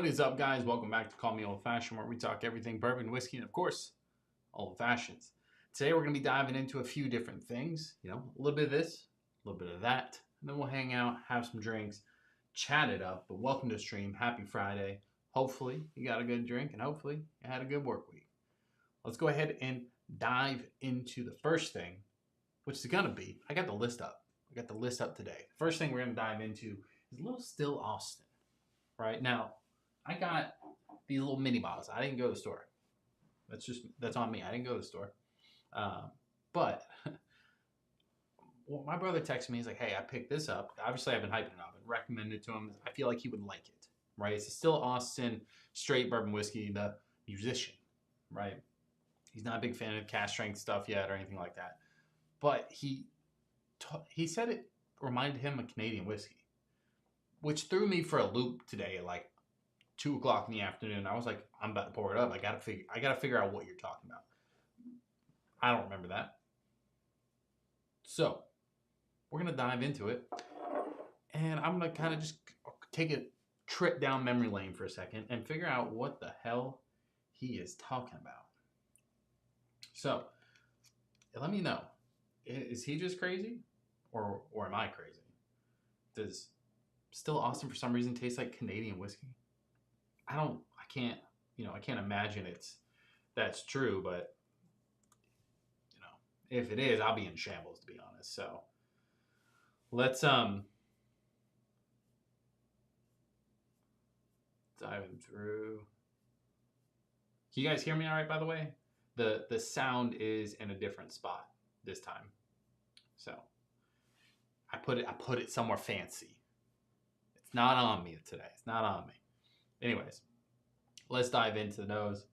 What is up, guys? Welcome back to Call Me Old Fashioned, where we talk everything bourbon, whiskey, and of course, old fashions. Today, we're going to be diving into a few different things. A little bit of this, a little bit of that, and then we'll hang out, have some drinks, chat it up. But welcome to the stream. Happy Friday. Hopefully, you got a good drink, and hopefully, you had a good work week. Let's go ahead and dive into the first thing, which is going to be, I got the list up. Today. First thing we're going to dive into is a little Still Austin. Right now, I got these little mini bottles. I didn't go to the store. That's on me. I didn't go to the store. But well, my brother texted me. He's like, "Hey, I picked this up. Obviously, I've been hyping it up and recommended it to him. I feel like he would like it. Right? It's a Still Austin straight bourbon whiskey. The musician, right? He's not a big fan of cask strength stuff yet or anything like that. But he said it reminded him of Canadian whiskey, which threw me for a loop today at like 2 o'clock in the afternoon. I was like, I'm about to pour it up. I gotta figure out what you're talking about. I don't remember that. So we're gonna dive into it, and I'm gonna kind of just take a trip down memory lane for a second and figure out what the hell he is talking about. So let me know. Is he just crazy, or am I crazy? Does Still Austin for some reason taste like Canadian whiskey? I can't imagine that's true, but if it is, I'll be in shambles, to be honest. So let's dive through. Can you guys hear me all right, by the way? The sound is in a different spot this time. So I put it somewhere fancy. It's not on me today. It's not on me. Anyways, let's dive into the nose.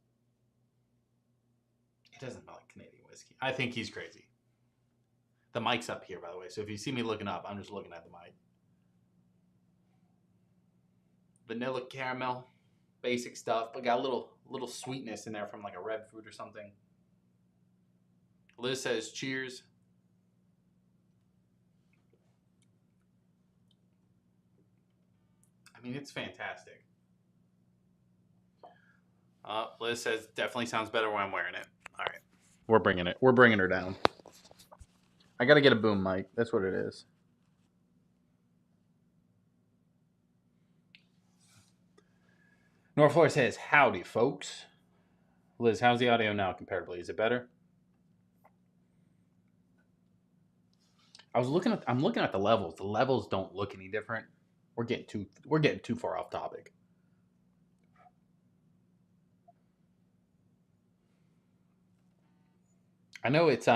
It doesn't smell like Canadian whiskey. I think he's crazy. The mic's up here, by the way. So if you see me looking up, I'm just looking at the mic. Vanilla caramel, basic stuff, but got a little sweetness in there from like a red fruit or something. Liz says cheers. I mean, it's fantastic. Liz says definitely sounds better when I'm wearing it. All right, we're bringing her down. I gotta get a boom mic. That's what it is. North Florida says howdy, folks. Liz, how's the audio now comparatively? Is it better? I'm looking at the levels. The levels don't look any different. We're getting too far off topic. I know it's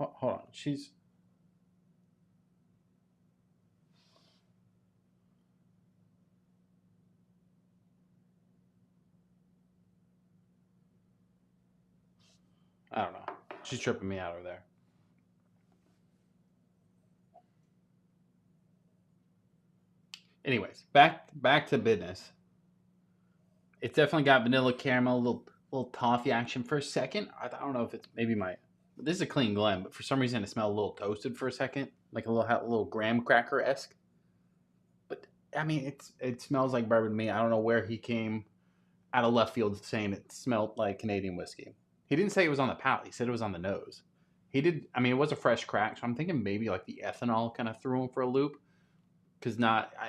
Hold on. I don't know. She's tripping me out over there. Anyways, back to business. It's definitely got vanilla caramel, little toffee action for a second. I don't know if it's maybe this is a clean blend, but for some reason it smelled a little toasted for a second, like a little graham cracker-esque. But I mean, it smells like bourbon to me. I don't know where he came out of left field saying it smelled like Canadian whiskey. He didn't say it was on the palate. He said it was on the nose. He did. I mean, it was a fresh crack, so I'm thinking maybe like the ethanol kind of threw him for a loop. Because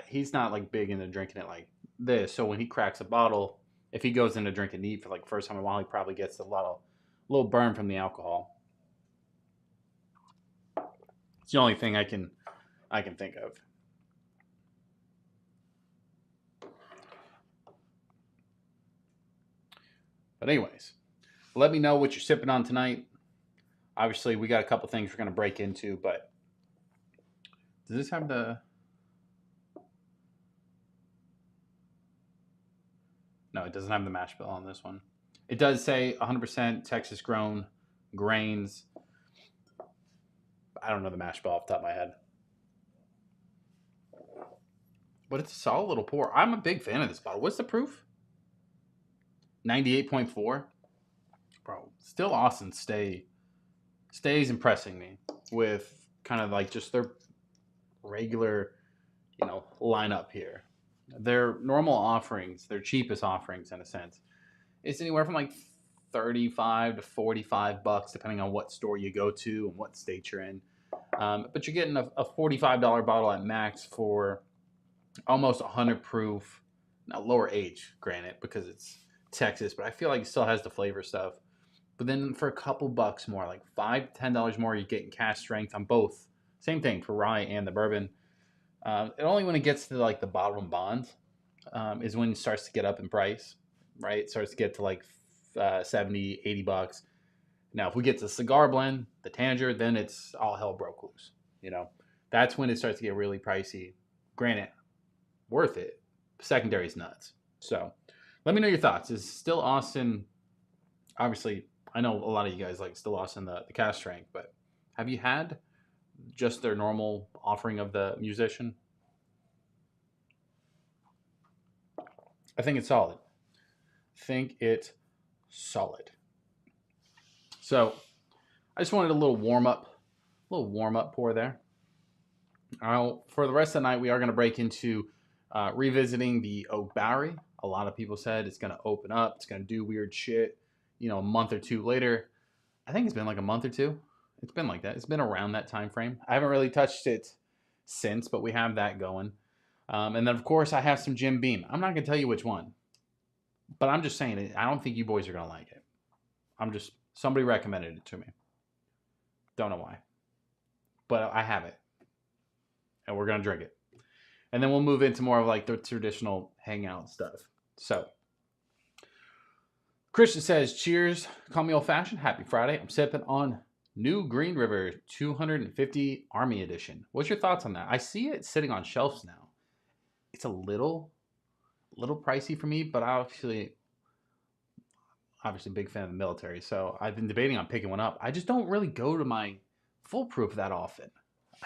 he's not like big into drinking it like this. So when he cracks a bottle, if he goes into drinking neat for like first time in a while, he probably gets a little burn from the alcohol. It's the only thing I can think of. But anyways, let me know what you're sipping on tonight. Obviously, we got a couple things we're going to break into, but does this have the... No, it doesn't have the mash bill on this one. It does say 100% Texas grown grains. I don't know the mash bill off the top of my head. but it's a solid little pour. I'm a big fan of this bottle. What's the proof? 98.4. Bro, still Austin stays impressing me with kind of like just their regular, lineup here. Their normal offerings, their cheapest offerings in a sense, it's anywhere from like 35 to 45 bucks depending on what store you go to and what state you're in. But you're getting a $45 bottle at max for almost 100 proof. Now lower age, granted, because it's Texas, but I feel like it still has the flavor stuff. But then for a couple bucks more, like $5 to $10 more, you're getting cask strength on both. Same thing for rye and the bourbon. It only when it gets to like the bottle and bonds is when it starts to get up in price, right? It starts to get to like 70, 80 bucks. Now, if we get to the cigar blend, the Tanger, then it's all hell broke loose. That's when it starts to get really pricey. Granted, worth it. Secondary is nuts. So let me know your thoughts. Is Still Austin, obviously, I know a lot of you guys like Still Austin, the cask strength, but have you had just their normal offering of the musician? I think it's solid. So I just wanted a little warm up pour there. For the rest of the night, we are going to break into revisiting the Oak Bowery. A lot of people said it's going to open up. It's going to do weird shit. A month or two later. I think it's been like a month or two. It's been like that. It's been around that time frame. I haven't really touched it since, but we have that going. And then, of course, I have some Jim Beam. I'm not going to tell you which one. But I'm just saying it. I don't think you boys are going to like it. Somebody recommended it to me. Don't know why. But I have it. And we're going to drink it. And then we'll move into more of like the traditional hangout stuff. So, Christian says, cheers. Call me old fashioned. Happy Friday. I'm sipping on New Green River 250 Army Edition. What's your thoughts on that? I see it sitting on shelves now. It's a little pricey for me, but obviously big fan of the military. So I've been debating on picking one up. I just don't really go to my full proof that often.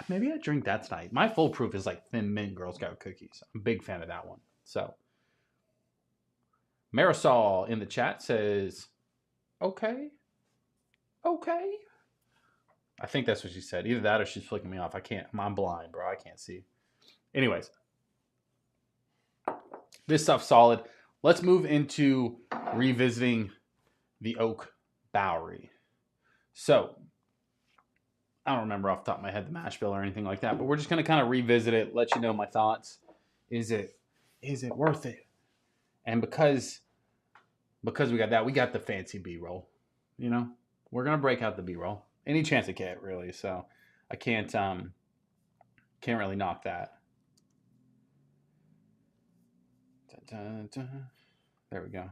Maybe I drink that tonight. My full proof is like Thin Mint Girl Scout cookies. I'm a big fan of that one. So Marisol in the chat says, okay. I think that's what she said. Either that or she's flicking me off. I'm blind, bro. I can't see. Anyways, this stuff's solid. Let's move into revisiting the Oak Bowery. So, I don't remember off the top of my head the mash bill or anything like that, but we're just going to kind of revisit it, let you know my thoughts. Is it worth it? And because we got that, we got the fancy B-roll. We're going to break out the B-roll. Any chance I get, really. So, I can't really knock that. Dun, dun, dun. There we go.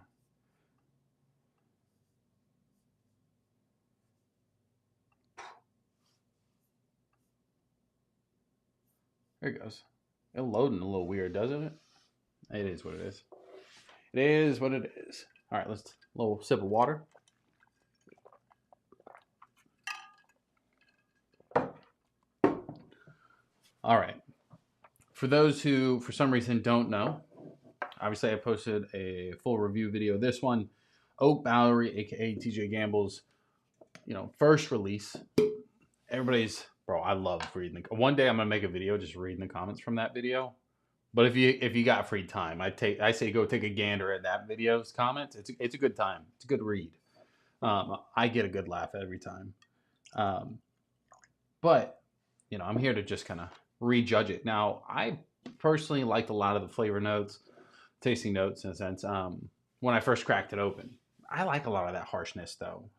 There it goes. It's loading a little weird, doesn't it? It is what it is. It is what it is. All right, let's a little sip of water. All right. For those who, for some reason, don't know, obviously I posted a full review video of this one. Oak Bowery, aka TJ Gamble's, first release. Bro, I love reading one day I'm gonna make a video just reading the comments from that video. But if you got free time, I say go take a gander at that video's comments. It's a good time. It's a good read. I get a good laugh every time. But I'm here to just kind of rejudge it. Now, I personally liked a lot of the flavor notes, tasting notes in a sense. When I first cracked it open, I like a lot of that harshness though,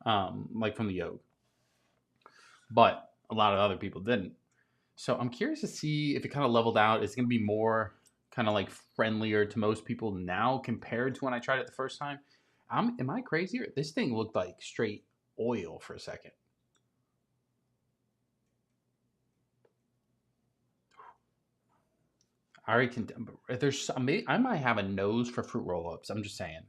like from the oak. But a lot of other people didn't. So I'm curious to see if it kind of leveled out. It's going to be more kind of like friendlier to most people now compared to when I tried it the first time. Am I crazy? This thing looked like straight oil for a second. I might have a nose for fruit roll-ups. I'm just saying.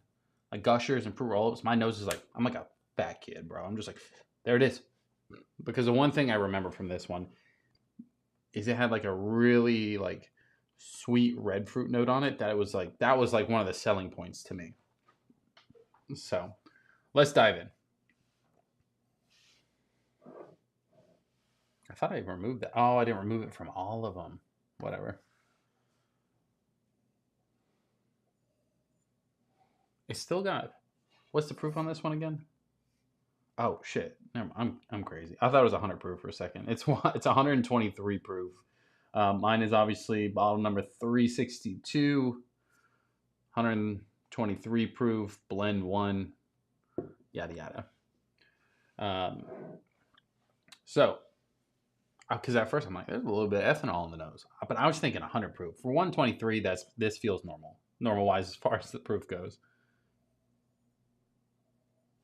Like Gushers and fruit roll-ups, my nose is like, I'm like a fat kid, bro. I'm just like, there it is. Because the one thing I remember from this one is it had like a really like sweet red fruit note on it that was like one of the selling points to me. So let's dive in. I thought I removed that. Oh, I didn't remove it from all of them. Whatever. It's still got. What's the proof on this one again? Oh shit! I'm crazy. I thought it was 100 proof for a second. It's 123 proof. Mine is obviously bottle number 362, 123 proof, blend one, yada yada. So, because at first I'm like, there's a little bit of ethanol in the nose, but I was thinking 100 proof. For 123, this feels normal wise as far as the proof goes.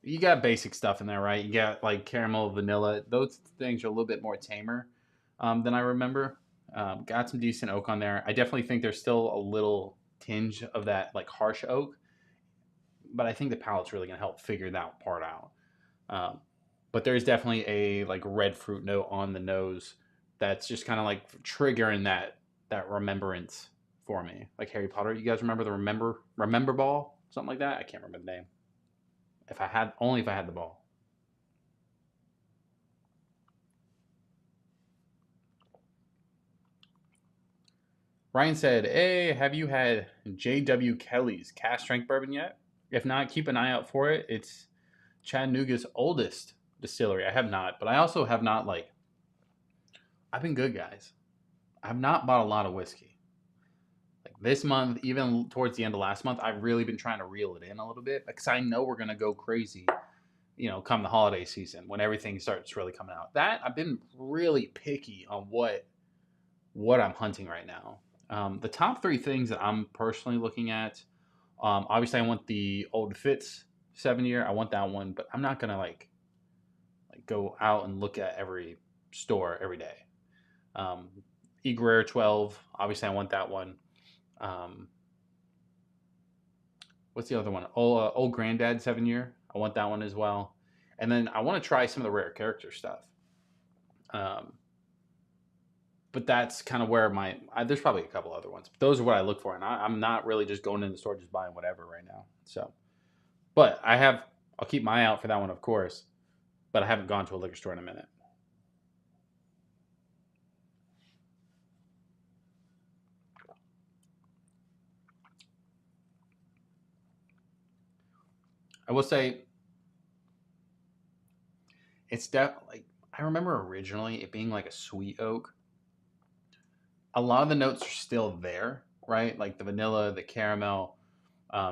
You got basic stuff in there, right? You got like caramel, vanilla. Those things are a little bit more tamer than I remember. Got some decent oak on there. I definitely think there's still a little tinge of that like harsh oak, but I think the palate's really gonna help figure that part out. But there's definitely a like red fruit note on the nose that's just kind of like triggering that remembrance for me, like Harry Potter. You guys remember the remember ball, something like that? I can't remember the name. If I had the ball. Ryan said, "Hey, have you had J.W. Kelly's cast strength bourbon yet? If not, keep an eye out for it. It's Chattanooga's oldest distillery. I have not, but I also have not I've been good, guys. I've not bought a lot of whiskey. Like this month, even towards the end of last month, I've really been trying to reel it in a little bit because I know we're gonna go crazy, come the holiday season when everything starts really coming out. That I've been really picky on what I'm hunting right now. The top three things that I'm personally looking at, obviously I want the Old Fitz 7-year. I want that one, but I'm not gonna like go out and look at every store every day. Eagle 12, obviously I want that one. What's the other one? Old Granddad 7-year. I want that one as well. And then I want to try some of the rare character stuff. But that's kind of where there's probably a couple other ones. But those are what I look for. And I'm not really just going in the store just buying whatever right now. So, but I'll keep my eye out for that one, of course. But I haven't gone to a liquor store in a minute. I will say it's definitely, I remember originally it being like a sweet oak. A lot of the notes are still there, right? Like the vanilla, the caramel.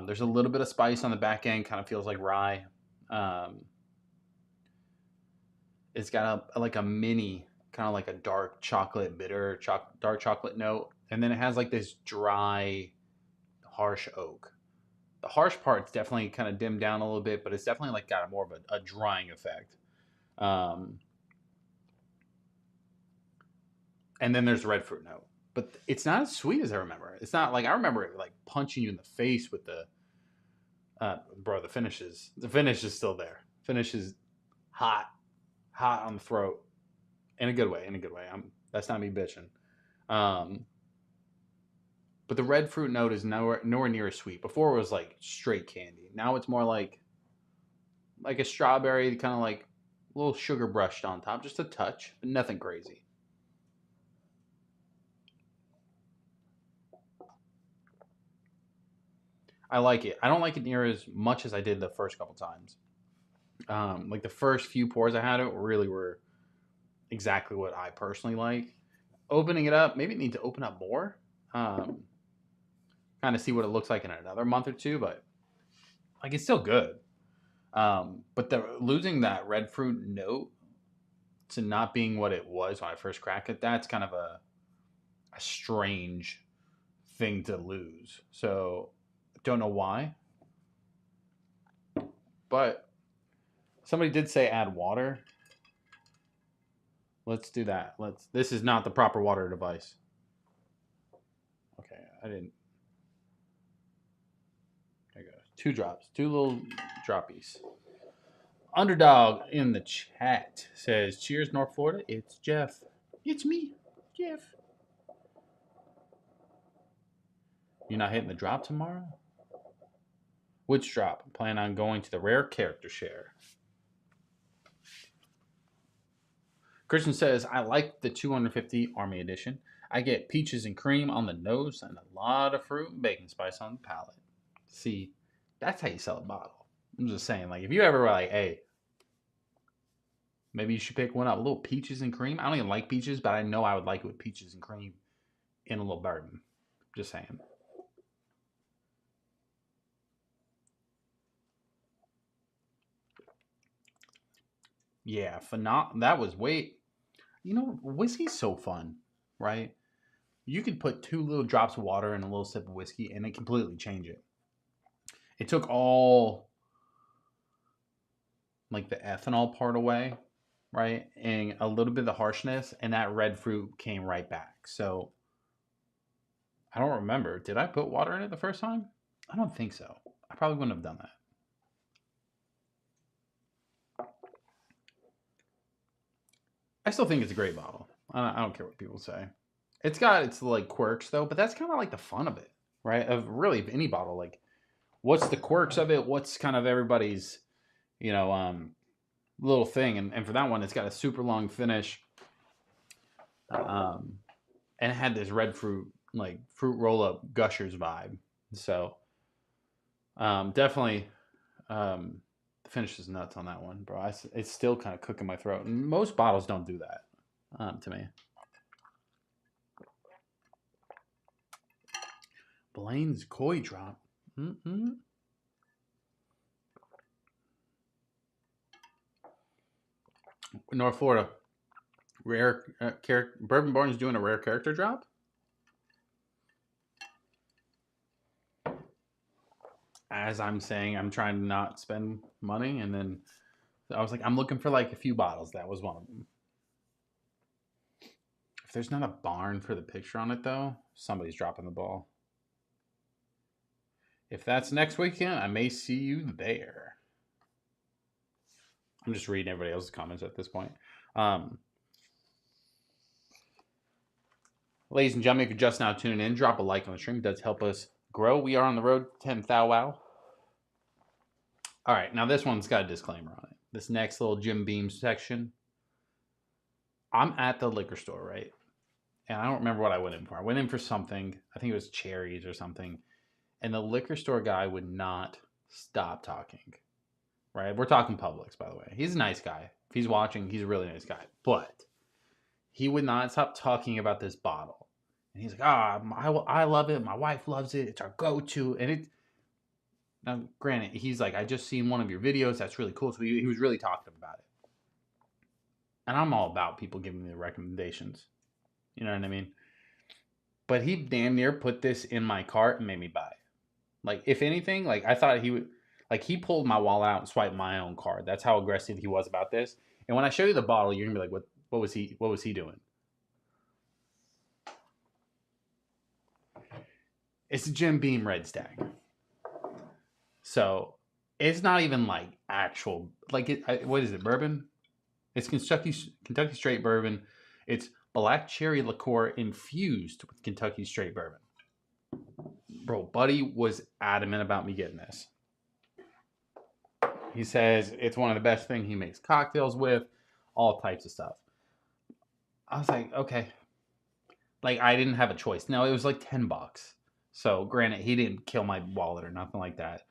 There's a little bit of spice on the back end, kind of feels like rye. It's got like a mini, kind of like a dark chocolate bitter, dark chocolate note. And then it has like this dry, harsh oak. The harsh part's definitely kind of dimmed down a little bit, but it's definitely like got more of a drying effect. And then there's the red fruit note, but it's not as sweet as I remember. It's not like I remember it like punching you in the face with the bro. The finish is still there. Finish is hot on the throat in a good way. That's not me bitching. But the red fruit note is nowhere near as sweet. Before it was like straight candy. Now it's more like a strawberry, kind of like a little sugar brushed on top, just a touch, but nothing crazy. I like it. I don't like it near as much as I did the first couple times. Like the first few pours I had it really were exactly what I personally like. Opening it up, maybe it needs to open up more. Kind of see what it looks like in another month or two, but like it's still good. But losing that red fruit note to not being what it was when I first cracked it, that's kind of a strange thing to lose. So don't know why. But somebody did say add water. Let's do that. This is not the proper water device. Okay, I didn't. There you go. 2 drops. 2 little droppies. Underdog in the chat says, "Cheers, North Florida. It's Jeff. It's me, Jeff." You're not hitting the drop tomorrow? Which drop? Plan on going to the rare character share. Christian says, I like the 250 Army Edition. I get peaches and cream on the nose and a lot of fruit and bacon spice on the palate. See, that's how you sell a bottle. I'm just saying, like, if you ever were like, hey, maybe you should pick one up. A little peaches and cream. I don't even like peaches, but I know I would like it with peaches and cream in a little bourbon. Just saying. Yeah, that was way. You know, whiskey's so fun, right? You could put 2 little drops of water in a little sip of whiskey, and it completely change it. It took all like the ethanol part away, right, and a little bit of the harshness, and that red fruit came right back. So I don't remember. Did I put water in it the first time? I don't think so. I probably wouldn't have done that. I still think it's a great bottle. I don't care what people say. It's got its like quirks though, but that's kind of like the fun of it, right? Of really any bottle. Like, what's the quirks of it? What's kind of everybody's, little thing? And for that one, it's got a super long finish, and it had this red fruit, like fruit roll up gushers vibe. So, definitely, the finish is nuts on that one, bro. It's still kind of cooking my throat. And most bottles don't do that, to me. Blaine's Koi drop. North Florida. Rare Bourbon Barnes doing a rare character drop. As I'm saying, I'm trying to not spend money, and then I was like, I'm looking for like a few bottles. That was one of them. If there's not a barn for the picture on it, though, somebody's dropping the ball. If that's next weekend, I may see you there. I'm just reading everybody else's comments at this point. Ladies and gentlemen, if you're just now tuning in, drop a like on the stream. It does help us grow. We are on the road to 10,000 wow. All right, now this one's got a disclaimer on it. This next little Jim Beam section. I'm at the liquor store, right? And I don't remember what I went in for. I went in for something. I think it was cherries or something. And the liquor store guy would not stop talking, right? We're talking Publix, by the way. He's a nice guy. If he's watching, he's a really nice guy. But he would not stop talking about this bottle. And he's like, I love it. My wife loves it. It's our go-to. And it, now, granted, he's like, I just seen one of your videos. That's really cool. So he was really talking about it. And I'm all about people giving me the recommendations. You know what I mean? But he damn near put this in my cart and made me buy it. Like, if anything, like, I thought he would, like, he pulled my wallet out and swiped my own card. That's how aggressive he was about this. And when I show you the bottle, you're gonna be like, what was he doing? It's a Jim Beam Red Stag. So it's not even like actual, like, what is it, bourbon? It's Kentucky straight bourbon. It's black cherry liqueur infused with Kentucky straight bourbon. Bro, Buddy was adamant about me getting this. He says it's one of the best things he makes cocktails with, all types of stuff. I was like, okay. Like, I didn't have a choice. No, it was like $10. So, granted, he didn't kill my wallet or nothing like that.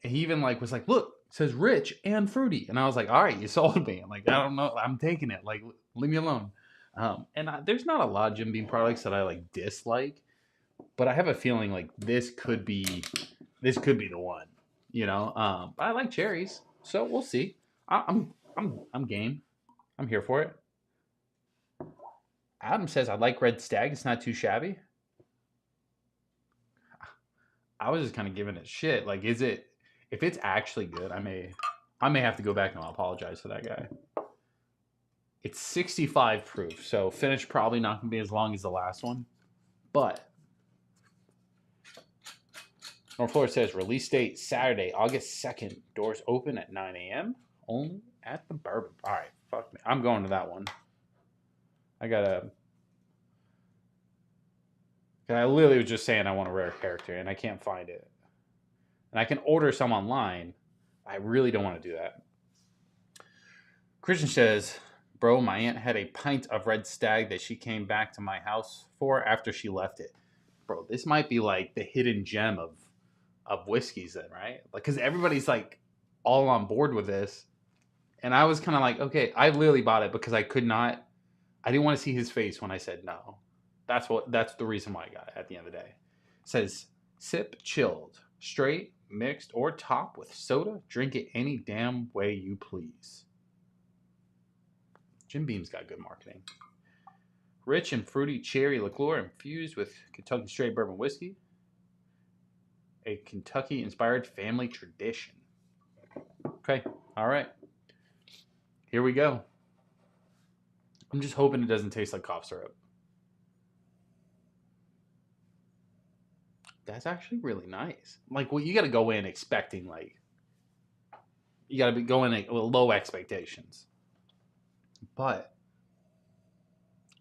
He even like was like, look, it says rich and fruity. And I was like, all right, you sold me. I'm like, I don't know. I'm taking it. Like, leave me alone. There's not a lot of Jim Beam products that I like dislike, but I have a feeling like this could be the one, but I like cherries, so we'll see. I'm game. I'm here for it. Adam says I like Red Stag. It's not too shabby. I was just kind of giving it shit. Like, if it's actually good, I may have to go back and I'll apologize to that guy. It's 65 proof, so finish probably not going to be as long as the last one. But North Florida says release date Saturday, August 2nd. Doors open at 9 a.m. Only at the Bourbon. All right, fuck me. I'm going to that one. I gotta I literally was just saying I want a rare character, and I can't find it. And I can order some online. I really don't want to do that. Christian says, bro, my aunt had a pint of red stag that she came back to my house for after she left it. Bro, this might be like the hidden gem of whiskeys then, right? Like, because everybody's like all on board with this. And I was kind of like, okay, I literally bought it because I didn't want to see his face when I said no. That's the reason why I got it at the end of the day. It says, sip chilled, straight, mixed, or top with soda. Drink it any damn way you please. Jim Beam's got good marketing. Rich and fruity cherry liqueur infused with Kentucky straight bourbon whiskey. A Kentucky-inspired family tradition. Okay, all right. Here we go. I'm just hoping it doesn't taste like cough syrup. That's actually really nice. Like, well, you got to go in expecting, like, you got to be going in with low expectations. But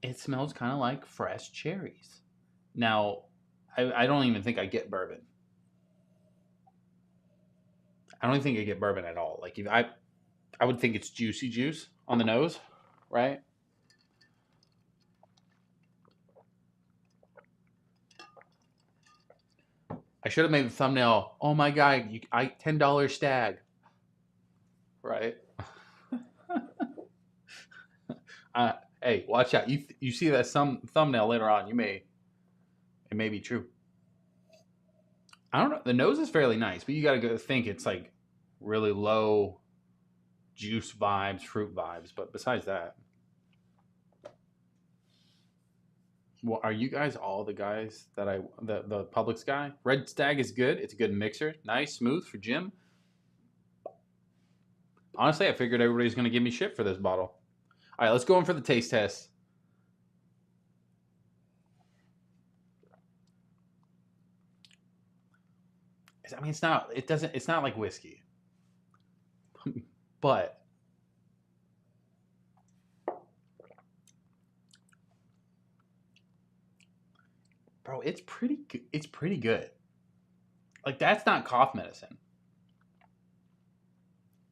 it smells kind of like fresh cherries. Now, I don't even think I get bourbon. I don't even think I get bourbon at all. Like, I would think it's juicy juice on the nose, right? I should have made the thumbnail. Oh my god, $10 stag, right? Hey, watch out! You see that some thumbnail later on? It may be true. I don't know. The nose is fairly nice, but you got to go think it's like really low juice vibes, fruit vibes. But besides that, well, are you guys all the guys that the Publix guy? Red Stag is good. It's a good mixer. Nice, smooth for Jim. Honestly, I figured everybody's going to give me shit for this bottle. All right, let's go in for the taste test. I mean, it's not like whiskey. But bro, it's pretty good. Like, that's not cough medicine.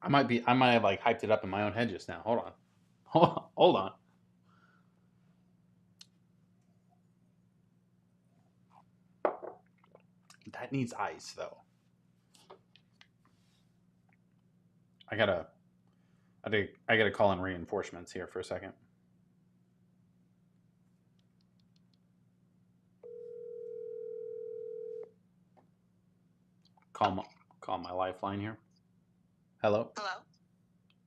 I might have like hyped it up in my own head just now. Hold on. That needs ice though. I gotta call in reinforcements here for a second. Call my lifeline here. Hello? Hello?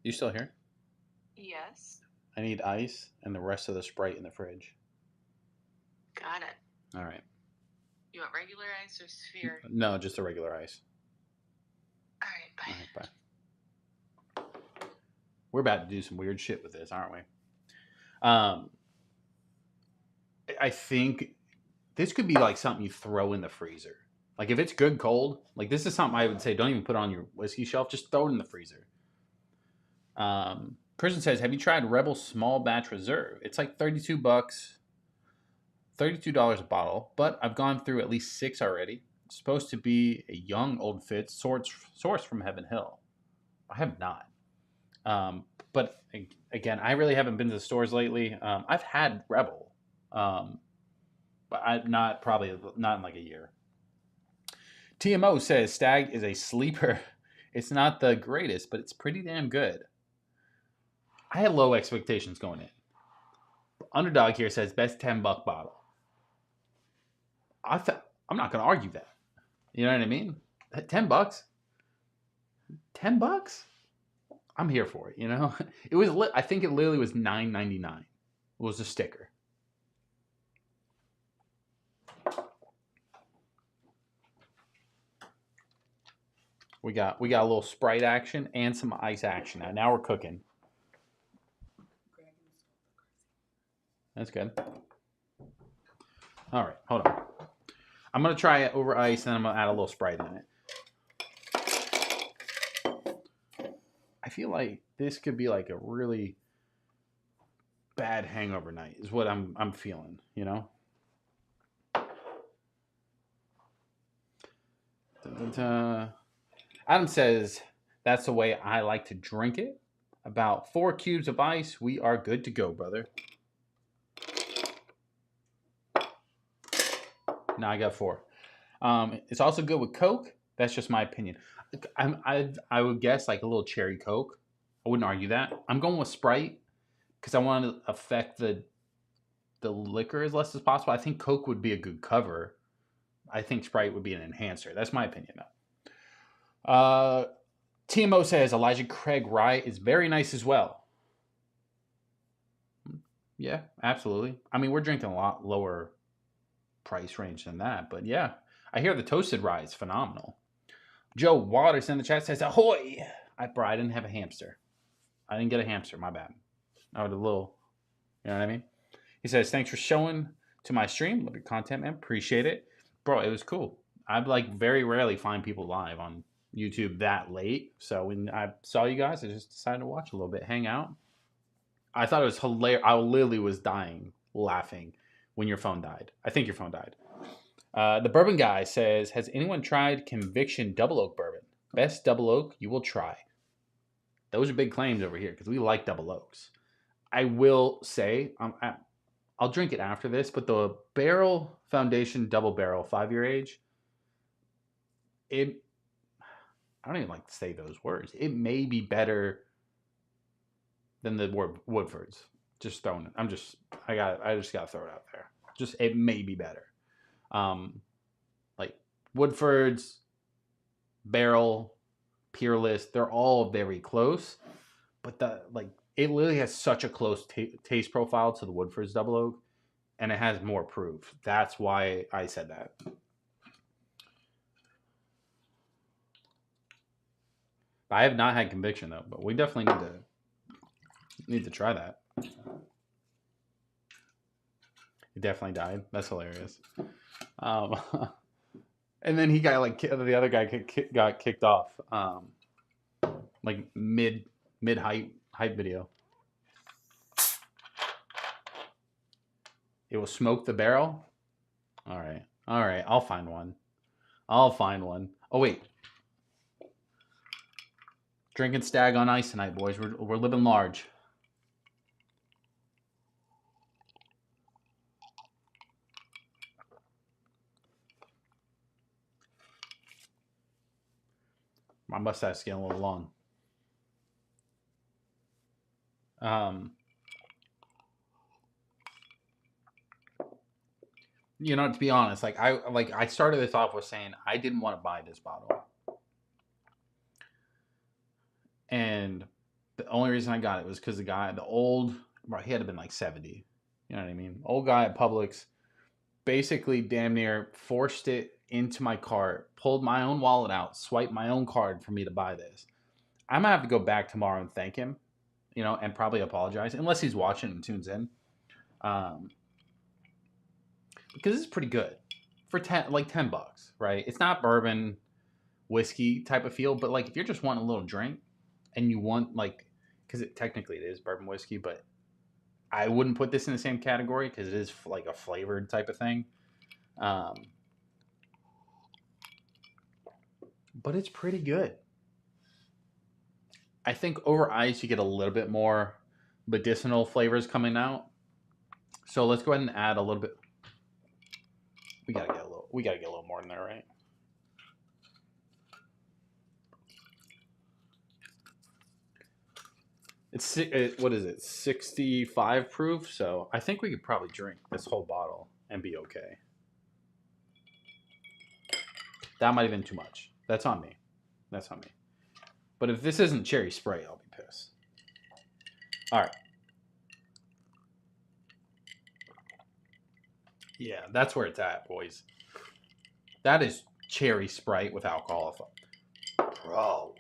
You still here? Yes. I need ice and the rest of the Sprite in the fridge. Got it. All right. You want regular ice or sphere? No, just a regular ice. All right, bye. All right, bye. We're about to do some weird shit with this, aren't we? I think this could be like something you throw in the freezer. Like, if it's good cold, like, this is something I would say don't even put on your whiskey shelf. Just throw it in the freezer. Person says, have you tried Rebel Small Batch Reserve? It's like $32, $32 a bottle, but I've gone through at least 6 already. It's supposed to be a young old Fitz sourced from Heaven Hill. I have not. But again, I really haven't been to the stores lately. I've had Rebel, but I'm not in like a year. TMO says Stag is a sleeper. It's not the greatest, but it's pretty damn good. I had low expectations going in. Underdog here says best $10 bottle. I'm not going to argue that. You know what I mean? $10? $10? I'm here for it, you know? It was I think it literally was $9.99. It was a sticker. We got a little Sprite action and some ice action. Now we're cooking. That's good. All right, hold on. I'm going to try it over ice, and then I'm going to add a little Sprite in it. I feel like this could be like a really bad hangover night is what I'm feeling, you know? Dun, dun, dun. Adam says, that's the way I like to drink it. About 4 cubes of ice. We are good to go, brother. Now I got 4. It's also good with Coke. That's just my opinion. I would guess like a little cherry Coke. I wouldn't argue that. I'm going with Sprite because I want to affect the liquor as less as possible. I think Coke would be a good cover. I think Sprite would be an enhancer. That's my opinion, though. TMO says Elijah Craig Rye is very nice as well. Yeah, absolutely. I mean, we're drinking a lot lower price range than that, but yeah, I hear the toasted rye is phenomenal. Joe Waters in the chat says, ahoy! I didn't have a hamster. I didn't get a hamster, my bad. I would a little, you know what I mean? He says, thanks for showing to my stream. Love your content, man. Appreciate it. Bro, it was cool. I'd like very rarely find people live on YouTube that late. So when I saw you guys, I just decided to watch a little bit, hang out. I thought it was hilarious. I literally was dying laughing when your phone died. I think your phone died. The bourbon guy says, has anyone tried Conviction Double Oak Bourbon? Best double oak you will try. Those are big claims over here because we like double oaks. I will say, I'll drink it after this, but the Barrel Foundation Double Barrel 5-year age, I don't even like to say those words. It may be better than the Woodfords. Just throwing it. I just got to throw it out there. Just, it may be better. Like Woodfords, Barrel, Peerless, they're all very close, but it literally has such a close taste profile to the Woodford's Double Oak, and it has more proof. That's why I said that. I have not had Conviction though, but we definitely need to try that. He definitely died. That's hilarious. And then he got the other guy got kicked off, like mid hype video. It will smoke the barrel. All right. I'll find one. Oh wait, drinking Stag on Ice tonight, boys. We're living large. My mustache is getting a little long. You know, to be honest, I started this off with saying I didn't want to buy this bottle, and the only reason I got it was because he had to have been like 70. You know what I mean? Old guy at Publix, basically damn near forced it into my cart, pulled my own wallet out, swiped my own card for me to buy this. I'm gonna have to go back tomorrow and thank him, you know, and probably apologize, unless he's watching and tunes in, because it's pretty good for $10, right? It's not bourbon whiskey type of feel, but like if you're just wanting a little drink and you want because technically it is bourbon whiskey, but I wouldn't put this in the same category because it is like a flavored type of thing. But it's pretty good. I think over ice you get a little bit more medicinal flavors coming out. So let's go ahead and add a little bit. We gotta get a little more in there, right? It's what is it? 65 proof. So I think we could probably drink this whole bottle and be okay. That might have been too much. That's on me. But if this isn't cherry spray, I'll be pissed. All right. Yeah, that's where it's at, boys. That is cherry Sprite with alcohol. Bro.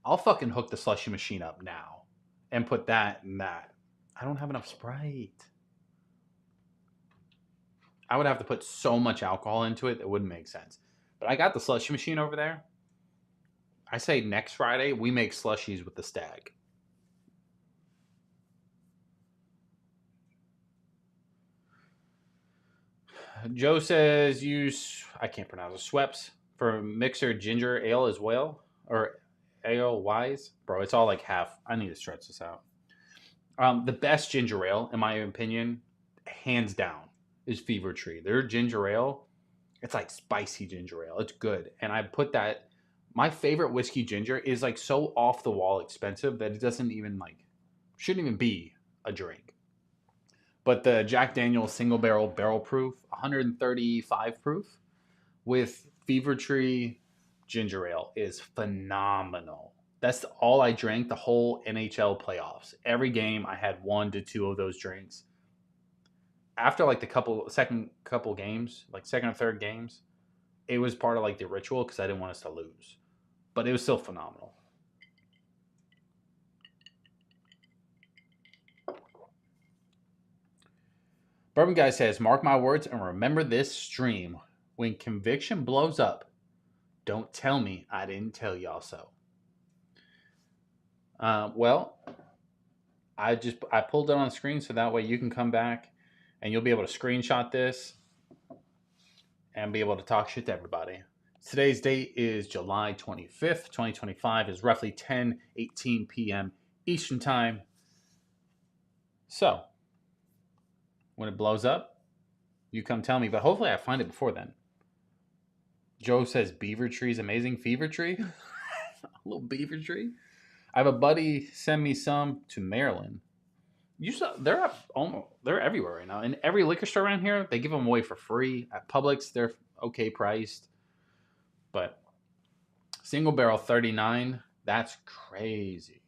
I'll fucking hook the slushy machine up now and put that in that. I don't have enough Sprite. I would have to put so much alcohol into it that wouldn't make sense. But I got the slushy machine over there. I say next Friday we make slushies with the Stag. Joe says use, I can't pronounce it, Schweppes for mixer ginger ale as well. Or ale wise. Bro, it's all like half. I need to stretch this out. The best ginger ale, in my opinion, hands down, is Fever Tree. Their ginger ale, it's like spicy ginger ale. It's good. And I put that, my favorite whiskey ginger is like so off the wall expensive that it doesn't even like, shouldn't even be a drink. But the Jack Daniel's single barrel proof, 135 proof with Fever Tree ginger ale is phenomenal. That's all I drank the whole NHL playoffs. Every game I had 1 to 2 of those drinks. After like the second couple games, like second or third games, it was part of like the ritual because I didn't want us to lose. But it was still phenomenal. Bourbon Guy says, mark my words and remember this stream. When conviction blows up, don't tell me I didn't tell y'all so. Well, I pulled it on the screen so that way you can come back and you'll be able to screenshot this and be able to talk shit to everybody. Today's date is July 25th, 2025. Is roughly 10:18 p.m. Eastern Time. So, when it blows up, you come tell me. But hopefully I find it before then. Joe says Beaver Tree's amazing. Fever Tree? A little Beaver Tree? I have a buddy send me some to Maryland. They're everywhere right now. In every liquor store around here, they give them away for free. At Publix, they're okay priced. But single barrel 39, that's crazy.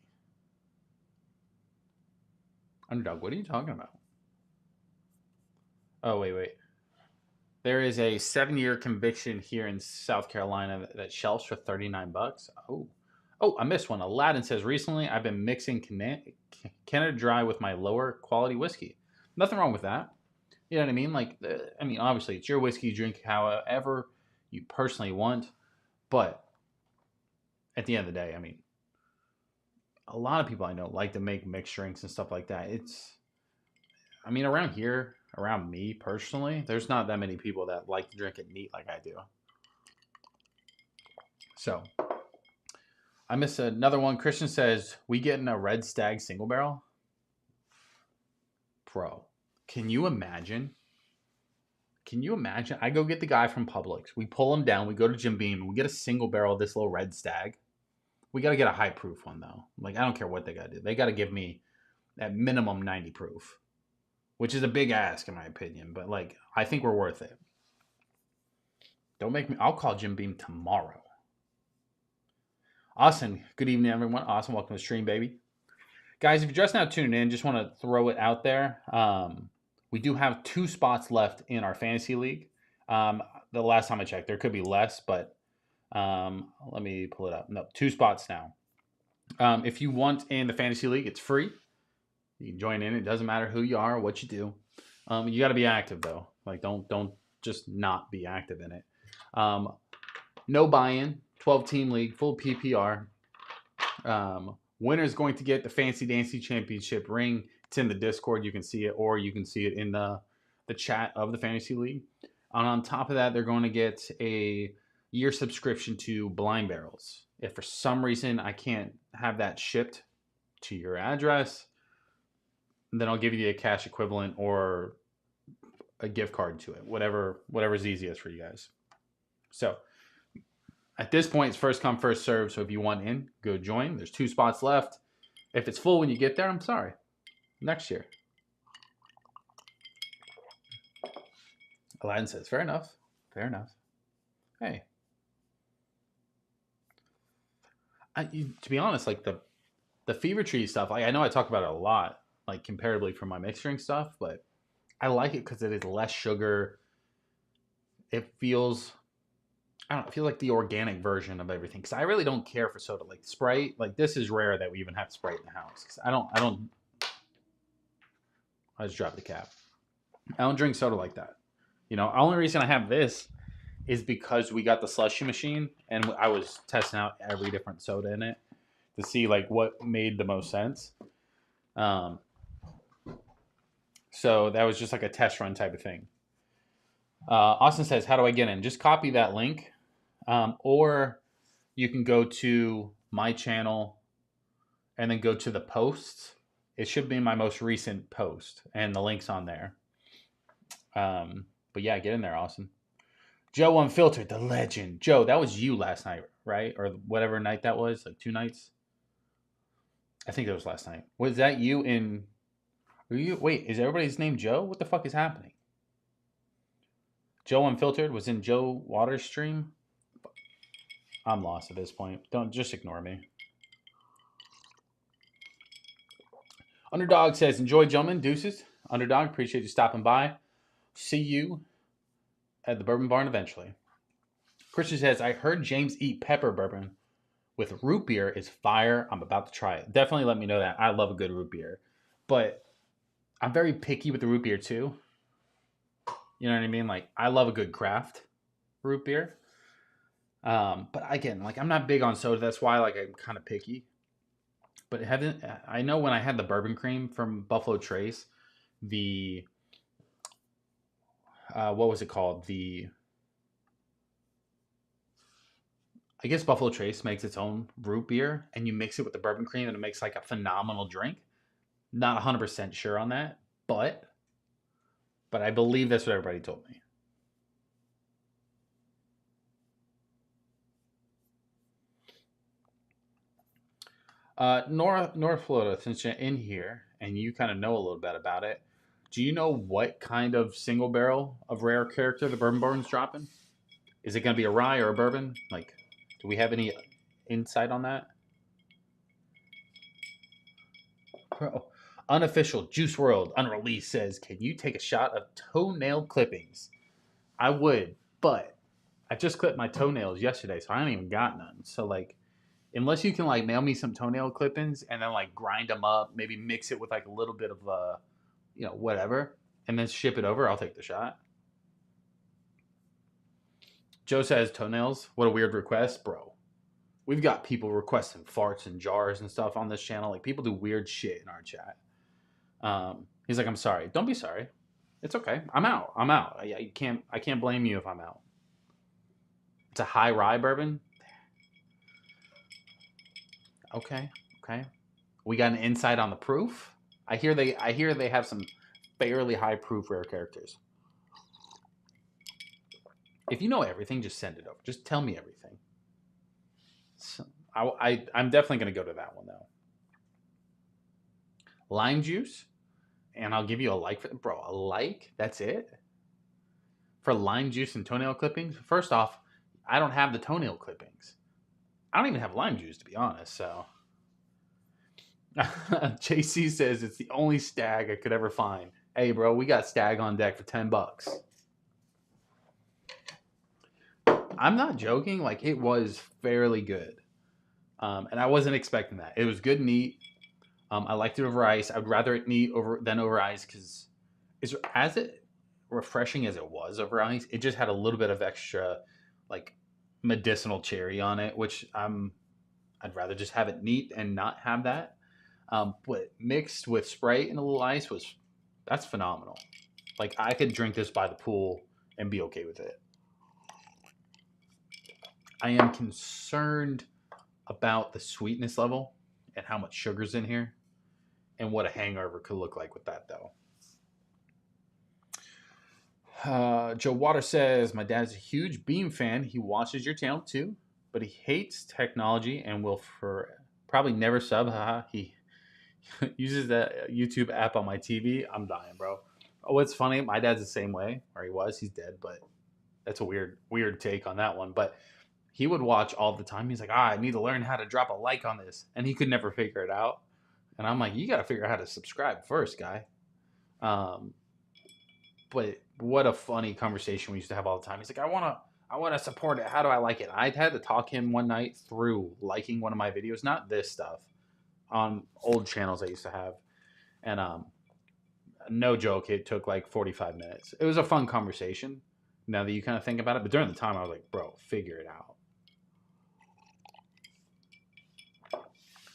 Underdog, what are you talking about? Oh, wait. There is a 7-year conviction here in South Carolina that shelves for $39. Oh, I missed one. Aladdin says, recently I've been mixing Canada Dry with my lower quality whiskey. Nothing wrong with that. You know what I mean? Like, obviously it's your whiskey. You drink however you personally want. But at the end of the day, a lot of people I know like to make mixed drinks and stuff like that. Around here, around me personally, there's not that many people that like to drink it neat like I do. So, I missed another one. Christian says, we getting a Red Stag single barrel? Bro, can you imagine? I go get the guy from Publix. We pull him down. We go to Jim Beam. And we get a single barrel of this little Red Stag. We got to get a high proof one, though. Like, I don't care what they got to do. They got to give me at minimum 90 proof, which is a big ask in my opinion. But, like, I think we're worth it. Don't make me. I'll call Jim Beam tomorrow. Austin, good evening, everyone. Austin, welcome to the stream, baby. Guys, if you're just now tuning in, just want to throw it out there. We do have 2 spots left in our fantasy league. The last time I checked, there could be less, but let me pull it up. No, 2 spots now. If you want in the fantasy league, it's free. You can join in. It doesn't matter who you are or what you do. You got to be active though. Like don't just not be active in it. No buy-in. 12-team league, full PPR. Winner is going to get the Fancy Dancy Championship ring. It's in the Discord. You can see it, or you can see it in the chat of the Fantasy League. And on top of that, they're going to get a year subscription to Blind Barrels. If for some reason I can't have that shipped to your address, then I'll give you a cash equivalent or a gift card to it. Whatever's easiest for you guys. So at this point, it's first come, first serve. So if you want in, go join. There's 2 spots left. If it's full when you get there, I'm sorry. Next year. Aladdin says, fair enough. Fair enough. Hey. To be honest, like the Fever Tree stuff, like I know I talk about it a lot, like comparatively from my mixed drink stuff, but I like it because it is less sugar. It feels... I don't feel like the organic version of everything because I really don't care for soda. Like Sprite, like this is rare that we even have Sprite in the house. I just dropped the cap. I don't drink soda like that. The only reason I have this is because we got the slushy machine and I was testing out every different soda in it to see like what made the most sense. So that was just like a test run type of thing. Austin says, how do I get in? Just copy that link. Or you can go to my channel and then go to the posts. It should be my most recent post, and the link's on there. But yeah, get in there, Austin. Joe Unfiltered, the legend. Joe, that was you last night, right? Or whatever night that was, like 2 nights. I think that was last night. Was that you in? Were you? Wait, is everybody's name Joe? What the fuck is happening? Joe Unfiltered was in Joe Waters' stream. I'm lost at this point. Don't just ignore me. Underdog says, enjoy, gentlemen. Deuces. Underdog, appreciate you stopping by. See you at the Bourbon Barn eventually. Christian says, I heard James eat pepper bourbon with root beer is fire. I'm about to try it. Definitely let me know that. I love a good root beer. But I'm very picky with the root beer too. You know what I mean? Like, I love a good craft root beer. But again, like, I'm not big on soda. That's why, like, I'm kind of picky. But I know when I had the bourbon cream from Buffalo Trace, the what was it called? I guess Buffalo Trace makes its own root beer, and you mix it with the bourbon cream, and it makes like a phenomenal drink. Not 100% sure on that, but I believe that's what everybody told me. North Florida, since you're in here and you kind of know a little bit about it, do you know what kind of single barrel of rare character the Bourbon Barn's dropping? Is it going to be a rye or a bourbon? Like, do we have any insight on that? Bro, unofficial Juice World Unreleased says, can you take a shot of toenail clippings? I would, but I just clipped my toenails yesterday, so I ain't even got none. So, like, unless you can, like, mail me some toenail clippings and then, like, grind them up, maybe mix it with, like, a little bit of, whatever, and then ship it over, I'll take the shot. Joe says, toenails? What a weird request, bro. We've got people requesting farts and jars and stuff on this channel. Like, people do weird shit in our chat. He's like, I'm sorry. Don't be sorry. It's okay. I'm out. I can't blame you if I'm out. It's a high rye bourbon. Okay. We got an insight on the proof. I hear they have some fairly high proof rare characters. If you know everything, just send it over. Just tell me everything. So, I'm definitely going to go to that one, though. Lime juice, and I'll give you a like for bro. A like? That's it? For lime juice and toenail clippings? First off, I don't have the toenail clippings. I don't even have lime juice, to be honest, so. JC says it's the only stag I could ever find. Hey, bro, we got stag on deck for $10. I'm not joking. Like, it was fairly good. And I wasn't expecting that. It was good and neat. I liked it over ice. I would rather it neat than over ice because as it refreshing as it was over ice, it just had a little bit of extra, like, medicinal cherry on it, which I'd rather just have it neat and not have that. But mixed with Sprite and a little ice that's phenomenal. Like, I could drink this by the pool and be okay with it. I am concerned about the sweetness level and how much sugar's in here and what a hangover could look like with that, though. Joe Water says, my dad's a huge Beam fan. He watches your channel too, but he hates technology and will probably never sub. He uses that YouTube app on my TV. I'm dying, bro. Oh, it's funny. My dad's the same way, or he was. He's dead, but that's a weird take on that one. But he would watch all the time. He's like, I need to learn how to drop a like on this. And he could never figure it out. And I'm like, you got to figure out how to subscribe first, guy. But what a funny conversation we used to have all the time. He's like, I want to support it. How do I like it? I had to talk him one night through liking one of my videos, not this stuff, on old channels I used to have. And no joke, it took like 45 minutes. It was a fun conversation now that you kind of think about it. But during the time, I was like, bro, figure it out.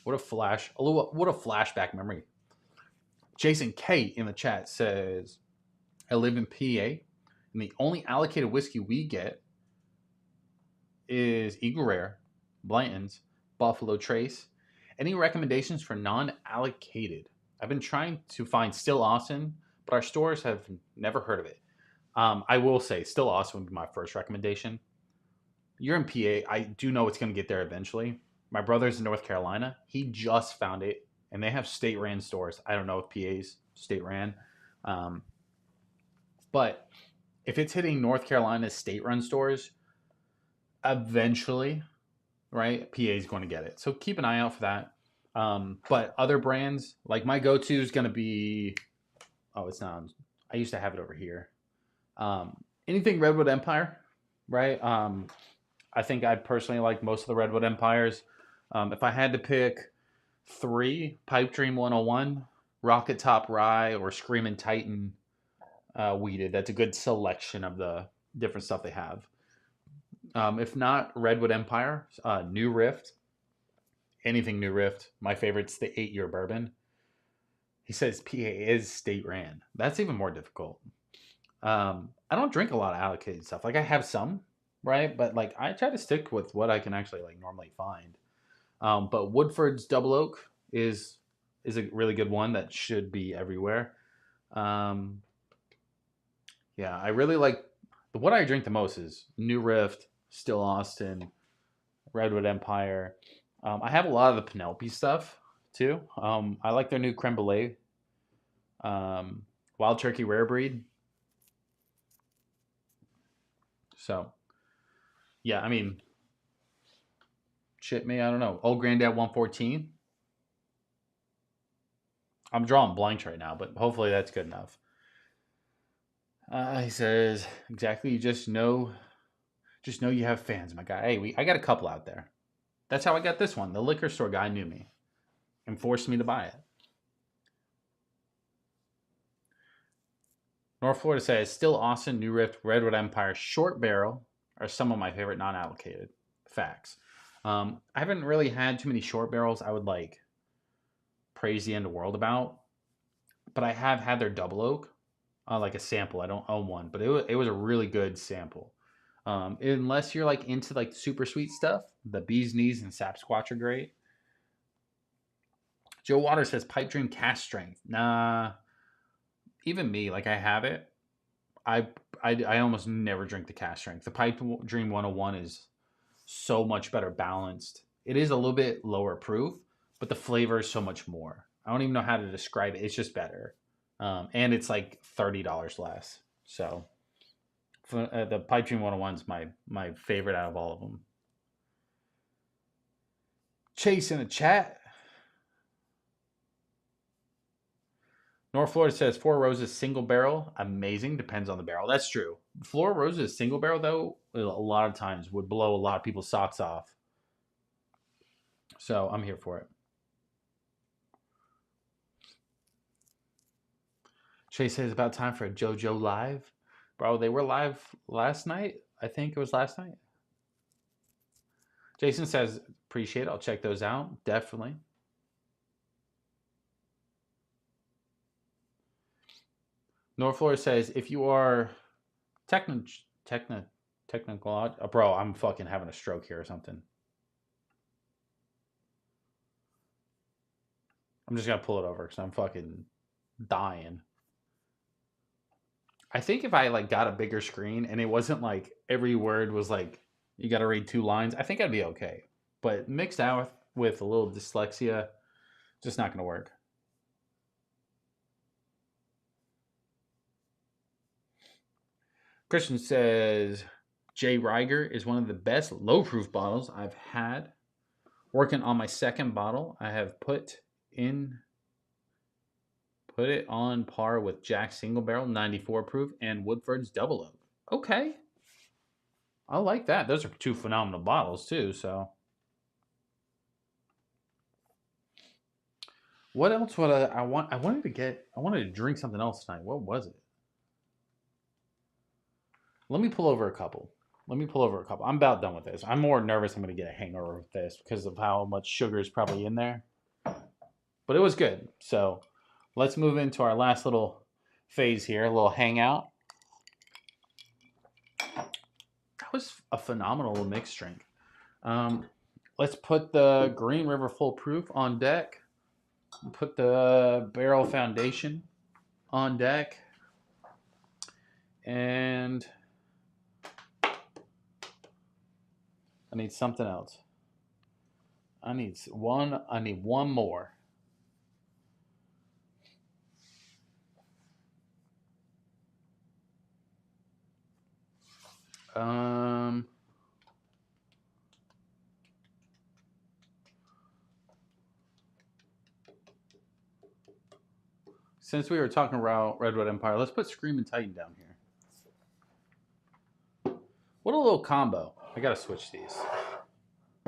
What a flashback memory. Jason K in the chat says, I live in PA, and And the only allocated whiskey we get is Eagle Rare, Blanton's, Buffalo Trace. Any recommendations for non-allocated? I've been trying to find Still Austin, but our stores have never heard of it. I will say Still Austin would be my first recommendation. You're in PA. I do know it's going to get there eventually. My brother's in North Carolina. He just found it, and they have state ran stores. I don't know if PA's state ran, but if it's hitting North Carolina's state run stores, eventually, right, PA is going to get it. So keep an eye out for that. But other brands, like my go-to is going to be, oh, it's not. I used to have it over here. Anything Redwood Empire, right? I think I personally like most of the Redwood Empires. If I had to pick 3, Pipe Dream 101, Rocket Top Rye, or Screamin' Titan Wheated. That's a good selection of the different stuff they have. If not, Redwood Empire, New Rift, anything New Rift. My favorite's the 8-year bourbon. He says PA is state ran. That's even more difficult. I don't drink a lot of allocated stuff. Like I have some, right? But like I try to stick with what I can actually like normally find. But Woodford's Double Oak is a really good one that should be everywhere. Yeah, I really like what I drink the most is New Rift, Still Austin, Redwood Empire. I have a lot of the Penelope stuff too. I like their new creme brulee, Wild Turkey Rare Breed. So, yeah, I mean, shit me, I don't know. Old Granddad 114. I'm drawing blanks right now, but hopefully that's good enough. He says, exactly, you just know you have fans, my guy. Hey, I got a couple out there. That's how I got this one. The liquor store guy knew me and forced me to buy it. North Florida says, Still Austin, New Rift, Redwood Empire, Short Barrel are some of my favorite non-allocated. Facts. I haven't really had too many short barrels I would like praise the end of the world about, but I have had their Double Oak, like a sample. I don't own one, but it was a really good sample. Unless you're like into like super sweet stuff, the Bee's Knees and Sapsquatch are great. Joe Waters says Pipe Dream Cask Strength. Nah, even me, like I have it. I almost never drink the Cask Strength. The Pipe Dream 101 is so much better balanced. It is a little bit lower proof, but the flavor is so much more. I don't even know how to describe it. It's just better. And it's like $30 less. So the Pipe Dream 101 is my favorite out of all of them. Chase in the chat. North Florida says Four Roses single barrel. Amazing. Depends on the barrel. That's true. Four Roses single barrel, though, a lot of times would blow a lot of people's socks off. So I'm here for it. Chase says about time for a JoJo live. Bro, they were live last night. I think it was last night. Jason says, appreciate it. I'll check those out. Definitely. North Florida says, if you are technical, bro, I'm fucking having a stroke here or something. I'm just going to pull it over because I'm fucking dying. I think if I like got a bigger screen and it wasn't like every word was like, you got to read 2 lines, I think I'd be okay. But mixed out with a little dyslexia, just not going to work. Christian says, J. Riger is one of the best low-proof bottles I've had. Working on my second bottle, I have put it on par with Jack's Single Barrel, 94 proof, and Woodford's Double Oak. Okay. I like that. Those are 2 phenomenal bottles, too, so. What else would I want? I wanted to drink something else tonight. What was it? Let me pull over a couple. I'm about done with this. I'm more nervous I'm going to get a hangover with this because of how much sugar is probably in there. But it was good. So let's move into our last little phase here, a little hangout. that was a phenomenal mixed drink. Let's put the Green River Full Proof on deck. Put the Barrel Foundation on deck. And I need something else. I need one more. Since we were talking about Redwood Empire, let's put Screaming Titan down here. What a little combo. I gotta switch these.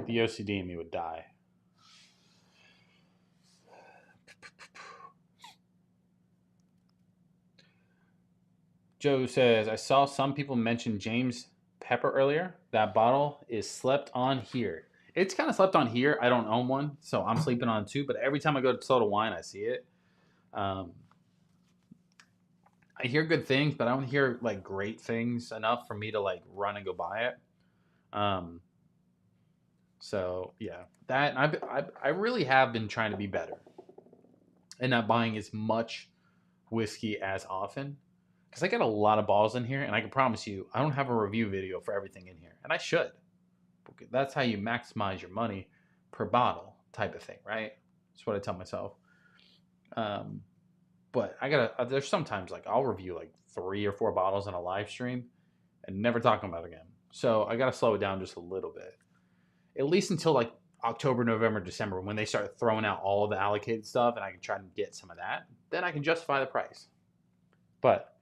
The OCD in me would die. Joe says, I saw some people mention James Pepper earlier. That bottle is slept on here. It's kind of slept on here. I don't own one, so I'm sleeping on it too. But every time I go to Total Wine, I see it. I hear good things, but I don't hear like great things enough for me to like run and go buy it. So yeah, that I really have been trying to be better and not buying as much whiskey as often. Because I got a lot of balls in here, and I can promise you, I don't have a review video for everything in here. And I should. That's how you maximize your money per bottle type of thing, right? That's what I tell myself. But there's sometimes like I'll review like 3 or 4 bottles in a live stream and never talk about it again. So I got to slow it down just a little bit. At least until like October, November, December, when they start throwing out all of the allocated stuff and I can try and get some of that. Then I can justify the price. But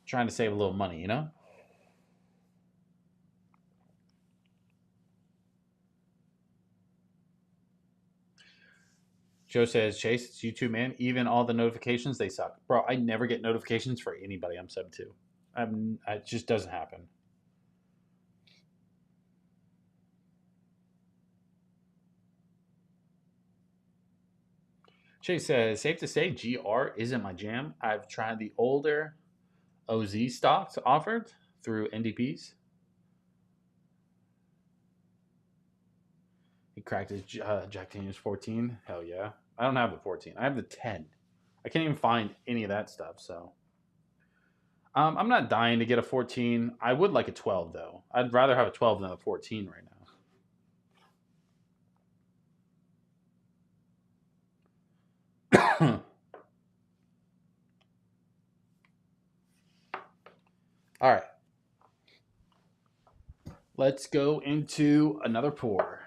trying to save a little money, you know? Joe says, Chase, it's you too, man. Even all the notifications, they suck. Bro, I never get notifications for anybody I'm sub to. It just doesn't happen. Chase says, safe to say, GR isn't my jam. I've tried the older OZ stocks offered through NDPs. He cracked his Jack Daniels 14. Hell yeah. I don't have the 14. I have the 10. I can't even find any of that stuff, so. I'm not dying to get a 14. I would like a 12, though. I'd rather have a 12 than a 14 right now. All right. Let's go into another pour.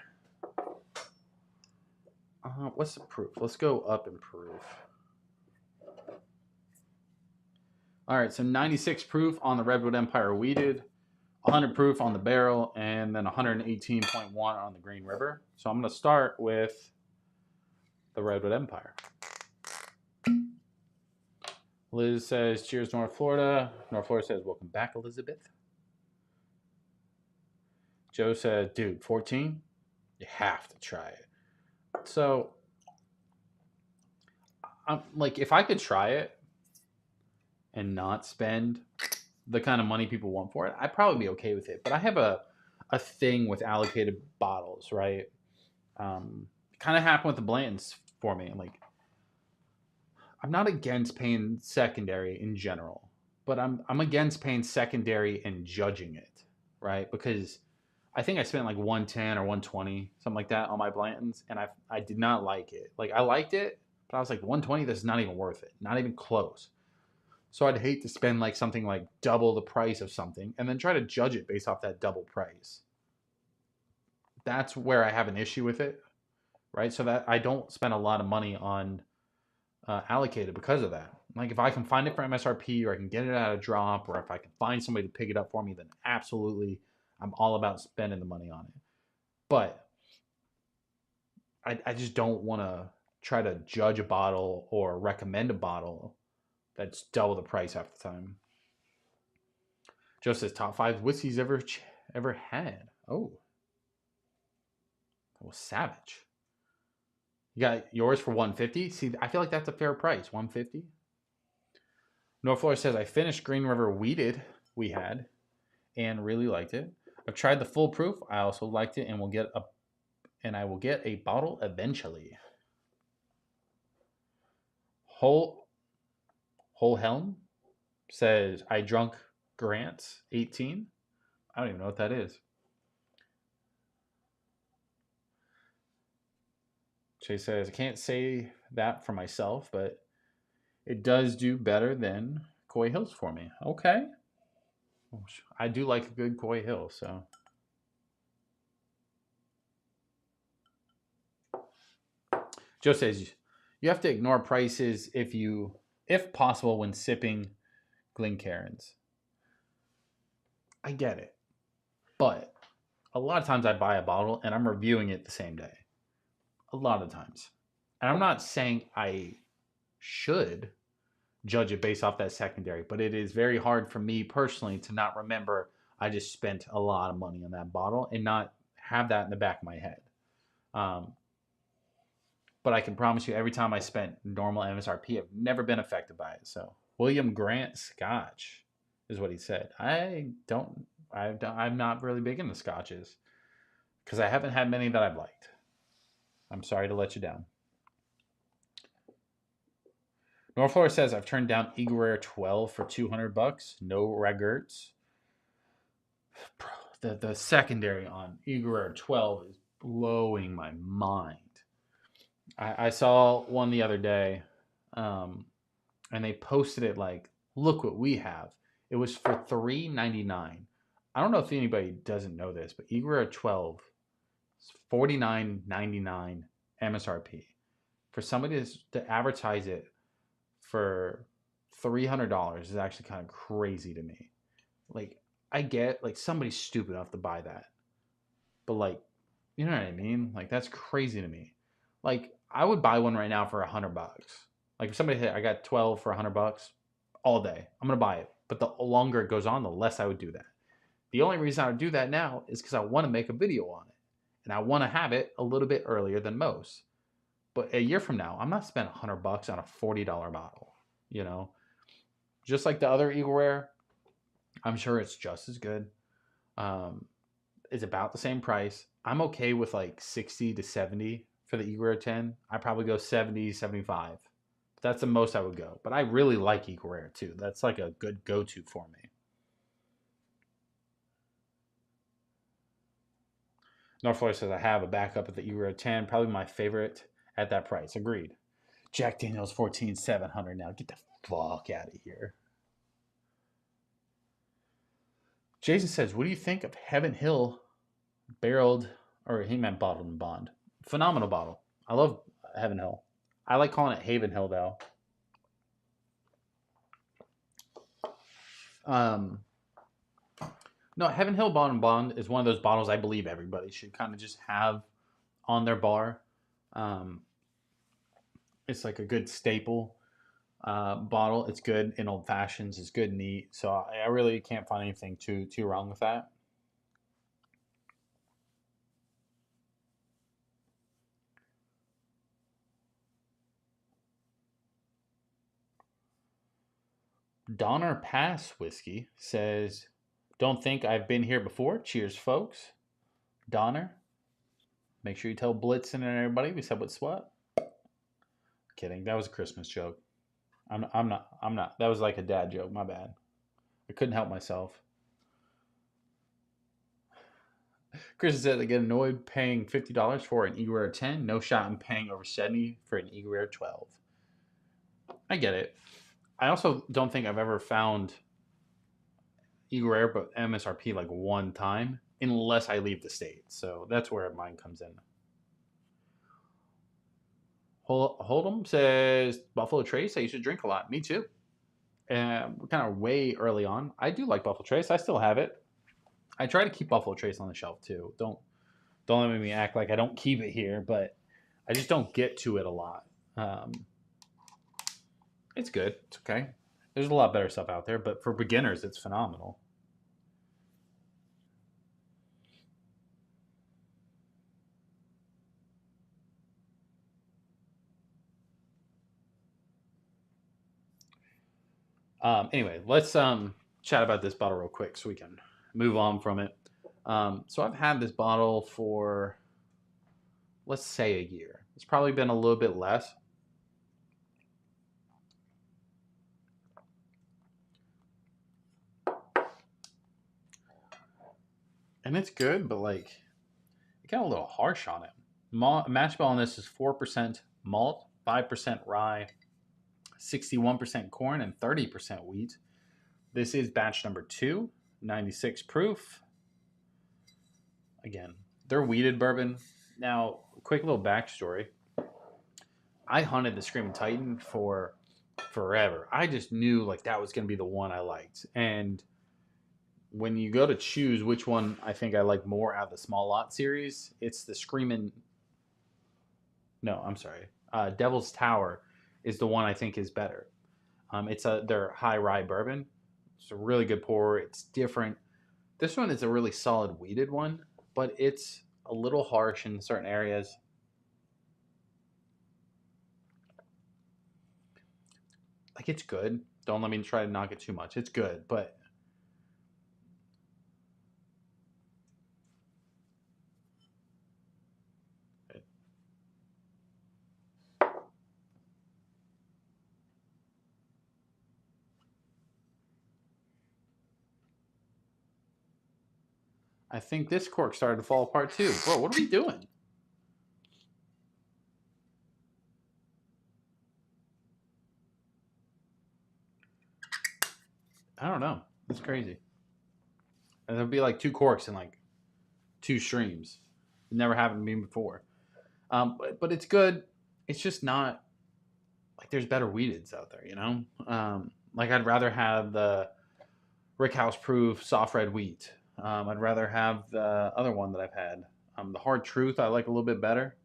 What's the proof? Let's go up in proof. All right, so 96 proof on the Redwood Empire Wheated, 100 proof on the Barrel, and then 118.1 on the Green River. So I'm going to start with the Redwood Empire. Liz says, cheers, North Florida. North Florida says, welcome back, Elizabeth. Joe said, dude, 14? You have to try it. So, I'm like, if I could try it and not spend the kind of money people want for it, I'd probably be okay with it. But I have a thing with allocated bottles, right? Kind of happened with the Blantons for me. Like, I'm not against paying secondary in general, but I'm against paying secondary and judging it, right? Because I think I spent like 110 or 120, something like that, on my Blantons, and I did not like it. Like, I liked it, but I was like, 120, that's not even worth it, not even close. So I'd hate to spend like something like double the price of something and then try to judge it based off that double price. That's where I have an issue with it, right? So that I don't spend a lot of money on allocated because of that. Like, if I can find it for MSRP, or I can get it at a drop, or if I can find somebody to pick it up for me, then absolutely I'm all about spending the money on it. But I just don't want to try to judge a bottle or recommend a bottle that's double the price half the time. Just says top 5 whiskeys ever had. Oh, that was savage. You got yours for $150. See, I feel like that's a fair price. $150. North Florida says, I finished Green River Weeded we had and really liked it. I've tried the Foolproof. I also liked it and I will get a bottle eventually. Whole Helm says, I drunk Grant's 18. I don't even know what that is. Chase says, I can't say that for myself, but it does do better than Coy Hills for me. Okay. I do like a good Coy Hill, so. Joe says, you have to ignore prices if possible, when sipping Glencairns. I get it. But a lot of times I buy a bottle and I'm reviewing it the same day. A lot of times. And I'm not saying I should judge it based off that secondary, but it is very hard for me personally to not remember I just spent a lot of money on that bottle and not have that in the back of my head. But I can promise you, every time I spent normal MSRP, I've never been affected by it. So William Grant Scotch is what he said. I'm not really big into scotches because I haven't had many that I've liked. I'm sorry to let you down. North Florida says, I've turned down Eagle Rare 12 for $200. No regrets. The secondary on Eagle Rare 12 is blowing my mind. I saw one the other day, and they posted it like, look what we have. It was for $3.99. I don't know if anybody doesn't know this, but Eagle Rare 12 is $49.99 MSRP. For somebody to advertise it for $300 is actually kind of crazy to me. Like, I get, like, somebody's stupid enough to buy that. But, like, you know what I mean? Like, that's crazy to me. Like, I would buy one right now for $100. Like, if somebody said, I got 12 for $100 all day, I'm going to buy it. But the longer it goes on, the less I would do that. The only reason I would do that now is because I want to make a video on it. And I want to have it a little bit earlier than most. But a year from now, I'm not spending $100 on a $40 bottle. You know? Just like the other Eagle Rare, I'm sure it's just as good. It's about the same price. I'm okay with like 60 to 70 for the Eagle Rare 10. I probably go 70, 75. That's the most I would go. But I really like Eagle Rare too. That's like a good go-to for me. North Florida says, I have a backup at the Eagle Rare 10. Probably my favorite at that price. Agreed. Jack Daniels 14, $700 now. Get the fuck out of here. Jason says, what do you think of Heaven Hill barreled, or he meant bottled and bond? Phenomenal bottle. I love Heaven Hill. I like calling it Haven Hill, though. No, Heaven Hill Bottled and Bond is one of those bottles I believe everybody should kind of just have on their bar. It's like a good staple bottle. It's good in old fashions. It's good neat. So I really can't find anything too wrong with that. Donner Pass Whiskey says, don't think I've been here before. Cheers, folks. Donner. Make sure you tell Blitzen and everybody we said what's what. Kidding. That was a Christmas joke. I'm not. That was like a dad joke. My bad. I couldn't help myself. Chris said they get annoyed paying $50 for an Eagle Rare 10. No shot in paying over $70 for an Eagle Rare 12. I get it. I also don't think I've ever found Eagle Rare but MSRP like one time unless I leave the state. So that's where mine comes in. Hold'em says, Buffalo Trace, I used to drink a lot. Me too. And we're kind of way early on. I do like Buffalo Trace. I still have it. I try to keep Buffalo Trace on the shelf too. Don't let me act like I don't keep it here, but I just don't get to it a lot. It's good. It's okay. There's a lot better stuff out there, but for beginners, it's phenomenal. Anyway, let's chat about this bottle real quick so we can move on from it. So I've had this bottle for, let's say, a year. It's probably been a little bit less. And it's good, but like it got a little harsh on it. Mash bill on this is 4% malt, 5% rye, 61% corn, and 30% wheat. This is batch number 2, 96 proof. Again, they're wheated bourbon. Now, quick little backstory. I hunted the Screaming Titan for forever. I just knew like that was going to be the one I liked. And when you go to choose which one I think I like more out of the small lot series, it's the Screaming. No, I'm sorry. Devil's Tower is the one I think is better. It's their high rye bourbon. It's a really good pour. It's different. This one is a really solid wheated one, but it's a little harsh in certain areas. Like it's good. Don't let me try to knock it too much. It's good, but I think this cork started to fall apart too. Bro, what are we doing? I don't know. It's crazy. And there'll be like 2 corks in like 2 streams. It never happened to me before. But it's good. It's just not like there's better wheateds out there, you know? Like I'd rather have the Rickhouse Proof soft red wheat. I'd rather have the other one that I've had. The Hard Truth I like a little bit better.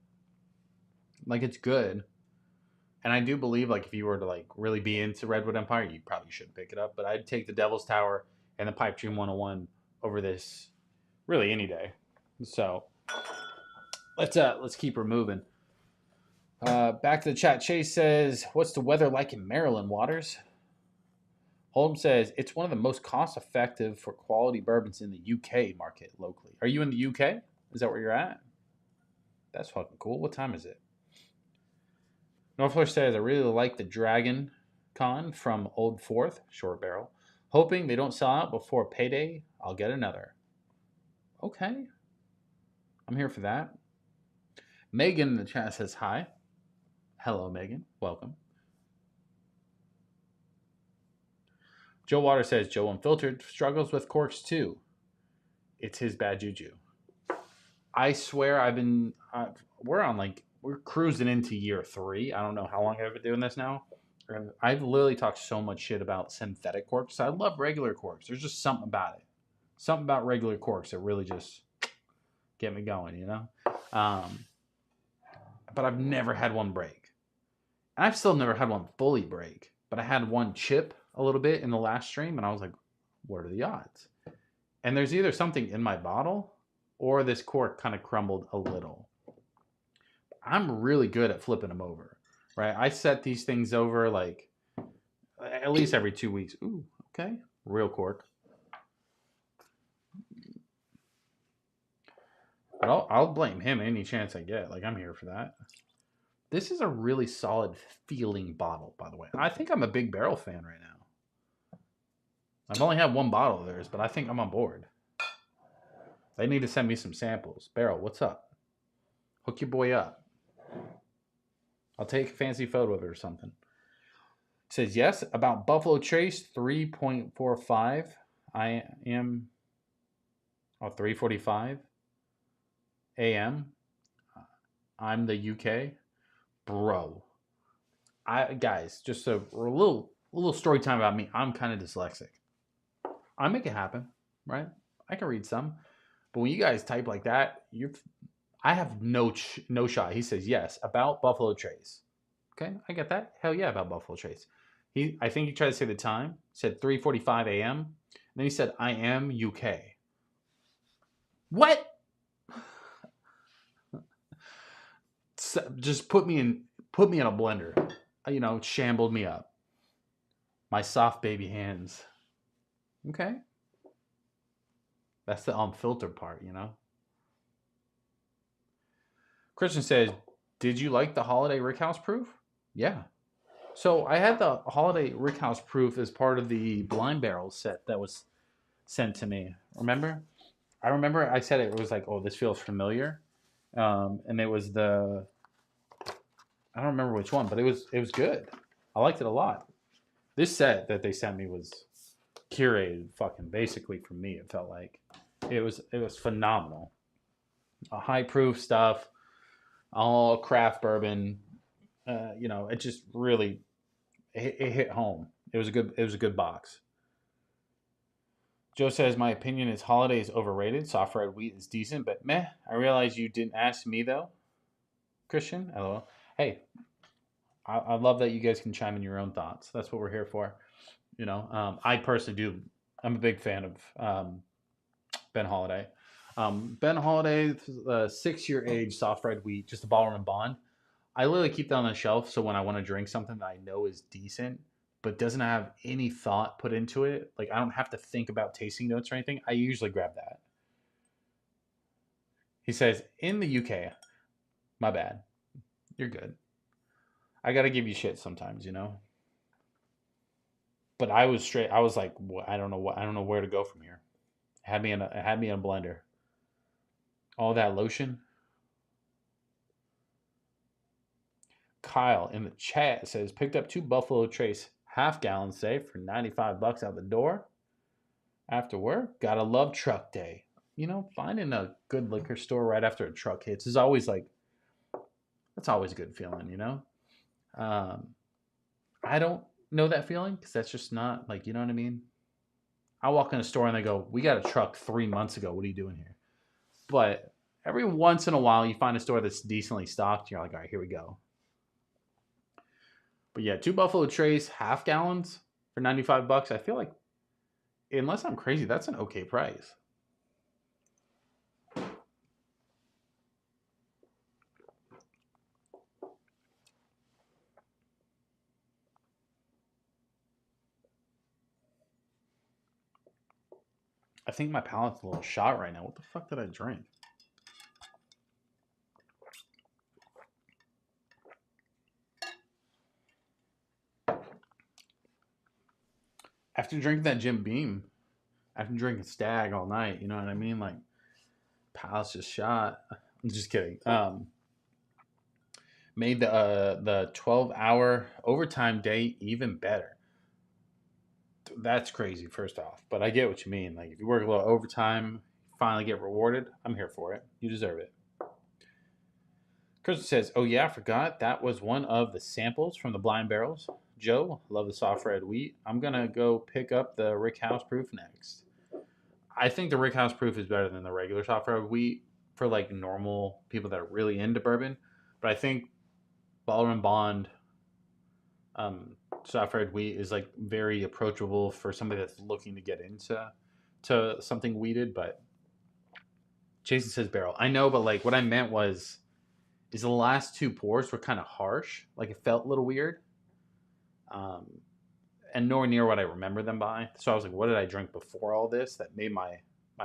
Like it's good. And I do believe like if you were to like really be into Redwood Empire, you probably should pick it up. But I'd take the Devil's Tower and the Pipe Dream 101 over this really any day. So let's keep her moving. Back to the chat. Chase says, "What's the weather like in Maryland, Waters?" Holmes says it's one of the most cost-effective for quality bourbons in the UK market locally. Are you in the UK? Is that where you're at? That's fucking cool. What time is it? Northflush says, "I really like the Dragon Con from Old Forth, short barrel. Hoping they don't sell out before payday, I'll get another." Okay. I'm here for that. Megan in the chat says hi. Hello, Megan. Welcome. Joe Water says, "Joe Unfiltered struggles with corks too. It's his bad juju." I swear we're cruising into year 3. I don't know how long I've been doing this now. And I've literally talked so much shit about synthetic corks. I love regular corks. There's just something about it. Something about regular corks that really just get me going, you know? But I've never had one break. And I've still never had one fully break. But I had one chip a little bit in the last stream, and I was like, what are the odds? And there's either something in my bottle or this cork kind of crumbled a little. I'm really good at flipping them over, right? I set these things over like at least every 2 weeks. Ooh, okay. Real cork. But I'll blame him any chance I get. Like, I'm here for that. This is a really solid feeling bottle, by the way. I think I'm a Big Barrel fan right now. I've only had one bottle of theirs, but I think I'm on board. They need to send me some samples. Barrel, what's up? Hook your boy up. I'll take a fancy photo of it or something. It says, yes, about Buffalo Trace, 3.45. I am 3:45 a.m. I'm the UK. Bro. Guys, just a little story time about me. I'm kind of dyslexic. I make it happen, right? I can read some. But when you guys type like that, I have no shot. He says, yes, about Buffalo Trace. Okay, I get that. Hell yeah, about Buffalo Trace. I think he tried to say the time. Said 3:45 a.m. And then he said, I am UK. What? So just put me in a blender. You know, shambled me up. My soft baby hands. Okay. That's the unfiltered part, you know? Christian says, did you like the holiday Rickhouse proof? Yeah. So I had the holiday Rickhouse proof as part of the blind barrel set that was sent to me. Remember? I remember I said it was like, oh, this feels familiar. And it was I don't remember which one, but it was good. I liked it a lot. This set that they sent me was curated fucking basically for me. It felt like it was phenomenal. A high proof stuff, all craft bourbon. It just really it hit home. It was a good box. Joe says my opinion is holiday is overrated. Soft red wheat is decent, but meh. I realize you didn't ask me though, Christian. LOL. Hey, I love that you guys can chime in your own thoughts. That's what we're here for. I personally do. I'm a big fan of Ben Holiday. Ben Holiday, 6-year age soft red wheat, just a Ballroom Bond. I literally keep that on the shelf so when I want to drink something that I know is decent but doesn't have any thought put into it, like I don't have to think about tasting notes or anything, I usually grab that. He says, in the UK, my bad. You're good. I got to give you shit sometimes, you know? But I was straight. I was like, I don't know what. I don't know where to go from here. It had me in a blender. All that lotion. Kyle in the chat says picked up 2 Buffalo Trace half gallons today for $95 out the door. After work, gotta love truck day. Finding a good liquor store right after a truck hits is always like that's always a good feeling. Um, I don't know that feeling because that's just not like you know what I mean. I walk in a store and they go, "We got a truck 3 months ago. What are you doing here?" But every once in a while, you find a store that's decently stocked. You're like, "All right, here we go." But yeah, 2 Buffalo Trace half gallons for $95. I feel like, unless I'm crazy, that's an okay price. I think my palate's a little shot right now. What the fuck did I drink? After drinking that Jim Beam, after drinking Stag all night, you know what I mean? Like, palate's just shot. I'm just kidding. Made the 12-hour overtime day even better. That's crazy, first off. But I get what you mean. Like, if you work a little overtime, finally get rewarded, I'm here for it. You deserve it. Kristen says, oh yeah, I forgot. That was one of the samples from the blind barrels. Joe, love the soft red wheat. I'm going to go pick up the Rick House proof next. I think the Rick House proof is better than the regular soft red wheat for like normal people that are really into bourbon. But I think Ballroom Bond soft red wheat is like very approachable for somebody that's looking to get into something wheated. But Jason says barrel. I know, but like what I meant was is the last 2 pours were kind of harsh. Like it felt a little weird. And nowhere near what I remember them by. So I was like, what did I drink before all this that made my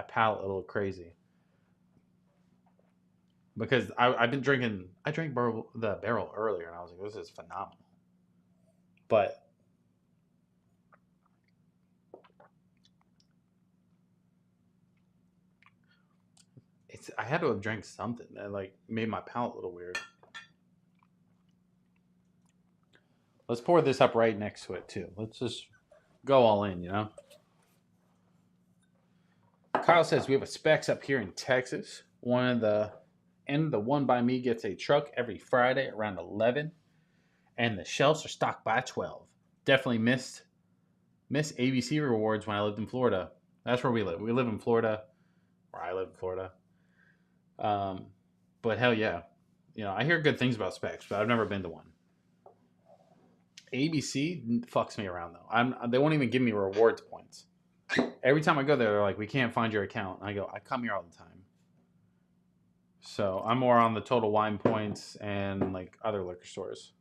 palate a little crazy? Because I drank the barrel earlier, and I was like, this is phenomenal. But I had to have drank something that like made my palate a little weird. Let's pour this up right next to it too. Let's just go all in, you know. Kyle says we have a Specs up here in Texas. The one by me gets a truck every Friday around 11, and the shelves are stocked by 12. Definitely missed ABC rewards when I lived in Florida. That's where we live. We live in Florida, or I live in Florida. But hell yeah, I hear good things about Specs, but I've never been to one. ABC fucks me around though. They won't even give me rewards points. Every time I go there, they're like, "We can't find your account." And I go, "I come here all the time." So I'm more on the Total Wine points and like other liquor stores.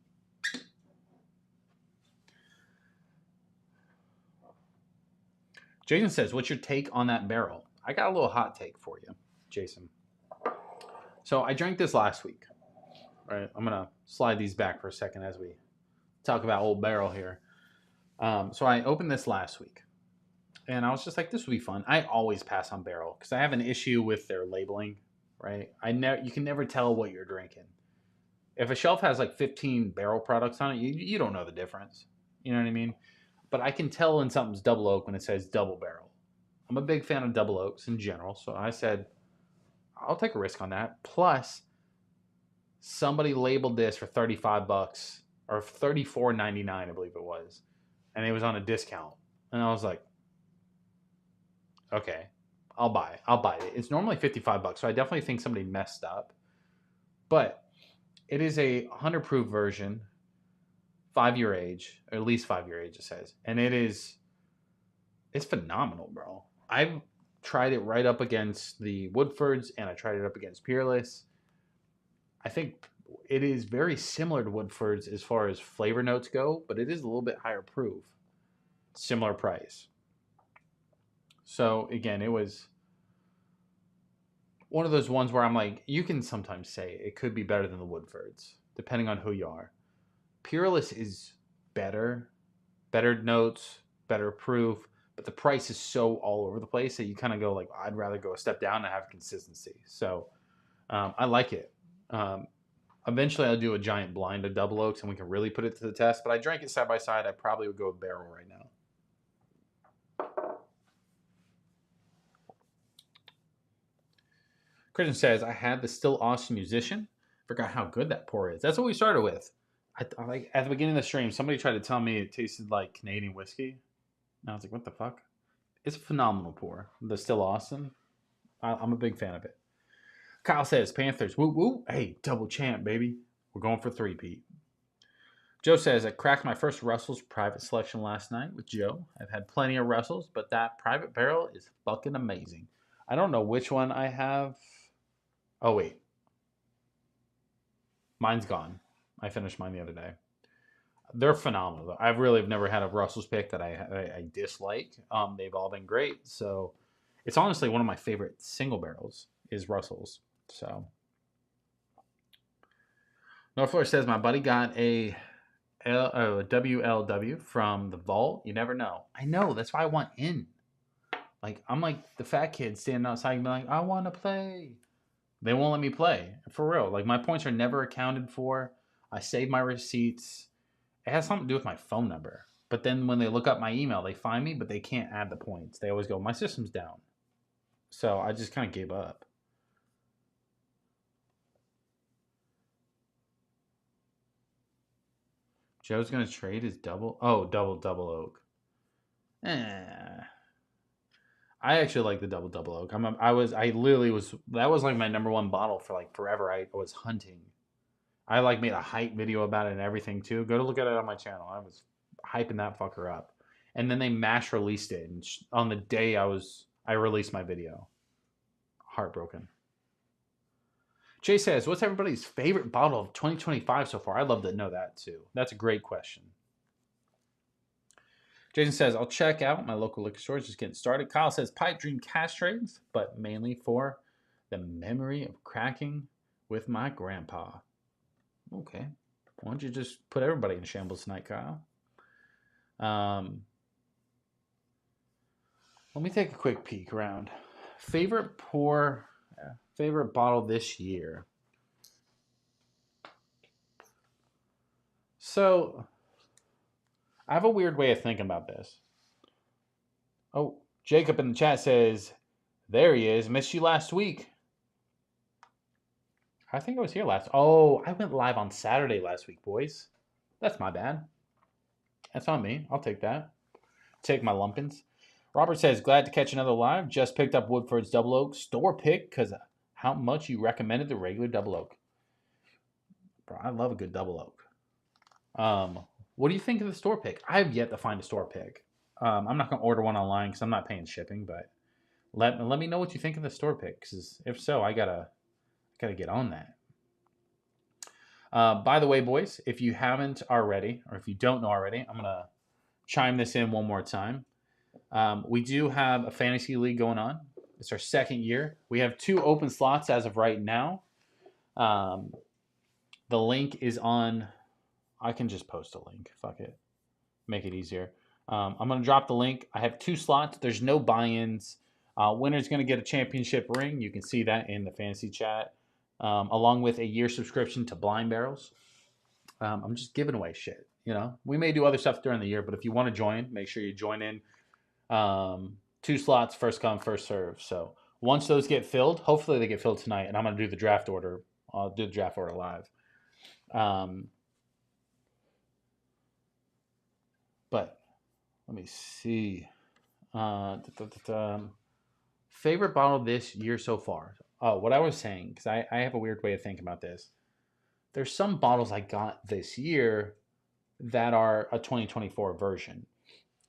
Jason says, what's your take on that barrel? I got a little hot take for you, Jason. So I drank this last week. Right, I'm going to slide these back for a second as we talk about Old Barrel here. So I opened this last week. And I was just like, this would be fun. I always pass on barrel because I have an issue with their labeling, right? You can never tell what you're drinking. If a shelf has like 15 barrel products on it, you don't know the difference. You know what I mean? But I can tell when something's double oak when it says double barrel. I'm a big fan of double oaks in general. So I said, I'll take a risk on that. Plus, somebody labeled this for $35 or $34.99, I believe it was. And it was on a discount. And I was like, okay, I'll buy it. It's normally $55, so I definitely think somebody messed up. But it is a 100 proof version, 5-year age, or at least 5-year age, it says. And it's phenomenal, bro. I've tried it right up against the Woodfords, and I tried it up against Peerless. I think it is very similar to Woodford's as far as flavor notes go, but it is a little bit higher proof. Similar price. So, again, it was one of those ones where I'm like, you can sometimes say it could be better than the Woodfords, depending on who you are. Peerless is better notes, better proof, but the price is so all over the place that you kind of go like, I'd rather go a step down and have consistency. So, I like it. Eventually, I'll do a giant blind of double oaks and we can really put it to the test. But I drank it side by side. I probably would go with barrel right now. Christian says, I had the Still Awesome Musician. Forgot how good that pour is. That's what we started with. I like at the beginning of the stream, somebody tried to tell me it tasted like Canadian whiskey. And I was like, what the fuck? It's a phenomenal pour. The Still Awesome. I'm a big fan of it. Kyle says, Panthers. Woo woo. Hey, double champ, baby. We're going for 3, Pete. Joe says, I cracked my first Russell's private selection last night with Joe. I've had plenty of Russells, but that private barrel is fucking amazing. I don't know which one I have. Oh, wait. Mine's gone. I finished mine the other day. They're phenomenal, though. I really have never had a Russell's pick that I dislike. They've all been great. So it's honestly one of my favorite single barrels is Russell's. So Northfloor says, my buddy got a WLW from the vault. You never know. I know. That's why I want in. Like, I'm like the fat kid standing outside and be like, I want to play. They won't let me play. For real. Like, my points are never accounted for. I save my receipts. It has something to do with my phone number. But then when they look up my email, they find me, but they can't add the points. They always go, my system's down. So I just kind of gave up. Joe's going to trade his double oak. I actually like the double oak. That was like my number one bottle for like forever. I was hunting. I like made a hype video about it and everything too. Go to look at it on my channel. I was hyping that fucker up. And then they mass released it. And on the day I released my video. Heartbroken. Jay says, what's everybody's favorite bottle of 2025 so far? I'd love to know that too. That's a great question. Jason says, I'll check out my local liquor stores, just getting started. Kyle says, pipe dream cash trades, but mainly for the memory of cracking with my grandpa. Okay. Why don't you just put everybody in shambles tonight, Kyle? Let me take a quick peek around. Favorite bottle this year. So I have a weird way of thinking about this. Oh, Jacob in the chat says, there he is. Missed you last week. I think I was here last. Oh, I went live on Saturday last week, boys. That's my bad. That's on me. I'll take that. Take my lumpins. Robert says, glad to catch another live. Just picked up Woodford's Double Oak. Store pick because how much you recommended the regular Double Oak. Bro, I love a good Double Oak. What do you think of the store pick? I have yet to find a store pick. I'm not going to order one online because I'm not paying shipping, but let me know what you think of the store pick. Because if so, I gotta get on that. By the way, boys, if you haven't already, or if you don't know already, I'm going to chime this in one more time. We do have a fantasy league going on. It's our second year. We have 2 open slots as of right now. Um, the link is on. I can just post a link. Fuck it. Make it easier. I'm going to drop the link. I have 2 slots. There's no buy-ins. Winner's going to get a championship ring. You can see that in the fantasy chat, along with a year subscription to Blind Barrels. I'm just giving away shit. We may do other stuff during the year, but if you want to join, make sure you join in. 2 slots, first come, first serve. So once those get filled, hopefully they get filled tonight, and I'm going to do the draft order. I'll do the draft order live. But let me see. Favorite bottle this year so far? Oh, what I was saying, because I have a weird way of thinking about this. There's some bottles I got this year that are a 2024 version.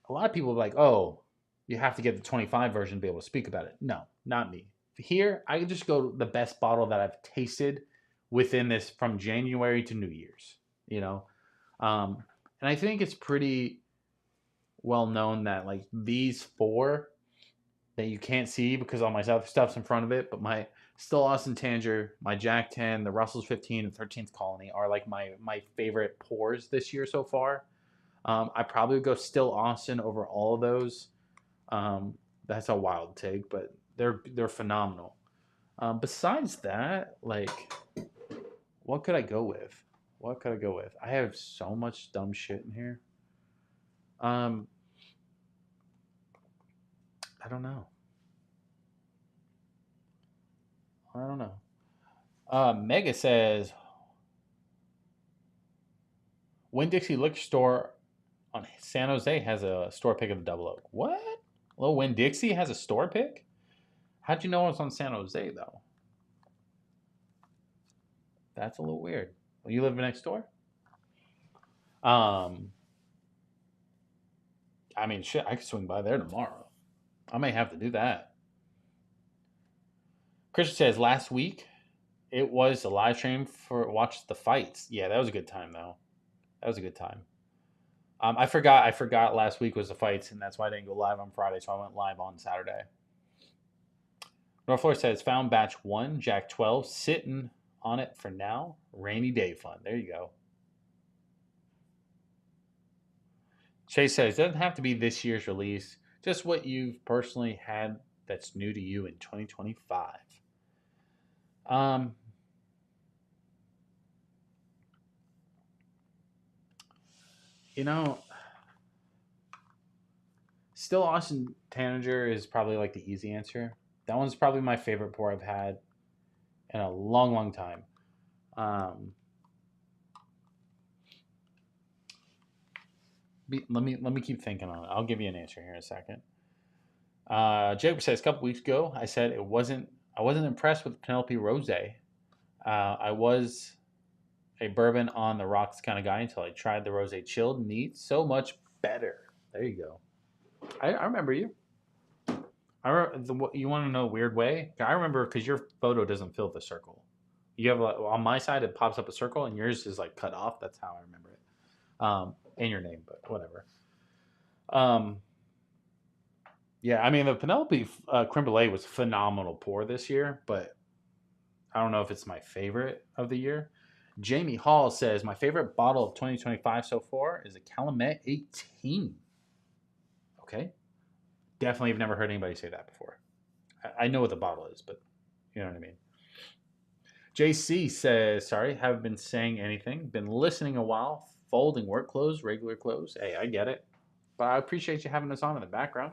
A lot of people are like, oh, you have to get the 25 version to be able to speak about it. No, not me. Here, I can just go the best bottle that I've tasted within this from January to New Year's, And I think it's pretty well known that like these 4 that you can't see because all my stuff's in front of it, but my Still Austin Tanger, my Jack 10, the Russell's 15, and 13th Colony are like my favorite pours this year so far. I probably would go Still Austin over all of those. That's a wild take, but they're phenomenal. Besides that, like, what could I go with? I have so much dumb shit in here. I don't know. Mega says, Winn-Dixie Liquor Store on San Jose has a store pick of the Double Oak. What? Well, Winn-Dixie has a store pick? How'd you know it's on San Jose, though? That's a little weird. Well, you live next door? I mean, shit, I could swing by there tomorrow. I may have to do that. Christian says, last week, it was a live stream for watch the fights. Yeah, that was a good time, though. That was a good time. I forgot last week was the fights, and that's why I didn't go live on Friday, so I went live on Saturday. Northfloor says, found batch 1, Jack 12, sitting on it for now. Rainy day fun. There you go. Chase says, doesn't have to be this year's release, just what you've personally had that's new to you in 2025. Still Austin Tanager is probably like the easy answer. That one's probably my favorite pour I've had in a long, long time. Let me keep thinking on it. I'll give you an answer here in a second. Jacob says, a couple weeks ago, I said I wasn't impressed with Penelope Rosé. I was a bourbon on the rocks kind of guy until I tried the Rosé chilled. Neat, so much better. There you go. I remember you. You want to know a weird way? I remember because your photo doesn't fill the circle. You have on my side it pops up a circle, and yours is like cut off. That's how I remember it. And your name, but whatever. Yeah, I mean the Penelope creme brulee was phenomenal pour this year, but I don't know if it's my favorite of the year. Jamie Hall says my favorite bottle of 2025 so far is a Calumet 18. Okay, definitely have never heard anybody say that before. I know what the bottle is, but you know what I mean. JC says, sorry, haven't been saying anything. Been listening a while. Folding work clothes, regular clothes. Hey, I get it. But I appreciate you having us on in the background.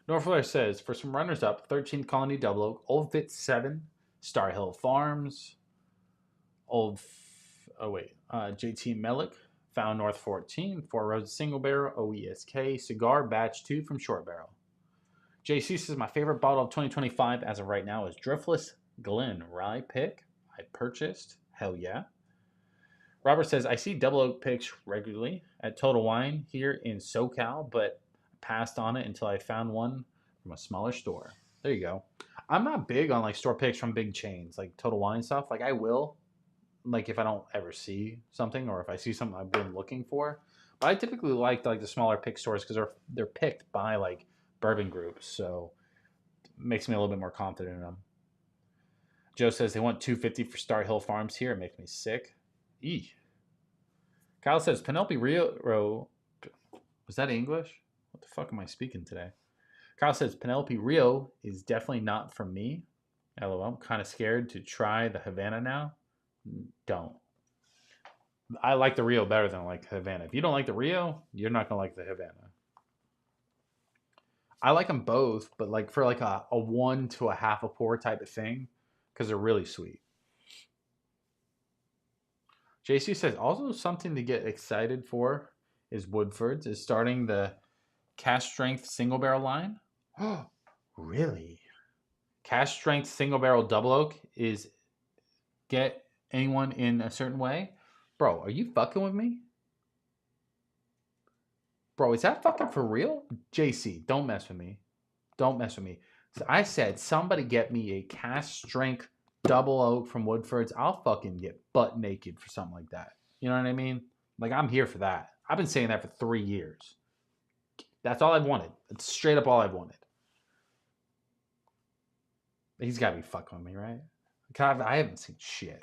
Northflare says, for some runners up, 13th Colony Double Oak, Old Fit 7, Star Hill Farms, JT Melik, Found North 14, Four Roses Single Barrel, OESK, Cigar Batch 2 from Short Barrel. JC says, my favorite bottle of 2025 as of right now is Driftless Glen Rye Pick. I purchased. Hell yeah. Robert says, I see Double Oak picks regularly at Total Wine here in SoCal, but passed on it until I found one from a smaller store. There you go. I'm not big on like store picks from big chains, like Total Wine stuff. Like I will, like if I don't ever see something or if I see something I've been looking for. But I typically like the smaller pick stores because they're picked by like bourbon groups, so it makes me a little bit more confident in them. Joe says they want 250 for Star Hill Farms here. It makes me sick. Eee. Kyle says Penelope Rio. Was that English? What the fuck am I speaking today? Kyle says Penelope Rio is definitely not from me. LOL. I'm kind of scared to try the Havana now. Don't. I like the Rio better than I like Havana. If you don't like the Rio, you're not gonna like the Havana. I like them both, but like for like a one to a half a pour type of thing, because they're really sweet. JC says also something to get excited for is Woodford's is starting the cask strength single barrel line. Oh, really? Cask strength single barrel double oak is get anyone in a certain way? Bro, are you fucking with me? Bro, is that fucking for real? JC, don't mess with me. Don't mess with me. So I said, somebody get me a cask strength double oak from Woodford's. I'll fucking get butt naked for something like that. You know what I mean? Like, I'm here for that. I've been saying that for 3 years. That's all I've wanted. It's straight up all I've wanted. He's got to be fucking with me, right? God, I haven't seen shit.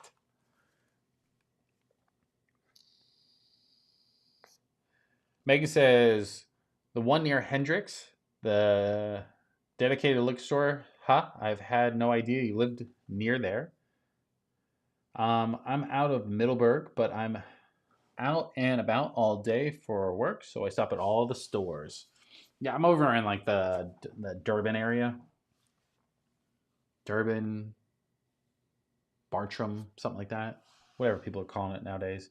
Megan says, the one near Hendrix, the dedicated liquor store. Huh? I've had no idea you lived near there. I'm out of Middleburg, but I'm out and about all day for work, so I stop at all the stores. Yeah, I'm over in like the Durban area. Durban, Bartram, something like that. Whatever people are calling it nowadays.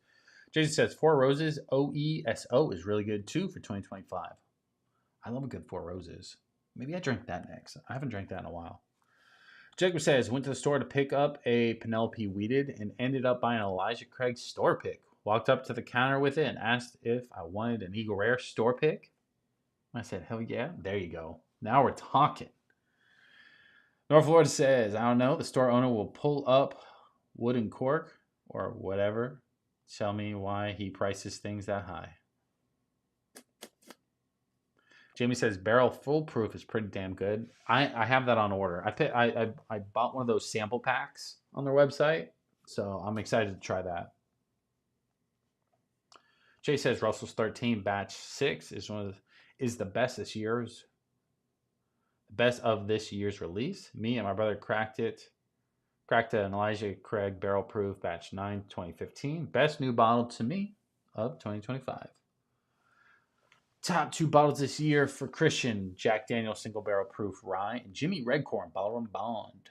Jason says Four Roses OESO is really good too for 2025. I love a good Four Roses. Maybe I drink that next. I haven't drank that in a while. Jacob says went to the store to pick up a Penelope Weeded and ended up buying an Elijah Craig store pick. Walked up to the counter with it and asked if I wanted an Eagle Rare store pick. I said, hell yeah. There you go. Now we're talking. North Florida says, I don't know. The store owner will pull up wooden cork or whatever. Tell me why he prices things that high. Jamie says barrel foolproof is pretty damn good. I have that on order. I bought one of those sample packs on their website, so I'm excited to try that. Jay says Russell's 13 batch 6 is the best this year's best of this year's release. Me and my brother cracked an Elijah Craig barrel proof batch 9 2015. Best new bottle to me of 2025. Top 2 bottles this year for Christian: Jack Daniel's single barrel proof rye and Jimmy Redcorn Bottle and Bond.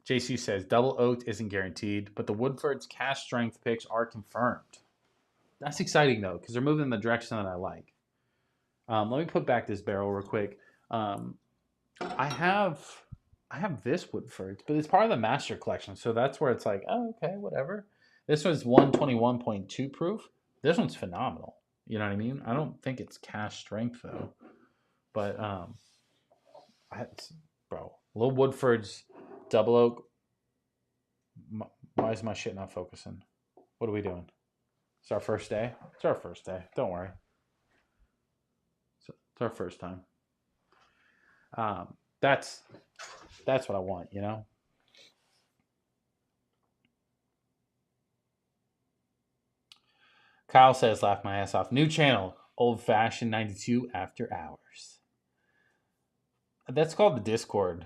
JC says double oaked isn't guaranteed, but the Woodford's cask strength picks are confirmed. That's exciting though, because they're moving in the direction that I like. Let me put back this barrel real quick. I have this Woodford, but it's part of the master collection, so that's where it's like, oh, okay, whatever. This one's 121.2 proof. This one's phenomenal. You know what I mean? I don't think it's cask strength though, but bro, Little Woodford's double oak. Why is my shit not focusing? What are we doing? It's our first day. It's our first day. Don't worry. It's our first time. That's what I want, you know? Kyle says, laugh my ass off. New channel, Old Fashioned 92 After Hours. That's called the Discord,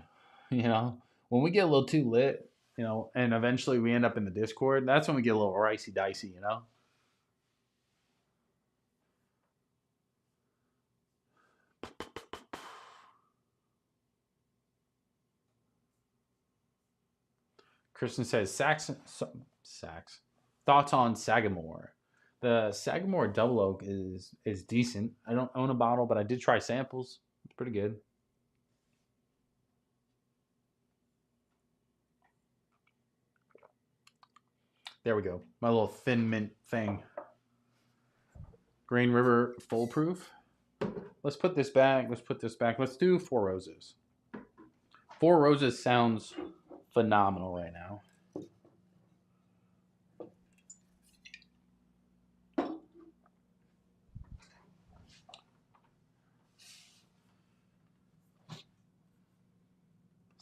you know? When we get a little too lit, you know, and eventually we end up in the Discord, that's when we get a little ricey-dicey, you know? Kristen says, Sax. Thoughts on Sagamore? The Sagamore Double Oak is decent. I don't own a bottle, but I did try samples. It's pretty good. There we go. My little thin mint thing. Green River Foolproof. Let's put this back. Let's do Four Roses. Four Roses sounds phenomenal right now.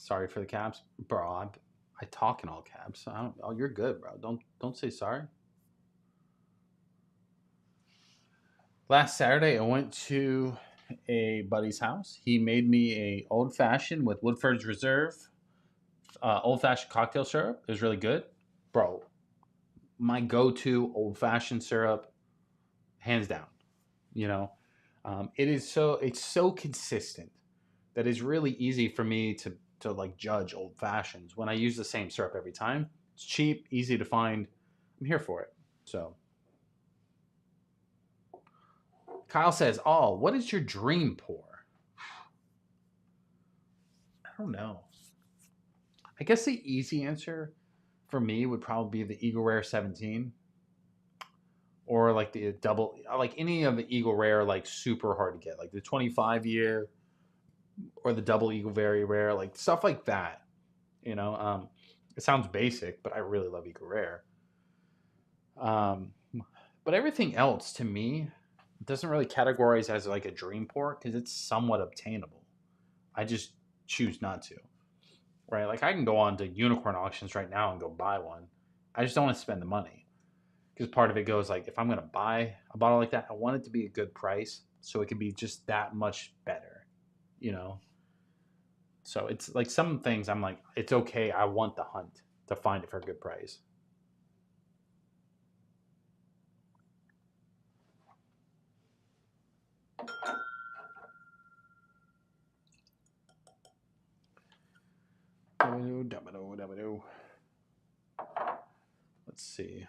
Sorry for the caps, bro. I talk in all caps. I don't. Oh, you're good, bro. Don't say sorry. Last Saturday, I went to a buddy's house. He made me a old fashioned with Woodford's Reserve, old fashioned cocktail syrup. It was really good, bro. My go-to old fashioned syrup, hands down. You know, it's so consistent that it's really easy for me to like judge old fashions when I use the same syrup every time. It's cheap, easy to find. I'm here for it. So Kyle says, "Oh, what is your dream pour?" I don't know. I guess the easy answer for me would probably be the Eagle Rare 17 or like the double, like any of the Eagle Rare, like super hard to get, like the 25-year or the double Eagle Very Rare, like stuff like that. You know, it sounds basic, but I really love Eagle Rare. Um, but everything else to me doesn't really categorize as like a dream pour because it's somewhat obtainable. I just choose not to. Right? Like I can go on to unicorn auctions right now and go buy one. I just don't want to spend the money because part of it goes like if I'm going to buy a bottle like that, I want it to be a good price so it can be just that much better, you know. So it's like some things I'm like it's okay. I want the hunt to find it for a good price. Let's see.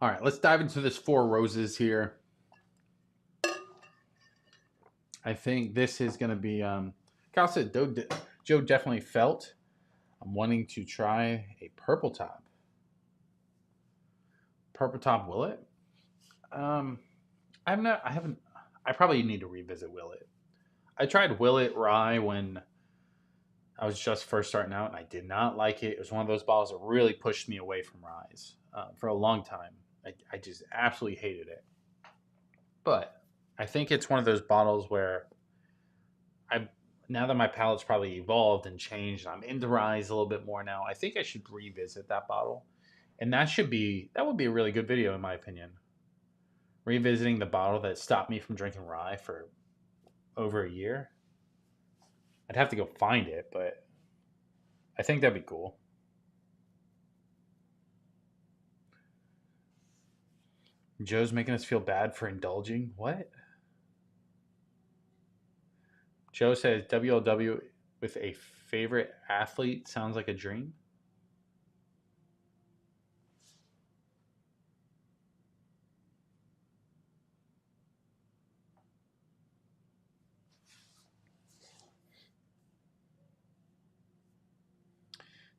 All right, let's dive into this Four Roses here. I think this is going to be. Kyle said Joe definitely felt. I'm wanting to try a purple top. Purple top Willet. Um, I'm not. I haven't. I probably need to revisit Willet. I tried Willet Rye when I was just first starting out, and I did not like it. It was one of those bottles that really pushed me away from Ryes for a long time. I just absolutely hated it. But I think it's one of those bottles where I now that my palate's probably evolved and changed, and I'm into Ryes a little bit more now. I think I should revisit that bottle, and that would be a really good video in my opinion. Revisiting the bottle that stopped me from drinking rye for over a year. I'd have to go find it, but I think that'd be cool. Joe's making us feel bad for indulging. What? Joe says WLW with a favorite athlete sounds like a dream.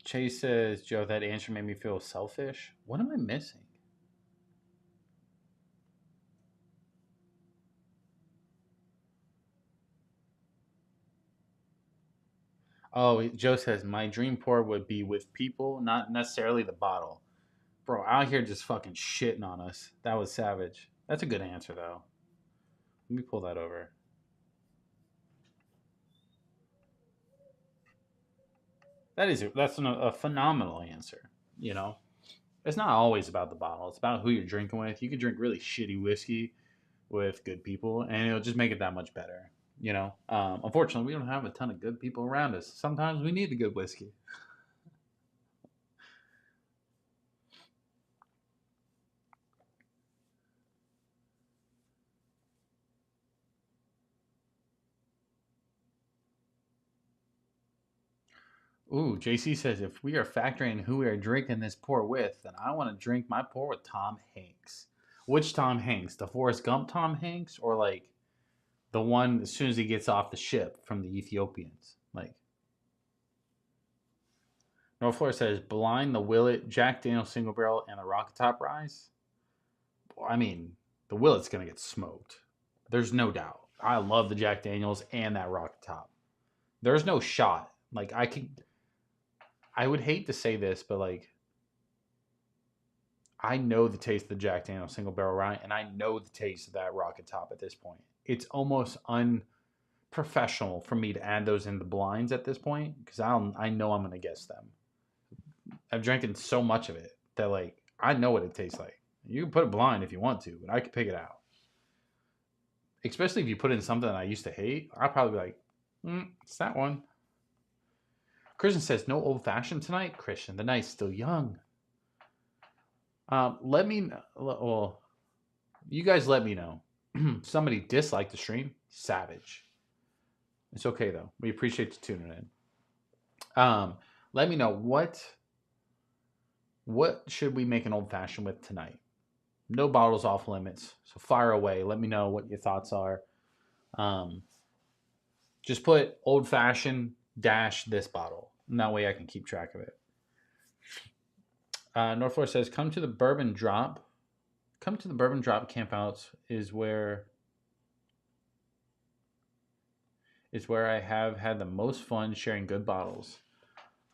Chase says, Joe, that answer made me feel selfish. What am I missing? Oh, Joe says, my dream pour would be with people, not necessarily the bottle. Bro, out here just fucking shitting on us. That was savage. That's a good answer, though. Let me pull that over. That's a phenomenal answer. You know, it's not always about the bottle. It's about who you're drinking with. You can drink really shitty whiskey with good people, and it'll just make it that much better. You know, unfortunately, we don't have a ton of good people around us. Sometimes we need the good whiskey. Ooh, JC says if we are factoring who we are drinking this pour with, then I want to drink my pour with Tom Hanks. Which Tom Hanks? The Forrest Gump Tom Hanks, or like the one as soon as he gets off the ship from the Ethiopians? Like North Florida says, Blind, the Willet, Jack Daniel Single Barrel, and the Rocket Top Rise. I mean, the Willet's gonna get smoked. There's no doubt. I love the Jack Daniels and that Rocket Top. There's no shot. Like I would hate to say this, but like I know the taste of the Jack Daniel's single barrel rye, and I know the taste of that Rocket Top at this point. It's almost unprofessional for me to add those in the blinds at this point because I know I'm gonna guess them. I've drinking so much of it that like I know what it tastes like. You can put a blind if you want to, but I can pick it out. Especially if you put in something that I used to hate, I'll probably be like, it's that one. Christian says, no old fashioned tonight. Christian, the night's still young. Let me know. Well, you guys let me know. Somebody disliked the stream. Savage. It's okay though. We appreciate you tuning in. Let me know what should we make an old fashioned with tonight. No bottles off limits. So fire away. Let me know what your thoughts are. Just put old fashioned dash this bottle. And that way I can keep track of it. North Florida says, come to the Bourbon Drop. Come to the Bourbon Drop campouts is where I have had the most fun sharing good bottles.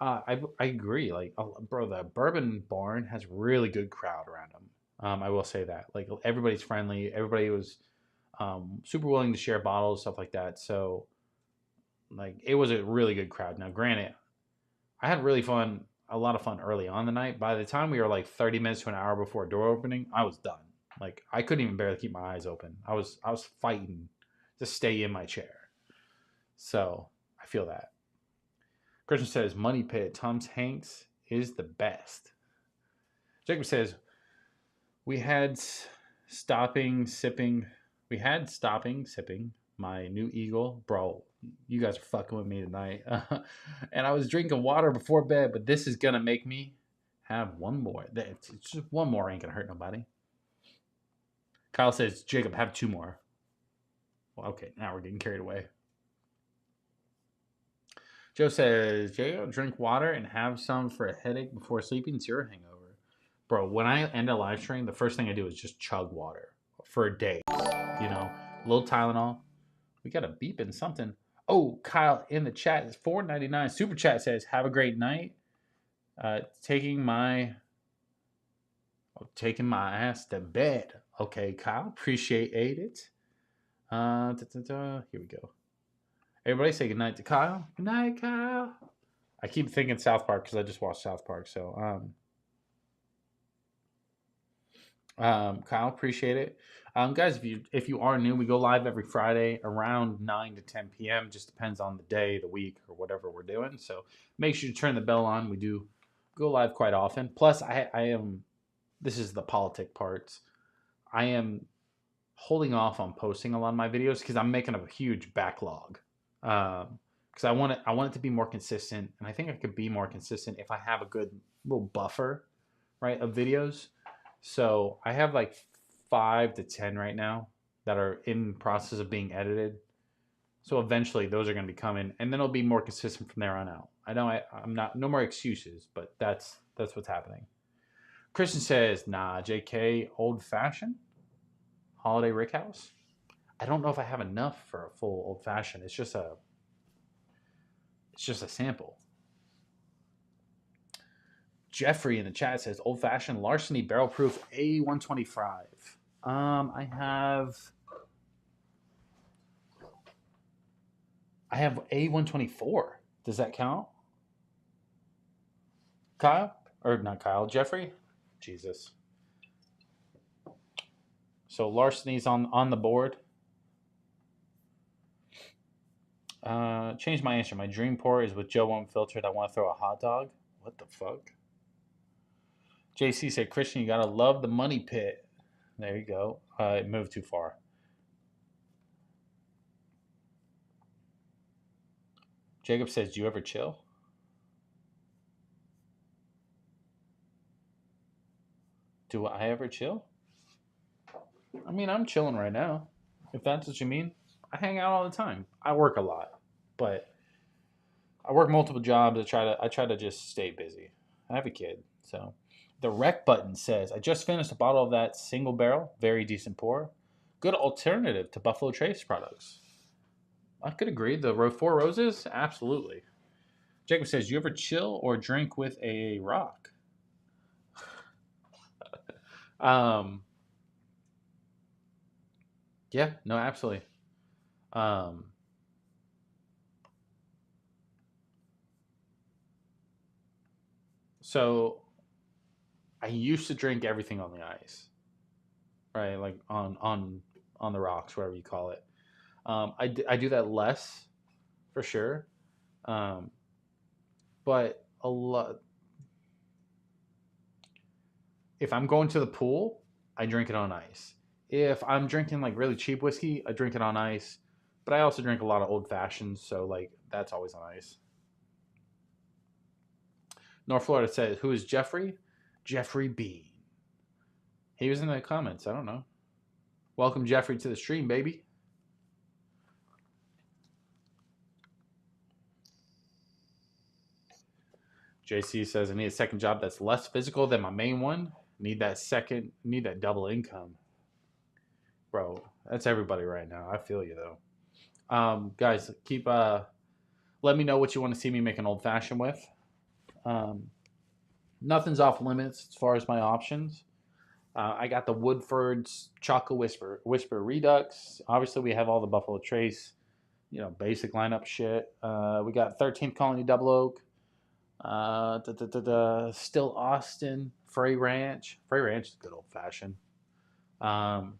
I agree. Like, bro, the Bourbon Barn has really good crowd around them. I will say that. Like, everybody's friendly. Everybody was super willing to share bottles, stuff like that. So, like, it was a really good crowd. Now, granted, I had a lot of fun early on the night. By the time we were like 30 minutes to an hour before door opening, I was done. Like, I couldn't even barely keep my eyes open. I was fighting to stay in my chair. So, I feel that. Christian says, Money Pit, Tom Hanks is the best. Jacob says, we had stopping, sipping my new Eagle. Bro, you guys are fucking with me tonight. And I was drinking water before bed, but this is going to make me have one more. It's just one more ain't going to hurt nobody. Kyle says, Jacob, have two more. Well, okay, now we're getting carried away. Joe says, Jacob, drink water and have some for a headache before sleeping. Zero hangover. Bro, when I end a live stream, the first thing I do is just chug water for days. You know, a little Tylenol. We got a beep and something. Oh, Kyle in the chat is $4.99. Super chat says, have a great night. Taking my ass to bed. Okay, Kyle, appreciate it. Here we go. Everybody say goodnight to Kyle. Good night, Kyle. I keep thinking South Park because I just watched South Park. So, Kyle, appreciate it. Guys, if you are new, we go live every Friday around 9 to 10 p.m. Just depends on the day, the week, or whatever we're doing. So make sure you turn the bell on. We do go live quite often. Plus, this is the politic parts. I am holding off on posting a lot of my videos because I'm making a huge backlog. Because I want it to be more consistent, and I think I could be more consistent if I have a good little buffer, right, of videos. So I have like 5 to 10 right now that are in process of being edited. So eventually those are going to be coming, and then it'll be more consistent from there on out. I know I'm not, no more excuses, but that's what's happening. Christian says, nah, JK, old fashioned holiday rickhouse. I don't know if I have enough for a full old fashioned. It's just a sample. Jeffrey in the chat says old fashioned larceny barrel proof A125. I have A124. Does that count? Kyle? Or not Kyle, Jeffrey? Jesus. So larceny's on the board. Change my answer. My dream pour is with Joe Unfiltered. I want to throw a hot dog. What the fuck? JC said, Christian, you gotta love the Money Pit. There you go. It moved too far. Jacob says, do you ever chill? Do I ever chill? I mean, I'm chilling right now. If that's what you mean. I hang out all the time. I work a lot, but I work multiple jobs. I try to just stay busy. I have a kid, so. The rec button says, I just finished a bottle of that single barrel, very decent pour. Good alternative to Buffalo Trace products. I could agree. The Four Roses, absolutely. Jacob says, you ever chill or drink with a rock? Um, yeah, no, absolutely. Um, so I used to drink everything on the ice, right? Like on the rocks, whatever you call it. I do that less for sure. Um, but a lot if I'm going to the pool, I drink it on ice. If I'm drinking like really cheap whiskey, I drink it on ice. But I also drink a lot of old fashions, so like that's always on ice. North Florida says, "Who is Jeffrey? Jeffrey B. He was in the comments. I don't know. Welcome Jeffrey to the stream, baby." JC says, "I need a second job that's less physical than my main one. Need that double income, bro. That's everybody right now. I feel you though. Guys, keep let me know what you want to see me make an old fashioned with. Um, nothing's off limits as far as my options. I got the Woodford's Chocolate Whisper Redux. Obviously, we have all the Buffalo Trace, basic lineup shit. We got 13th Colony Double Oak, Still Austin, Frey Ranch. Frey Ranch is good old fashioned. Um,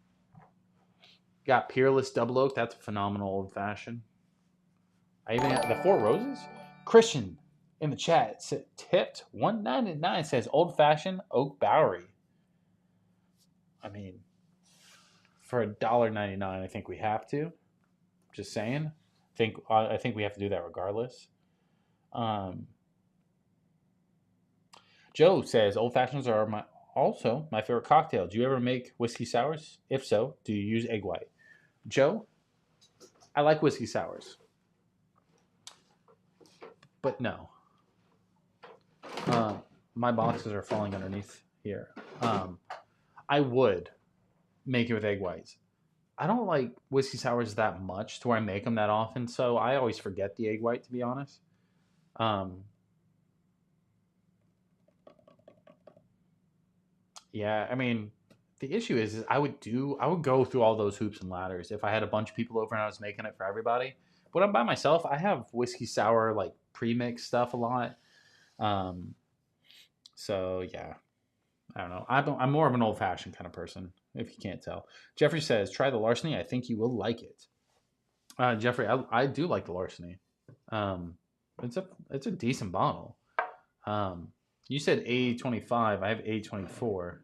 got Peerless Double Oak. That's a phenomenal old fashioned. I even got the Four Roses. Christian in the chat tipped 199 says old fashioned Oak Bowery. I mean, for $1.99, I think we have to. Just saying. I think we have to do that regardless. Um, Joe says old fashions are also my favorite cocktail. Do you ever make whiskey sours? If so, do you use egg white? Joe, I like whiskey sours, but no. My boxes are falling underneath here. I would make it with egg whites. I don't like whiskey sours that much to where I make them that often, so I always forget the egg white, to be honest. Yeah, I mean, the issue is I would go through all those hoops and ladders if I had a bunch of people over and I was making it for everybody. When I'm by myself, I have whiskey sour like pre-mix stuff a lot. Um, so yeah, I don't know. I'm more of an old fashioned kind of person, if you can't tell. Jeffrey says, "Try the larceny. I think you will like it." Jeffrey, I do like the larceny. Um, it's a decent bottle. Um, you said A25. I have A24 or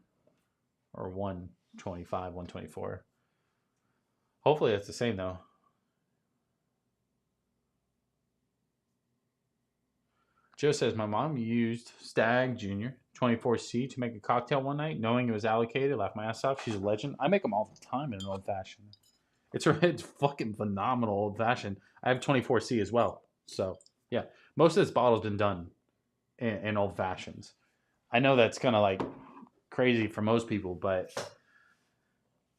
125, 124. Hopefully that's the same though. Joe says my mom used Stag Junior 24C to make a cocktail one night, knowing it was allocated. Laughed my ass off. She's a legend. I make them all the time in an old fashioned. It's fucking phenomenal old fashioned. I have 24C as well. So yeah, most of this bottle's been done in old fashions. I know that's kind of like crazy for most people, but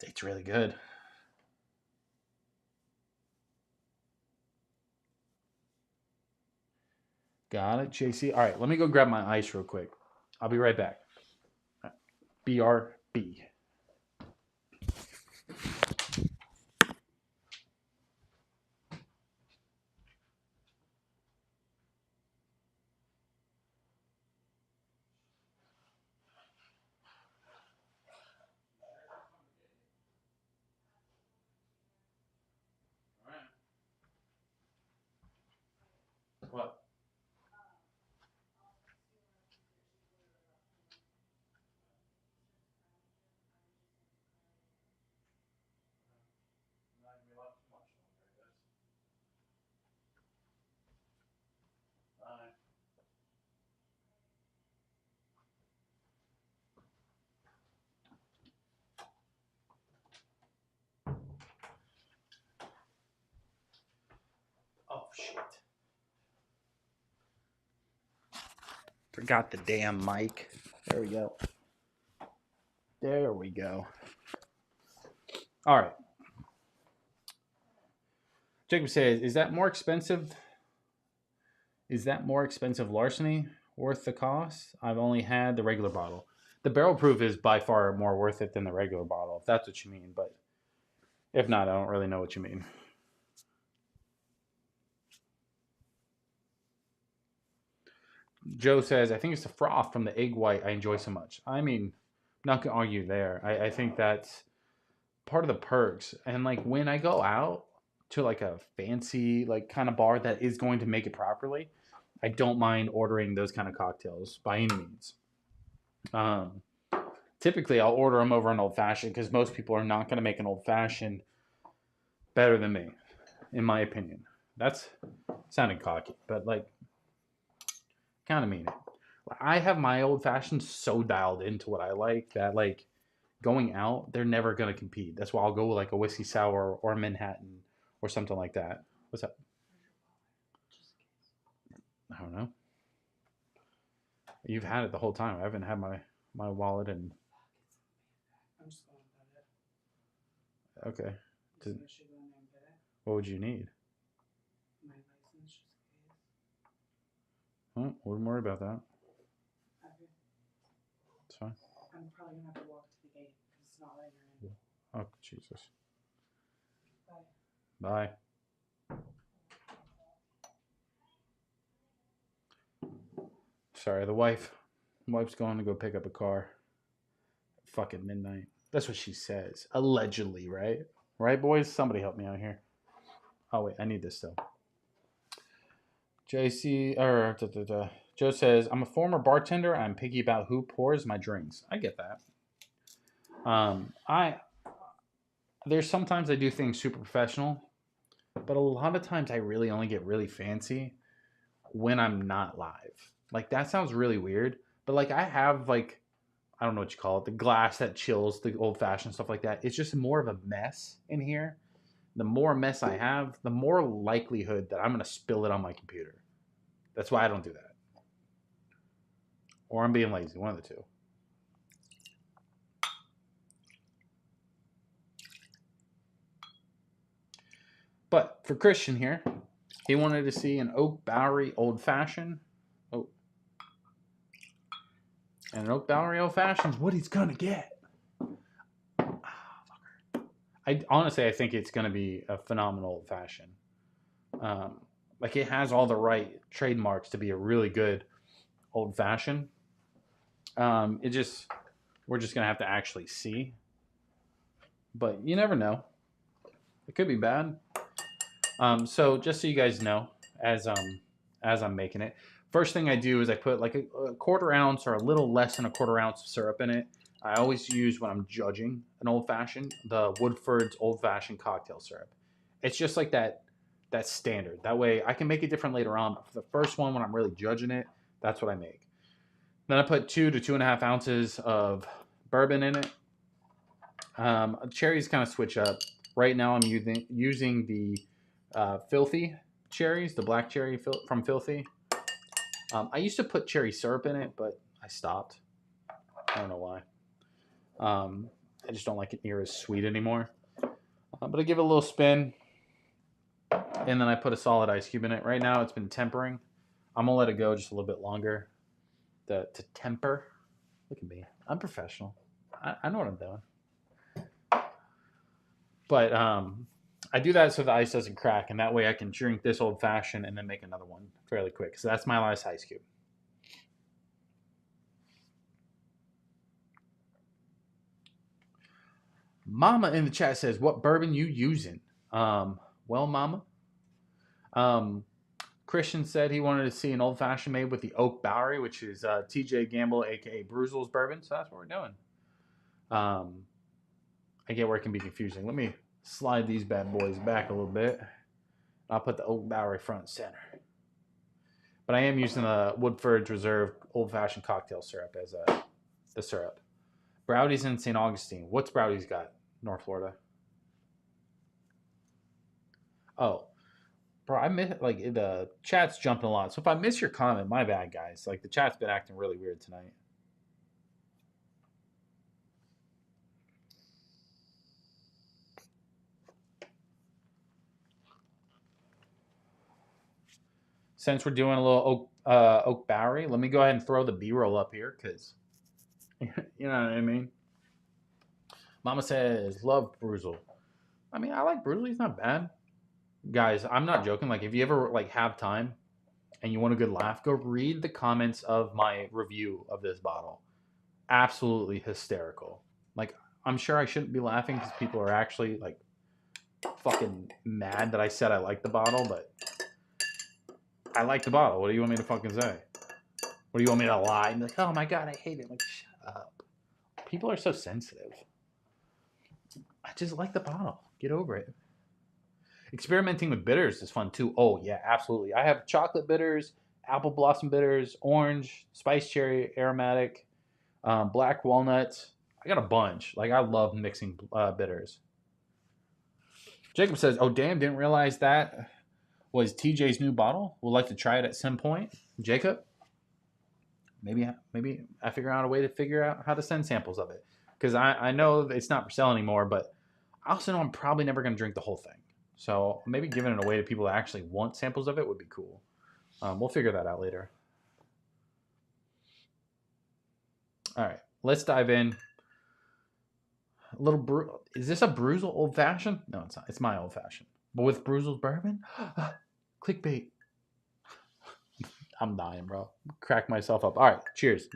it's really good. Got it, JC. All right, let me go grab my ice real quick. I'll be right back. BRB. What? Oh shit! Forgot the damn mic. There we go. There we go. All right. Jacob says, "Is that more expensive? Is that more expensive larceny worth the cost? I've only had the regular bottle. The barrel proof is by far more worth it than the regular bottle, if that's what you mean. But if not, I don't really know what you mean. Joe says, I think it's the froth from the egg white I enjoy so much. I mean, I'm not going to argue there. I think that's part of the perks. And like when I go out to like a fancy like kind of bar that is going to make it properly, I don't mind ordering those kind of cocktails by any means. Um, Typically, I'll order them over an old fashioned because most people are not going to make an old fashioned better than me, in my opinion. That's sounding cocky, but like, kind of mean it. I have my old fashioned so dialed into what I like that like going out, they're never gonna compete. That's why I'll go with like a whiskey sour or a Manhattan or something like that. What's up? I don't know. You've had it the whole time. I haven't had my wallet and I'm just going with it. okay. So I should go in there and get it. What would you need? My license just in case. Oh, wouldn't worry about that. Okay. It's fine. I'm probably gonna have to walk to the gate because it's not letting her in. Oh Jesus. Bye. Bye. Sorry, the wife's going to go pick up a car. Fucking midnight. That's what she says. Allegedly, right? Right, boys? Somebody help me out here. Oh wait, I need this still. Joe says, I'm a former bartender. I'm picky about who pours my drinks. I get that. There's sometimes I do things super professional, but a lot of times I really only get really fancy when I'm not live. Like that sounds really weird, but like I have like I don't know what you call it, the glass that chills, the old fashioned stuff like that. It's just more of a mess in here. The more mess I have, the more likelihood that I'm going to spill it on my computer. That's why I don't do that. Or I'm being lazy, one of the two. But for Christian here, he wanted to see an Oak Bowery Old Fashioned. Oh. And an Oak Bowery Old Fashioned is what he's going to get. I think it's going to be a phenomenal Old Fashioned. Like it has all the right trademarks to be a really good Old Fashioned. We're just going to have to actually see. But you never know. It could be bad. So just so you guys know, as I'm making it, first thing I do is I put like a quarter ounce or a little less than a quarter ounce of syrup in it. I always use when I'm judging an old fashioned, the Woodford's old fashioned cocktail syrup. It's just like that standard. That way I can make it different later on. But for the first one, when I'm really judging it, that's what I make. Then I put 2 to 2.5 ounces of bourbon in it. Cherries kind of switch up. Right now I'm using the Filthy cherries, the black cherry from Filthy. I used to put cherry syrup in it, but I stopped. I don't know why. I just don't like it near as sweet anymore. But I give it a little spin, and then I put a solid ice cube in it. Right now it's been tempering. I'm going to let it go just a little bit longer to temper. Look at me. I'm professional. I know what I'm doing. But I do that so the ice doesn't crack, and that way I can drink this old fashioned and then make another one fairly quick. So that's my last ice cube. Mama in the chat says, "What bourbon you using?" Well, Mama, Christian said he wanted to see an old fashioned made with the Oak Bowery, which is TJ Gamble, aka Bruzel's bourbon. So that's what we're doing. I get where it can be confusing. Let me slide these bad boys back a little bit. I'll put the Oak Bowery front and center. But I am using the Woodford's Reserve Old Fashioned Cocktail Syrup as the syrup. Browdy's in St. Augustine. What's Browdy's got? North Florida. Oh, bro, I miss like the chat's jumping a lot. So if I miss your comment, my bad, guys. Like the chat's been acting really weird tonight. Since we're doing a little Oak Bowery, let me go ahead and throw the B-roll up here because You know what I mean? Mama says, love Bruzel. I mean, I like Bruzel. He's not bad. Guys, I'm not joking. Like, if you ever like have time and you want a good laugh, go read the comments of my review of this bottle. Absolutely hysterical. Like, I'm sure I shouldn't be laughing because people are actually like fucking mad that I said I like the bottle, but I like the bottle. What do you want me to fucking say? What do you want me to lie and be like, oh my god, I hate it? Like, shut up. People are so sensitive. I just like the bottle. Get over it. Experimenting with bitters is fun too. Oh yeah, absolutely. I have chocolate bitters, apple blossom bitters, orange, spice cherry, aromatic, black walnuts. I got a bunch. Like, I love mixing bitters. Jacob says, "Oh damn, didn't realize that was TJ's new bottle. Would like to try it at some point." Jacob, maybe I figure out a way to figure out how to send samples of it, because I know it's not for sale anymore, but I also know I'm probably never going to drink the whole thing. So maybe giving it away to people that actually want samples of it would be cool. We'll figure that out later. All right, let's dive in. A little is this a Bruzel old fashioned? No, it's not. It's my old fashioned, but with Bruzel's bourbon. Clickbait. I'm dying, bro. Crack myself up. All right, cheers.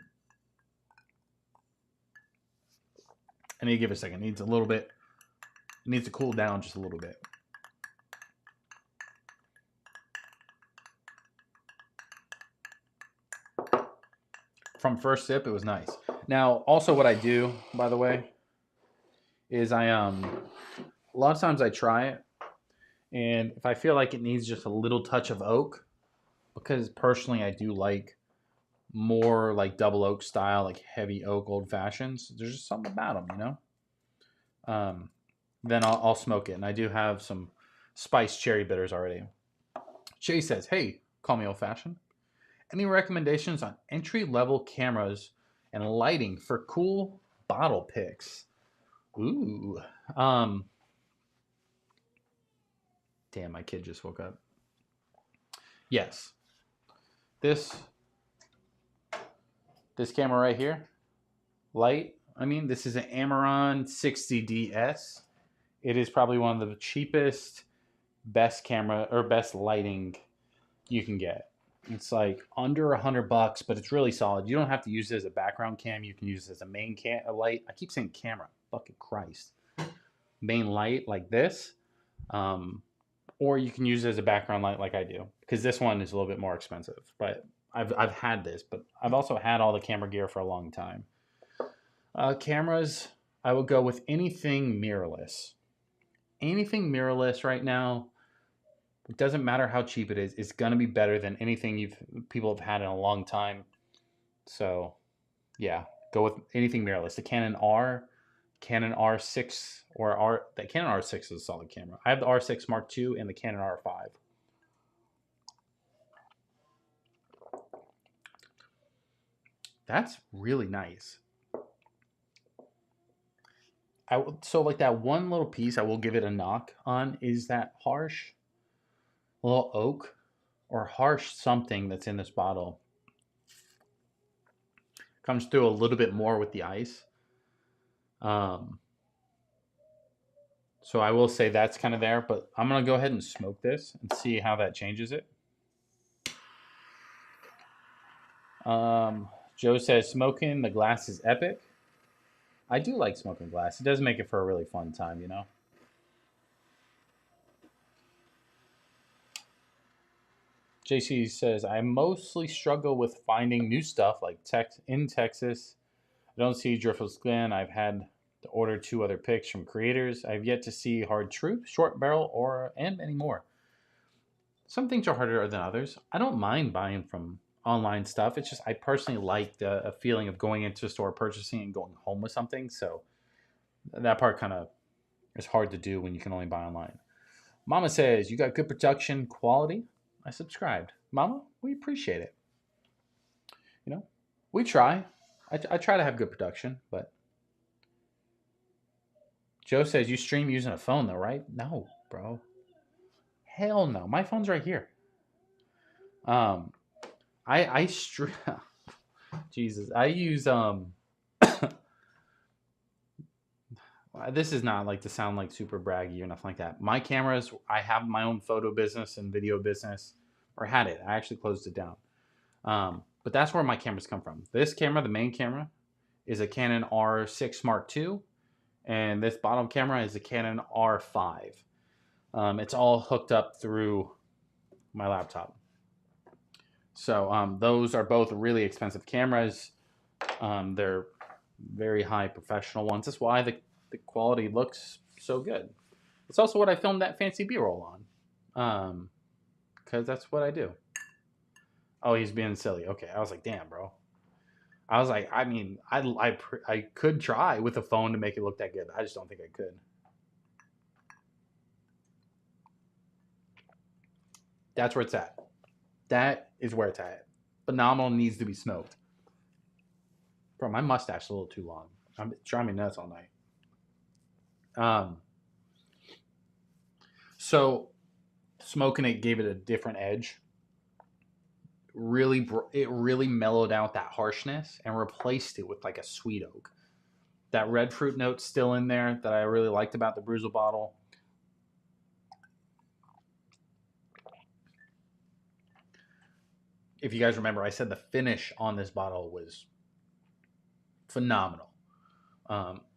I need to give it a second. It needs a little bit. It needs to cool down just a little bit. From first sip, it was nice. Now, also what I do, by the way, is I a lot of times I try it, and if I feel like it needs just a little touch of oak, because personally I do like more like double oak style, like heavy oak old fashions. There's just something about them, you know. Then I'll smoke it, and I do have some spiced cherry bitters already. Jay says, "Hey, call me old fashioned. Any recommendations on entry level cameras and lighting for cool bottle picks?" Ooh. Damn, my kid just woke up. Yes. This camera right here, light. I mean, this is an Amaron 60DS. It is probably one of the cheapest, best camera or best lighting you can get. It's like under $100, but it's really solid. You don't have to use it as a background cam. You can use it as a main light. I keep saying camera. Fucking Christ. Main light like this. Or you can use it as a background light like I do, because this one is a little bit more expensive. But I've had this, but I've also had all the camera gear for a long time. Cameras, I would go with anything mirrorless. Anything mirrorless right now, it doesn't matter how cheap it is, it's going to be better than anything people have had in a long time. So, yeah, go with anything mirrorless. The Canon R6 the Canon R6 is a solid camera. I have the R6 Mark II and the Canon R5. That's really nice. So like that one little piece I will give it a knock on is that harsh little oak or harsh something that's in this bottle. Comes through a little bit more with the ice. So I will say that's kind of there, but I'm going to go ahead and smoke this and see how that changes it. Joe says, smoking the glass is epic. I do like smoking glass. It does make it for a really fun time, you know? JC says, I mostly struggle with finding new stuff like in Texas. I don't see Driftless Glen. I've had to order 2 other picks from creators. I've yet to see Hard Truth, Short Barrel, and many more. Some things are harder than others. I don't mind buying from online stuff. It's just I personally like the feeling of going into a store, purchasing, and going home with something. So that part kind of is hard to do when you can only buy online. Mama says, you got good production quality. I subscribed. Mama, we appreciate it. You know, we try. I try to have good production, but Joe says you stream using a phone though, right? No, bro. Hell no. My phone's right here. I stream. Jesus, I use This is not like to sound like super braggy or nothing like that. My cameras, I have my own photo business and video business, or had it. I actually closed it down. But that's where my cameras come from. This camera, the main camera, is a Canon R6 Mark II, and this bottom camera is a Canon R5. It's all hooked up through my laptop. So those are both really expensive cameras. They're very high professional ones. That's why the quality looks so good. It's also what I filmed that fancy B-roll on, because that's what I do. Oh, he's being silly. Okay, I was like, damn, bro. I was like, I mean, I could try with a phone to make it look that good. I just don't think I could. That's where it's at. That is where it's at. Phenomenal, needs to be smoked. Bro, my mustache is a little too long. I'm driving me nuts all night. So smoking it gave it a different edge. It really mellowed out that harshness and replaced it with like a sweet oak. That red fruit note's still in there that I really liked about the Bruzel bottle. If you guys remember, I said the finish on this bottle was phenomenal.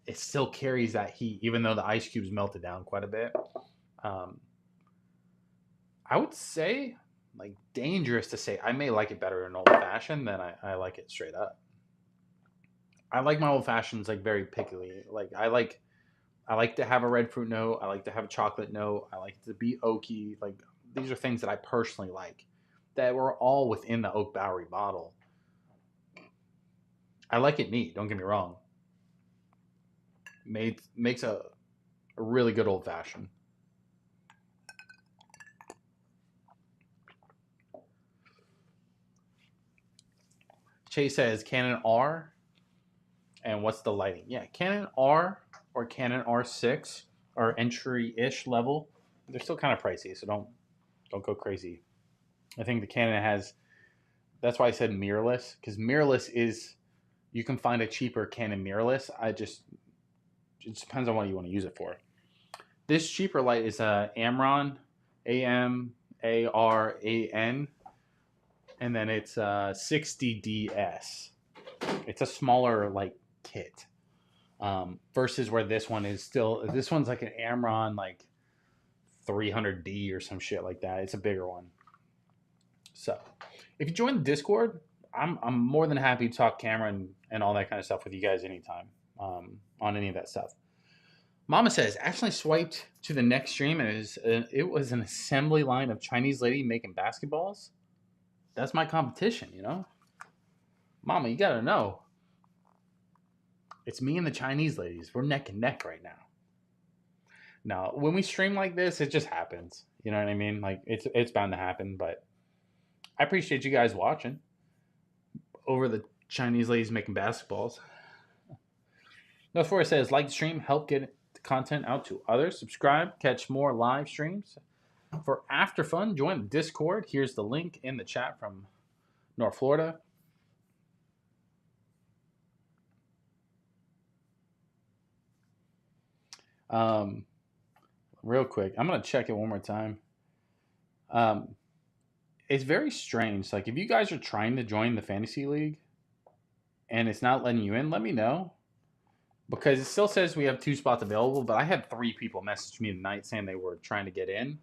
It still carries that heat, even though the ice cubes melted down quite a bit. I would say, like, dangerous to say, I may like it better in old fashioned than I like it straight up. I like my old fashions like very pickily. Like I like to have a red fruit note. I like to have a chocolate note. I like to be oaky. Like these are things that I personally like that were all within the Oak Bowery bottle. I like it neat. Don't get me wrong. Makes a really good old fashioned. Chase says Canon R. And what's the lighting? Yeah, Canon R or Canon R6 are entry-ish level. They're still kind of pricey, so don't go crazy. I think the Canon has. That's why I said mirrorless, because mirrorless is, you can find a cheaper Canon mirrorless. It depends on what you want to use it for. This cheaper light is a Amron, AMARAN, and then it's 60DS. It's a smaller like kit, versus where this one is still. This one's like an Amron like 300D or some shit like that. It's a bigger one. So, if you join the Discord, I'm more than happy to talk camera and all that kind of stuff with you guys anytime on any of that stuff. Mama says, actually swiped to the next stream and it was an assembly line of Chinese lady making basketballs. That's my competition, you know? Mama, you gotta know. It's me and the Chinese ladies. We're neck and neck right now. Now, when we stream like this, it just happens. You know what I mean? Like, it's bound to happen, but I appreciate you guys watching over the Chinese ladies making basketballs. Note 4 says, like the stream, help get the content out to others. Subscribe, catch more live streams. For after fun, join the Discord. Here's the link in the chat from North Florida. Real quick, I'm going to check it one more time. It's very strange. Like, if you guys are trying to join the fantasy league and it's not letting you in, let me know. Because it still says we have 2 spots available, but I had 3 people message me tonight saying they were trying to get in.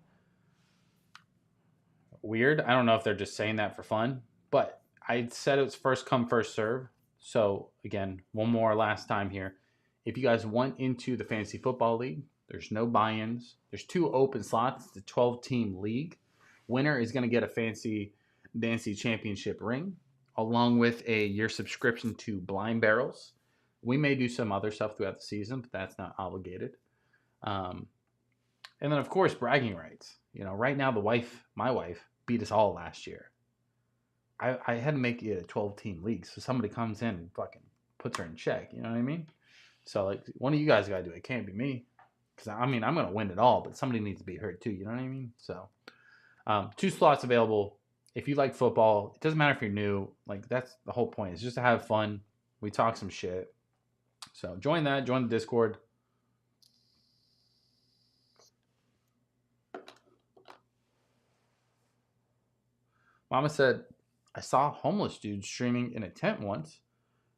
Weird. I don't know if they're just saying that for fun, but I said it's first come, first serve. So, again, one more last time here. If you guys want into the Fantasy Football League, there's no buy-ins. There's 2 open slots. It's a 12-team league. Winner is going to get a Fancy Dancy Championship ring, along with a year subscription to Blind Barrels. We may do some other stuff throughout the season, but that's not obligated. And then, of course, bragging rights. You know, right now, my wife, beat us all last year. I had to make it a 12-team league, so somebody comes in and fucking puts her in check. You know what I mean? So, like, one of you guys got to do it. It can't be me. Because, I mean, I'm going to win it all, but somebody needs to be hurt too. You know what I mean? So, 2 slots available. If you like football, it doesn't matter if you're new. Like, that's the whole point. It's just to have fun. We talk some shit. So, join that. Join the Discord. Mama said, I saw a homeless dude streaming in a tent once.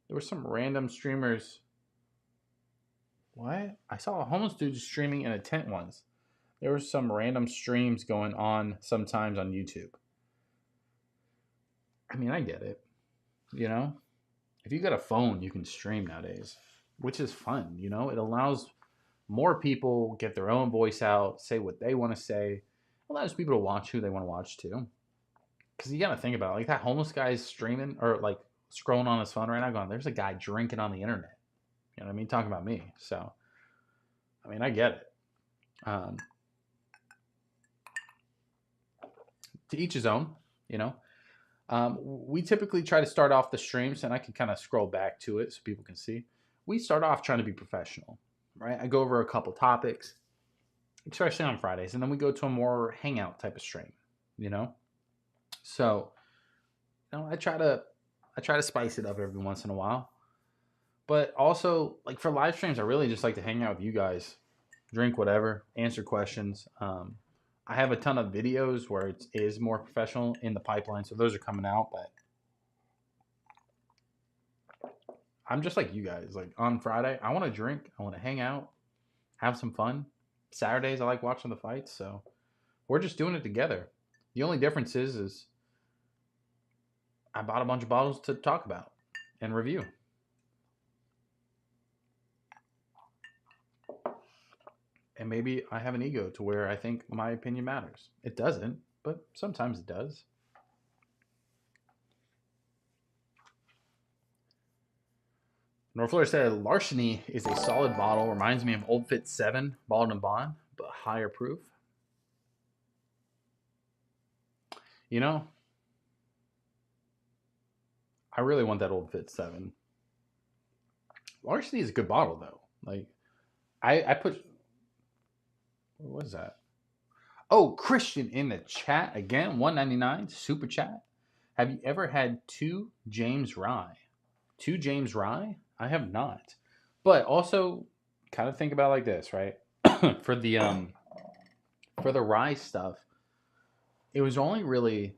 There were some random streamers. What? I saw a homeless dude streaming in a tent once. There were some random streams going on sometimes on YouTube. I mean, I get it. You know, if you got a phone, you can stream nowadays, which is fun. You know, it allows more people get their own voice out, say what they want to say. It allows people to watch who they want to watch too. Because you got to think about it. Like that homeless guy is streaming or like scrolling on his phone right now going, there's a guy drinking on the internet. You know what I mean? Talking about me. So, I mean, I get it. To each his own, you know. We typically try to start off the streams, and I can kind of scroll back to it so people can see. We start off trying to be professional, right? I go over a couple topics, especially on Fridays, and then we go to a more hangout type of stream, you know. So, you know, I try to spice it up every once in a while, but also like for live streams, I really just like to hang out with you guys, drink whatever, answer questions. I have a ton of videos where it is more professional in the pipeline, so those are coming out. But I'm just like you guys. Like on Friday, I want to drink, I want to hang out, have some fun. Saturdays, I like watching the fights, so we're just doing it together. The only difference is I bought a bunch of bottles to talk about and review. And maybe I have an ego to where I think my opinion matters. It doesn't, but sometimes it does. Norfleur said, Larceny is a solid bottle. Reminds me of Old Fit 7, bottled and bond, but higher proof. You know, I really want that Old Fit 7. Larceny is a good bottle, though. Like, I put... What was that? Oh, Christian in the chat again. $1.99 super chat. Have you ever had 2 James Rye? 2 James Rye? I have not. But also, kind of think about it like this, right? for the rye stuff, it was only really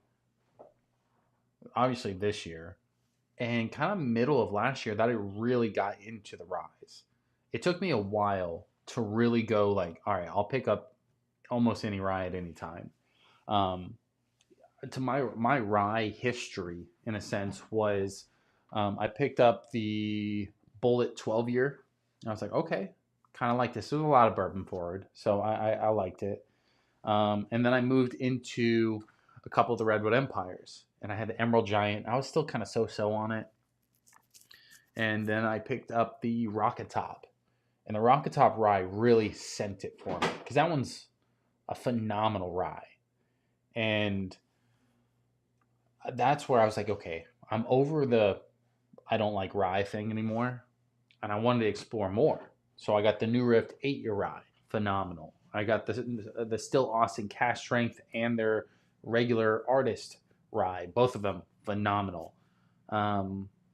obviously this year and kind of middle of last year that I really got into the ryes. It took me a while to really go like, all right, I'll pick up almost any rye at any time. To my rye history, in a sense, was I picked up the Bullet 12 year. I was like, okay, kind of like this. There's a lot of bourbon forward, so I liked it. And then I moved into a couple of the Redwood Empires, and I had the Emerald Giant. I was still kind of so-so on it. And then I picked up the Rocket Top. And the Rocket Top rye really sent it for me because that one's a phenomenal rye. And that's where I was like, okay, I'm over the I don't like rye thing anymore. And I wanted to explore more. So I got the New Rift 8-year rye. Phenomenal. I got the Still Austin Cask Strength and their regular Artist rye. Both of them phenomenal.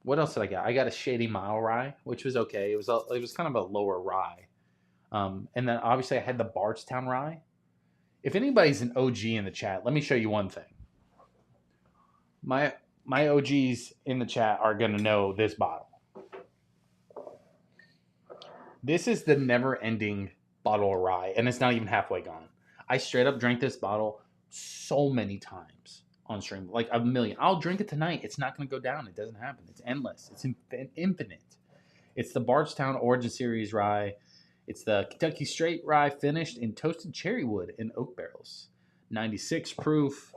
What else did I get? I got a Shady Mile rye, which was okay. It was kind of a lower rye. And then obviously I had the Bardstown rye. If anybody's an OG in the chat, let me show you one thing. My OGs in the chat are going to know this bottle. This is the never-ending bottle of rye, and it's not even halfway gone. I straight up drank this bottle so many times on stream, like a million. I'll drink it tonight. It's not going to go down. It doesn't happen. It's endless. It's infinite. It's the Bardstown Origin Series rye. It's the Kentucky Straight rye finished in toasted cherry wood and oak barrels. 96 proof.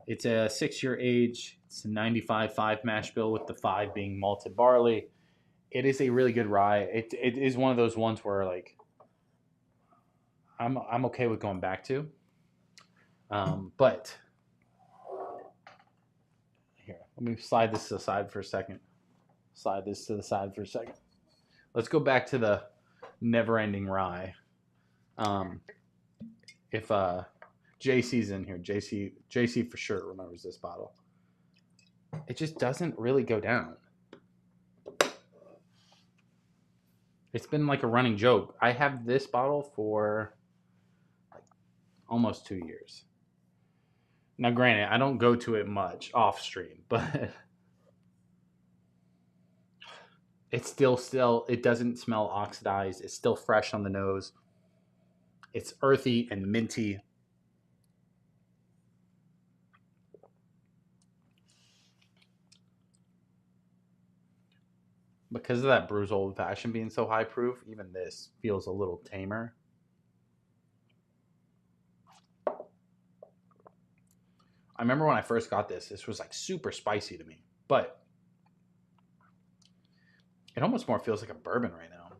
It's a 6-year age. It's a 95.5 mash bill with the 5 being malted barley. It is a really good rye. It is one of those ones where like I'm okay with going back to. But here, let me slide this to the side for a second. Slide this to the side for a second. Let's go back to the never-ending rye. If JC's in here, JC for sure remembers this bottle. It just doesn't really go down. It's been like a running joke. I have this bottle for like almost 2 years. Now, granted, I don't go to it much off stream, but it's still, it doesn't smell oxidized. It's still fresh on the nose. It's earthy and minty. Because of that Bruce Old Fashioned being so high proof, even this feels a little tamer. I remember when I first got this was like super spicy to me, but it almost more feels like a bourbon right now.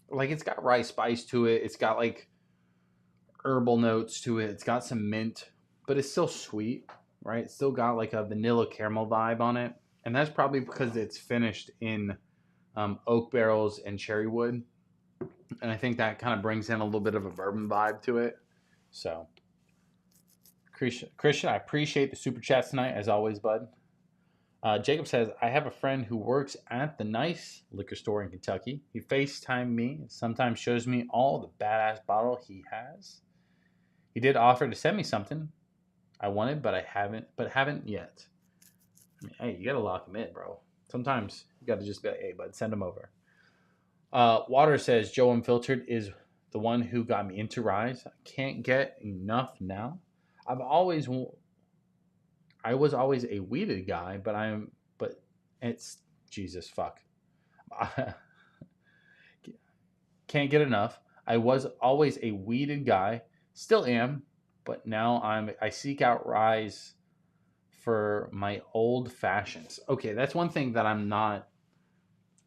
Like it's got rye spice to it. It's got like herbal notes to it. It's got some mint, but it's still sweet, right? It's still got like a vanilla caramel vibe on it. And that's probably because it's finished in oak barrels and cherry wood. And I think that kind of brings in a little bit of a bourbon vibe to it. So, Christian, I appreciate the super chats tonight, as always, bud. Jacob says, I have a friend who works at the nice liquor store in Kentucky. He FaceTimed me and sometimes shows me all the badass bottle he has. He did offer to send me something I wanted, but I haven't yet. I mean, hey, you gotta lock him in, bro. Sometimes you gotta just be like, hey, bud, send him over. Water says, Joe Unfiltered is the one who got me into Rise. I can't get enough now. I was always a weeded guy, but it's Jesus fuck. Can't get enough. I was always a weeded guy, still am, but now I seek out Rise for my old fashions. Okay, that's one thing that I'm not.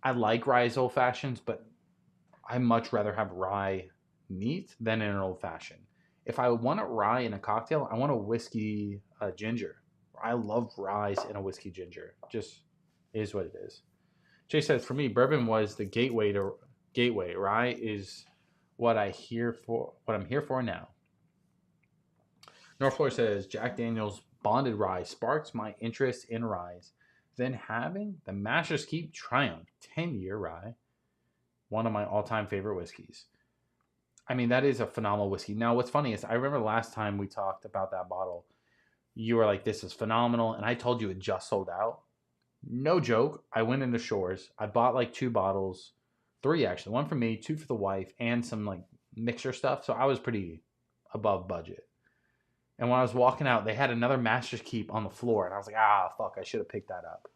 I like Rye's old fashions, but I much rather have rye neat than in an old fashioned. If I want a rye in a cocktail, I want a whiskey ginger. I love rye in a whiskey ginger. Just is what it is. Jay says, for me, bourbon was the gateway. Rye is what I'm here for now. North Florida says, Jack Daniels Bonded Rye sparks my interest in rye. Then having the Master's Keep Triumph 10-year rye, one of my all-time favorite whiskeys. I mean, that is a phenomenal whiskey. Now, what's funny is I remember last time we talked about that bottle, you were like, this is phenomenal. And I told you it just sold out. No joke. I went into Shores. I bought like 2 bottles, 3 actually. 1 for me, 2 for the wife, and some like mixer stuff. So I was pretty above budget. And when I was walking out, they had another Master's Keep on the floor. And I was like, fuck, I should have picked that up.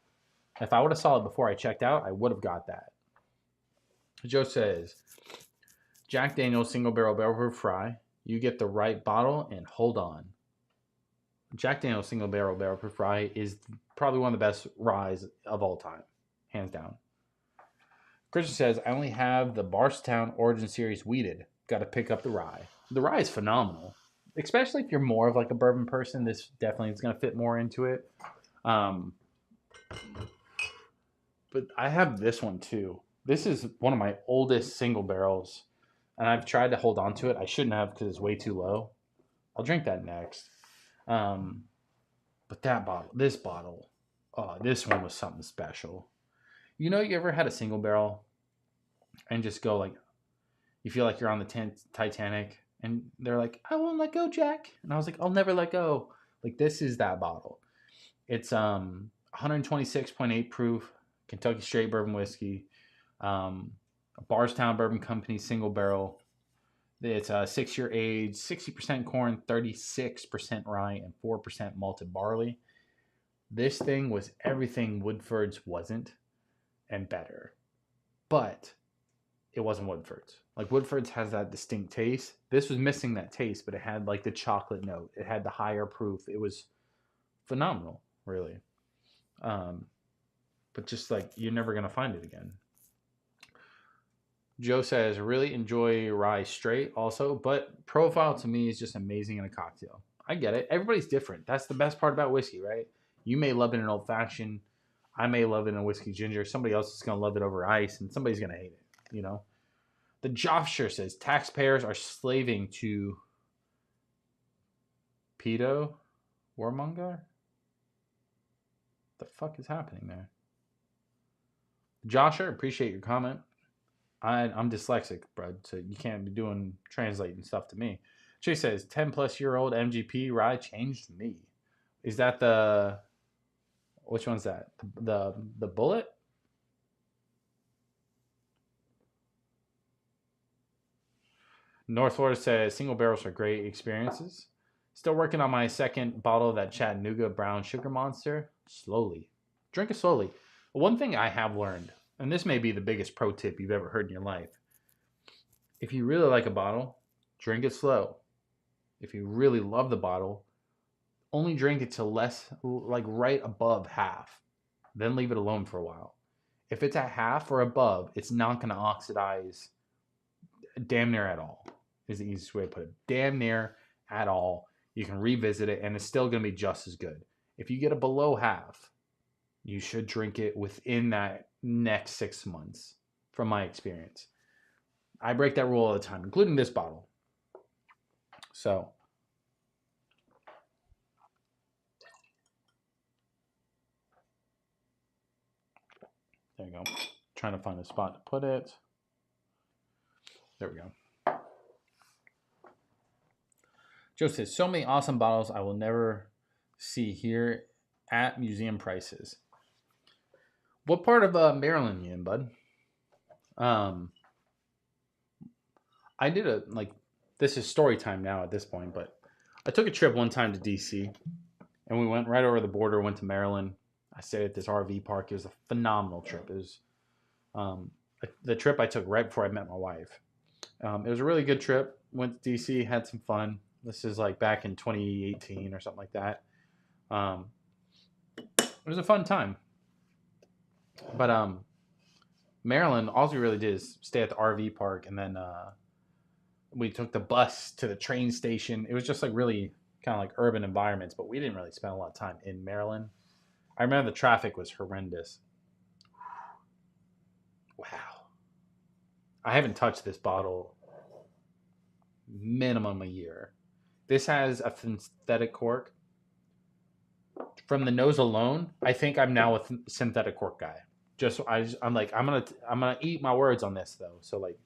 If I would have saw it before I checked out, I would have got that. Joe says, Jack Daniel's Single Barrel Proof Fry. You get the right bottle and hold on. Jack Daniel's Single Barrel Proof Rye is probably one of the best ryes of all time. Hands down. Christian says, I only have the Barstown Origin Series weeded. Got to pick up the rye. The rye is phenomenal. Especially if you're more of like a bourbon person, this definitely is going to fit more into it. But I have this one too. This is one of my oldest single barrels, and I've tried to hold on to it. I shouldn't have because it's way too low. I'll drink that next. But this bottle, this one was something special. You know, you ever had a single barrel and just go like, you feel like you're on the Titanic, and they're like, I won't let go, Jack. And I was like, I'll never let go. Like, this is that bottle. It's 126.8 proof Kentucky straight bourbon whiskey. Bardstown Bourbon Company single barrel. It's a 6-year age, 60% corn, 36% rye, and 4% malted barley. This thing was everything Woodford's wasn't, and better. But it wasn't Woodford's. Like, Woodford's has that distinct taste. This was missing that taste, but it had like the chocolate note. It had the higher proof. It was phenomenal, really. But just like, you're never going to find it again. Joe says, really enjoy rye straight also, but profile to me is just amazing in a cocktail. I get it. Everybody's different. That's the best part about whiskey, right? You may love it in an old fashioned. I may love it in a whiskey ginger. Somebody else is going to love it over ice, and somebody's going to hate it, you know? The Jofshire says, taxpayers are slaving to pedo warmonger? The fuck is happening there? Josher, appreciate your comment. I'm dyslexic, bro, so you can't be doing translating stuff to me. She says 10+-year-old MGP rye changed me. Is that the? Which one's that? The bullet? North Florida says single barrels are great experiences. Still working on my second bottle of that Chattanooga Brown Sugar Monster. Slowly. Drink it slowly. One thing I have learned, and this may be the biggest pro tip you've ever heard in your life. If you really like a bottle, drink it slow. If you really love the bottle, only drink it to less, like right above half. Then leave it alone for a while. If it's at half or above, it's not going to oxidize damn near at all. Is the easiest way to put it. Damn near at all. You can revisit it and it's still going to be just as good. If you get it below half, you should drink it within that next 6 months, from my experience. I break that rule all the time, including this bottle. So, there you go. Trying to find a spot to put it. There we go. Joe says, so many awesome bottles I will never see here at museum prices. What part of Maryland you in, bud? I did this is story time now at this point, but I took a trip one time to DC and we went right over the border, went to Maryland. I stayed at this RV park. It was a phenomenal trip. It was the trip I took right before I met my wife. It was a really good trip. Went to DC, had some fun. This is like back in 2018 or something like that. It was a fun time. But Maryland, all we really did is stay at the RV park, and then we took the bus to the train station. It was just like really kind of like urban environments, but we didn't really spend a lot of time in Maryland. I remember the traffic was horrendous. Wow. I haven't touched this bottle minimum a year. This has a synthetic cork. From the nose alone, I think I'm now a synthetic cork guy. I'm gonna eat my words on this though. So like,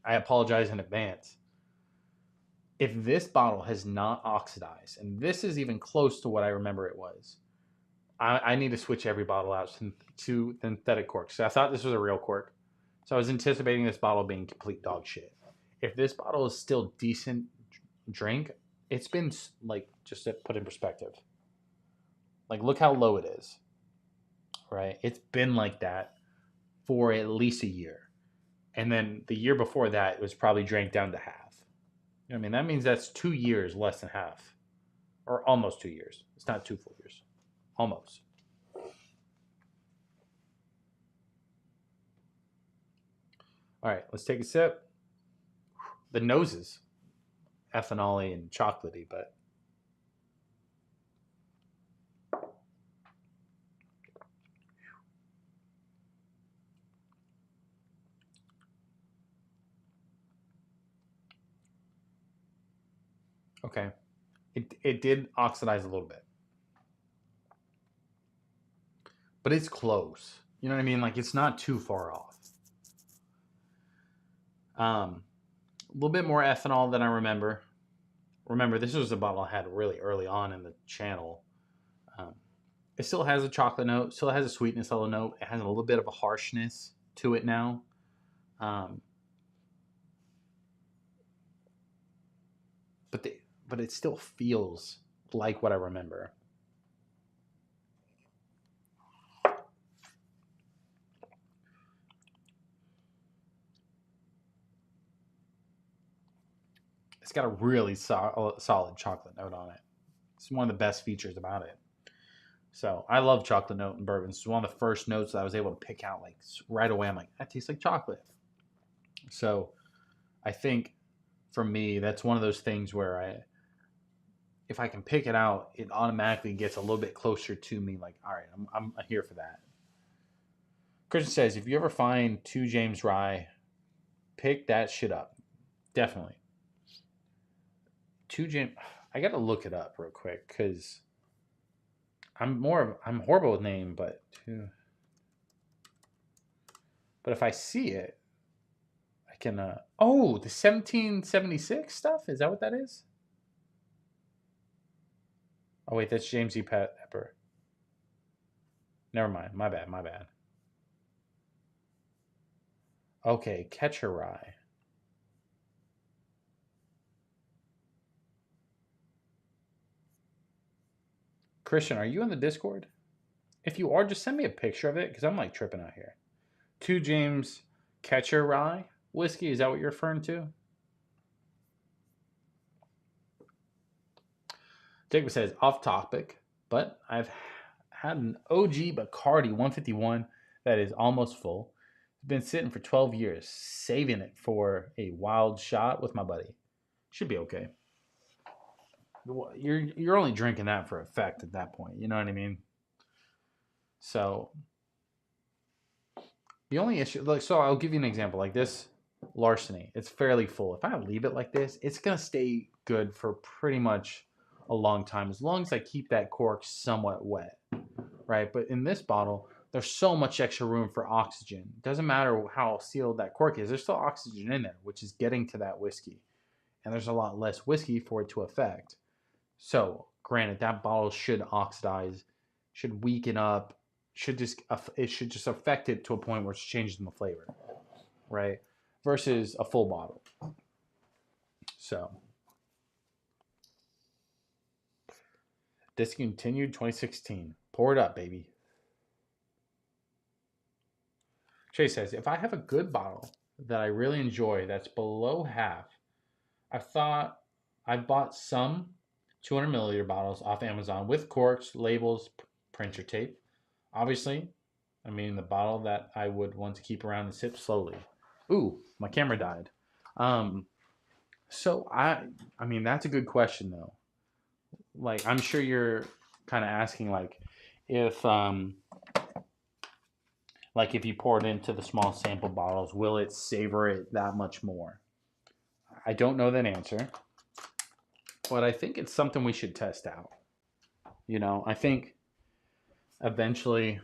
I apologize in advance. If this bottle has not oxidized, and this is even close to what I remember it was, I need to switch every bottle out to synthetic cork. So I thought this was a real cork. So I was anticipating this bottle being complete dog shit. If this bottle is still decent drink, it's been like, just to put in perspective, like look how low it is, right? It's been like that for at least a year. And then the year before that, it was probably drank down to half. You know what I mean? That means that's 2 years less than half, or almost 2 years. It's not 2 full years. Almost. All right, let's take a sip. The noses, ethanol-y and chocolatey, but okay. It did oxidize a little bit. But it's close. You know what I mean? Like, it's not too far off. A little bit more ethanol than I remember. Remember, this was a bottle I had really early on in the channel. It still has a chocolate note. Still has a sweetness level note. It has a little bit of a harshness to it now. But it still feels like what I remember. It's got a really solid chocolate note on it. It's one of the best features about it. So I love chocolate note in bourbon. It's one of the first notes that I was able to pick out like right away. I'm like, that tastes like chocolate. So I think for me, that's one of those things where if I can pick it out, it automatically gets a little bit closer to me. Like, all right, I'm here for that. Christian says, if you ever find 2 James Rye, pick that shit up. Definitely. 2 James. I got to look it up real quick because I'm horrible with name, but if I see it, fucking oh, the 1776 stuff? Is that what that is? Oh wait, that's James E. Pepper. Never mind. My bad. My bad. Okay, Catcher Rye. Christian, are you in the Discord? If you are, just send me a picture of it because I'm like tripping out here. 2 James Catcher Rye whiskey. Is that what you're referring to? Jacob says, off topic, but I've had an OG Bacardi 151 that is almost full. It's been sitting for 12 years, saving it for a wild shot with my buddy. Should be okay. You're only drinking that for effect at that point. You know what I mean? So the only issue, like, so I'll give you an example. Like this Larceny, it's fairly full. If I leave it like this, it's gonna stay good for pretty much a long time as long as I keep that cork somewhat wet, right? But in this bottle, there's so much extra room for oxygen. It doesn't matter how sealed that cork is. There's still oxygen in there, which is getting to that whiskey, and there's a lot less whiskey for it to affect. So, granted, that bottle should oxidize, should weaken up, it should just affect it to a point where it's changing the flavor, right? Versus a full bottle. So, discontinued 2016. Pour it up, baby. Shay says, if I have a good bottle that I really enjoy that's below half, I've bought some 200 milliliter bottles off Amazon with corks, labels, printer tape. Obviously, I mean the bottle that I would want to keep around and sip slowly. Ooh, my camera died. So I mean that's a good question though. Like I'm sure you're kind of asking like if you pour it into the small sample bottles, will it savor it that much more? I don't know that answer. But I think it's something we should test out. You know, I think eventually,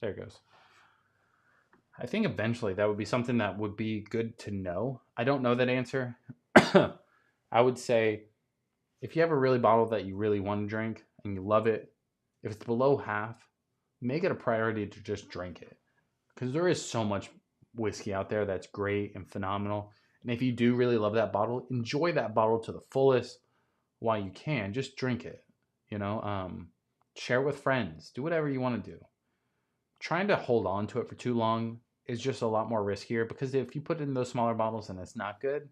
there it goes. I think eventually that would be something that would be good to know. I don't know that answer. I would say if you have a really bottle that you really want to drink and you love it, if it's below half, make it a priority to just drink it. Because there is so much whiskey out there that's great and phenomenal. And if you do really love that bottle, enjoy that bottle to the fullest while you can. Just drink it, you know, share it with friends, do whatever you want to do. Trying to hold on to it for too long is just a lot more riskier because if you put it in those smaller bottles and it's not good,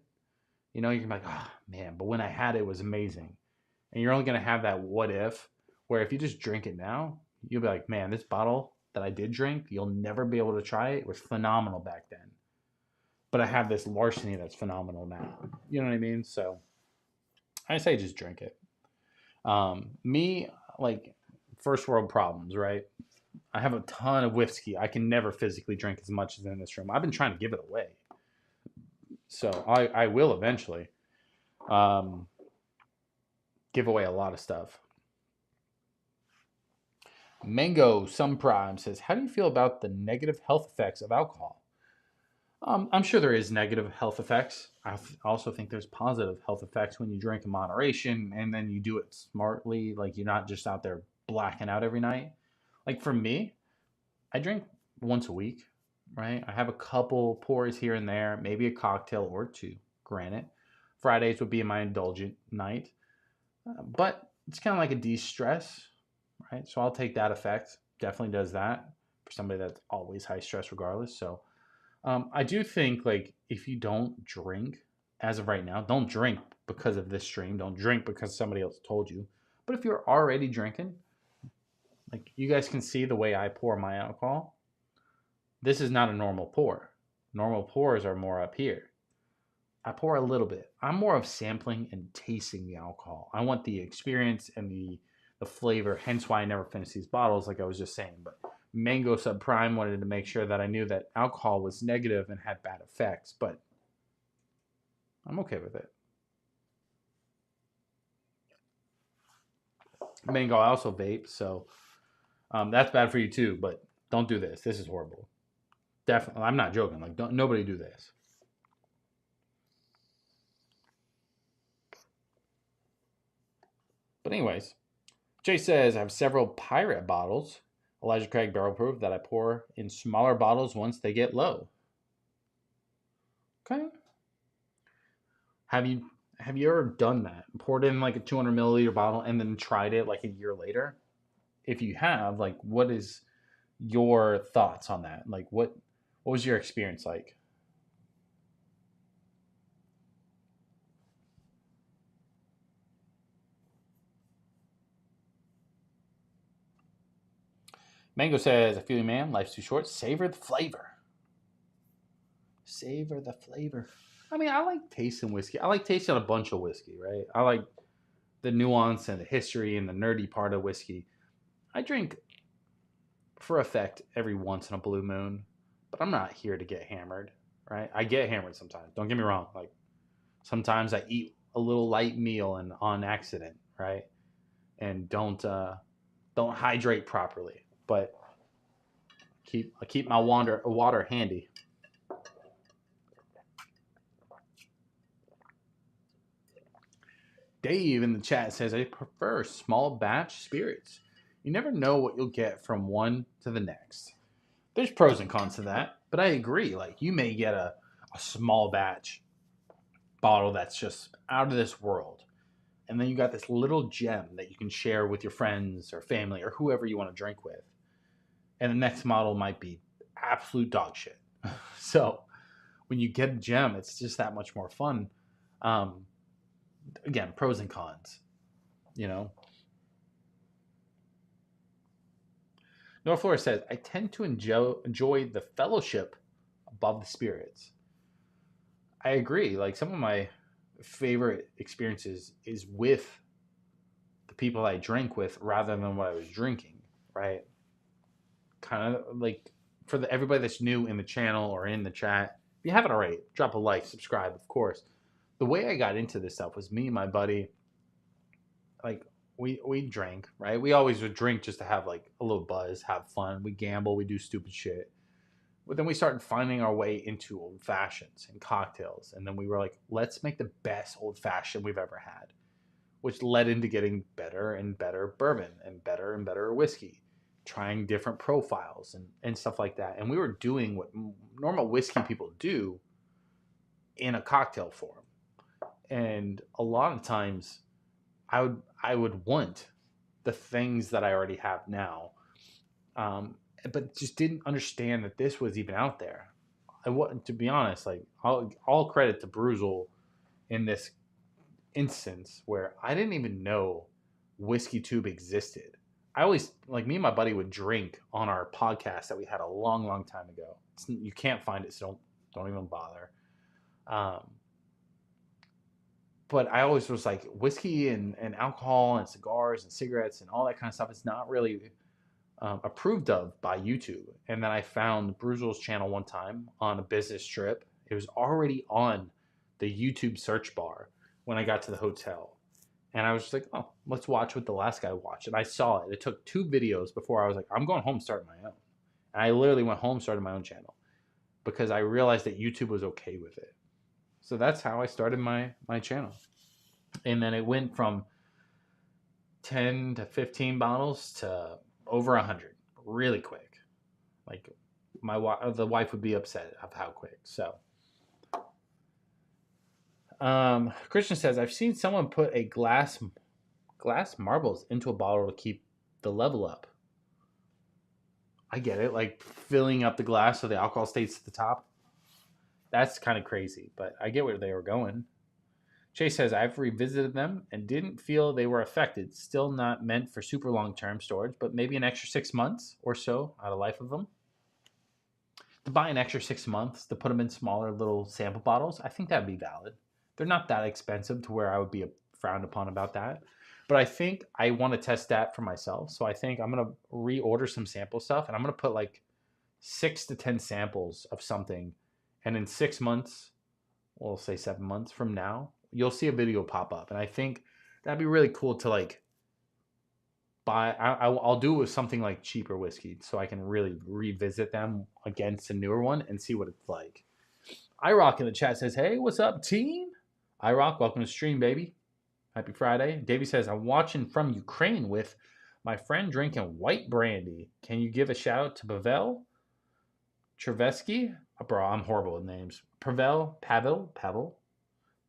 you know, you're like, oh man, but when I had it, it was amazing. And you're only going to have that what if, where if you just drink it now, you'll be like, man, this bottle that I did drink, you'll never be able to try it. It was phenomenal back then. But I have this Larceny that's phenomenal now. You know what I mean? So I say just drink it. Me, like first world problems, right? I have a ton of whiskey. I can never physically drink as much as in this room. I've been trying to give it away. So I will eventually give away a lot of stuff. Mango Some Prime says, how do you feel about the negative health effects of alcohol? I'm sure there is negative health effects. I also think there's positive health effects when you drink in moderation and then you do it smartly. Like you're not just out there blacking out every night. Like for me, I drink once a week, right? I have a couple pours here and there, maybe a cocktail or two, granted. Fridays would be my indulgent night. But it's kind of like a de-stress, right? So I'll take that effect. Definitely does that for somebody that's always high stress regardless. So I do think like if you don't drink as of right now, don't drink because of this stream. Don't drink because somebody else told you. But if you're already drinking, like you guys can see the way I pour my alcohol. This is not a normal pour. Normal pours are more up here. I pour a little bit. I'm more of sampling and tasting the alcohol. I want the experience and the flavor. Hence why I never finish these bottles like I was just saying. But Mango Subprime wanted to make sure that I knew that alcohol was negative and had bad effects, but I'm okay with it. Mango, I also vape, so that's bad for you too, but don't do this. This is horrible. Definitely. I'm not joking. Like, nobody do this. But anyways, Jay says, I have several pirate bottles, Elijah Craig barrel proof, that I pour in smaller bottles once they get low. Okay. Have you ever done that? Poured in like a 200 milliliter bottle and then tried it like a year later? If you have, like, what is your thoughts on that? Like, what was your experience like? Mango says, I feel you, man. Life's too short. Savor the flavor. Savor the flavor. I mean, I like tasting whiskey. I like tasting a bunch of whiskey, right? I like the nuance and the history and the nerdy part of whiskey. I drink for effect every once in a blue moon, but I'm not here to get hammered, right? I get hammered sometimes. Don't get me wrong. Like, sometimes I eat a little light meal and on accident, right? And don't hydrate properly. But I keep my water handy. Dave in the chat says, I prefer small batch spirits. You never know what you'll get from one to the next. There's pros and cons to that, but I agree. Like, you may get a small batch bottle that's just out of this world. And then you got this little gem that you can share with your friends or family or whoever you want to drink with. And the next model might be absolute dog shit. So when you get a gem, it's just that much more fun. Again, pros and cons, you know. Noah Flores says, I tend to enjoy the fellowship above the spirits. I agree. Like, some of my favorite experiences is with the people I drink with rather than what I was drinking, right? Kind of like, for everybody that's new in the channel or in the chat, if you haven't already, drop a like, subscribe, of course. The way I got into this stuff was me and my buddy, like, we drank, right? We always would drink just to have like a little buzz, have fun. We gamble, we do stupid shit. But then we started finding our way into old fashions and cocktails. And then we were like, let's make the best old fashioned we've ever had, which led into getting better and better bourbon and better whiskey, trying different profiles and stuff like that. And we were doing what normal whiskey people do in a cocktail form. And a lot of times I would want the things that I already have now, but just didn't understand that this was even out there. To be honest, like, all credit to Bruzel in this instance where I didn't even know WhiskeyTube existed. I always, like, me and my buddy would drink on our podcast that we had a long, long time ago. You can't find it, so don't even bother. But I always was like, whiskey and alcohol and cigars and cigarettes and all that kind of stuff is not really approved of by YouTube. And then I found Bruzel's channel one time on a business trip. It was already on the YouTube search bar when I got to the hotel. And I was just like, oh, let's watch what the last guy watched. And I saw it. It took 2 videos before I was like, I'm going home starting my own. And I literally went home starting my own channel because I realized that YouTube was okay with it. So that's how I started my channel. And then it went from 10 to 15 bottles to over 100 really quick. Like, the wife would be upset of how quick. So Christian says, I've seen someone put a glass marbles into a bottle to keep the level up. I get it, like filling up the glass so the alcohol stays at the top. That's kind of crazy, but I get where they were going. Chase says, I've revisited them and didn't feel they were affected. Still not meant for super long-term storage, but maybe an extra 6 months or so out of life of them. To buy an extra 6 months to put them in smaller little sample bottles, I think that'd be valid. They're not that expensive to where I would be frowned upon about that. But I think I want to test that for myself. So I think I'm going to reorder some sample stuff, and I'm going to put like 6 to 10 samples of something. And in 6 months, we'll say 7 months from now, you'll see a video pop up. And I think that'd be really cool to like buy. I'll do it with something like cheaper whiskey, so I can really revisit them against a newer one and see what it's like. iRock in the chat says, "Hey, what's up, team? iRock, welcome to stream, baby. Happy Friday." Davey says, "I'm watching from Ukraine with my friend drinking white brandy. Can you give a shout out to Pavel Chervesky?" Oh, bro, I'm horrible with names. Pavel.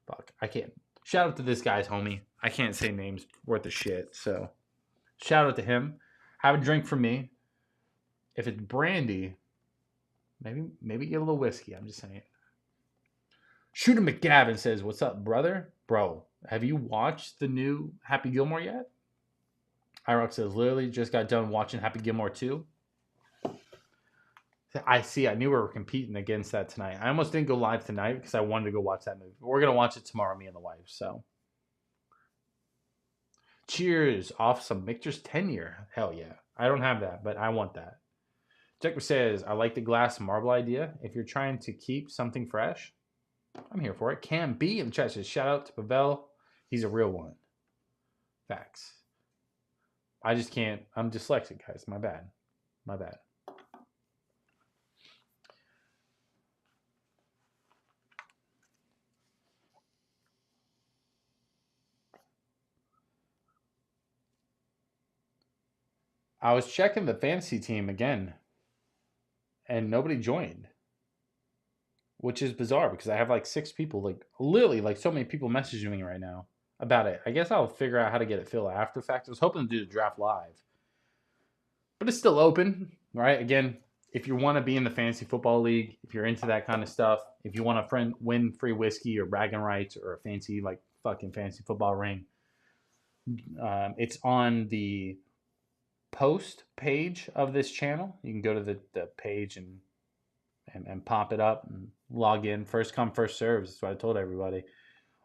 Fuck, I can't. Shout out to this guy's homie. I can't say names worth of shit. So shout out to him. Have a drink from me. If it's brandy, maybe get a little whiskey. I'm just saying. Shooter McGavin says, "What's up, brother? Bro, have you watched the new Happy Gilmore yet?" iRock says, "Literally just got done watching Happy Gilmore 2. I see. I knew we were competing against that tonight. I almost didn't go live tonight because I wanted to go watch that movie. We're going to watch it tomorrow, me and the wife. So, cheers off some Michter's 10-year. Hell yeah. I don't have that, but I want that. Jacob says, "I like the glass marble idea. If you're trying to keep something fresh, I'm here for it." Cam B in the chat says, "Shout out to Pavel. He's a real one." Facts. I just can't. I'm dyslexic, guys. My bad. I was checking the fantasy team again, and nobody joined, which is bizarre because I have like 6 people, like literally like so many people messaging me right now about it. I guess I'll figure out how to get it filled after the fact. I was hoping to do the draft live, but it's still open, right? Again, if you want to be in the fantasy football league, if you're into that kind of stuff, if you want to win free whiskey or bragging rights or a fancy like fucking fantasy football ring, it's on the post page of this channel. You can go to the page and pop it up and log in. First come, first serve. That's what I told everybody.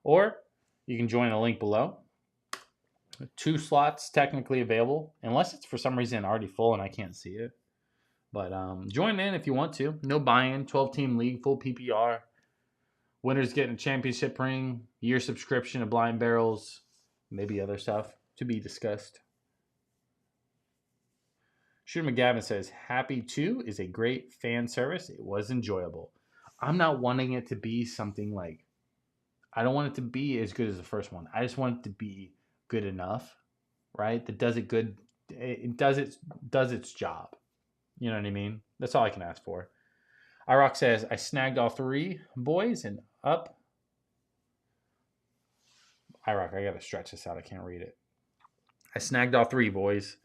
Or you can join the link below. 2 slots technically available, unless it's for some reason already full and I can't see it. But join in if you want to. No buy-in, 12-team league, full PPR. Winners getting a championship ring, year subscription to Blind Barrels, maybe other stuff to be discussed. Shooter McGavin says, "Happy 2 is a great fan service. It was enjoyable." I'm not wanting it to be something like, I don't want it to be as good as the first one. I just want it to be good enough, right? That does it good. It does its job. You know what I mean? That's all I can ask for. iRock says, "I snagged all 3 boys and up." iRock, I gotta stretch this out. I can't read it. "I snagged all 3 boys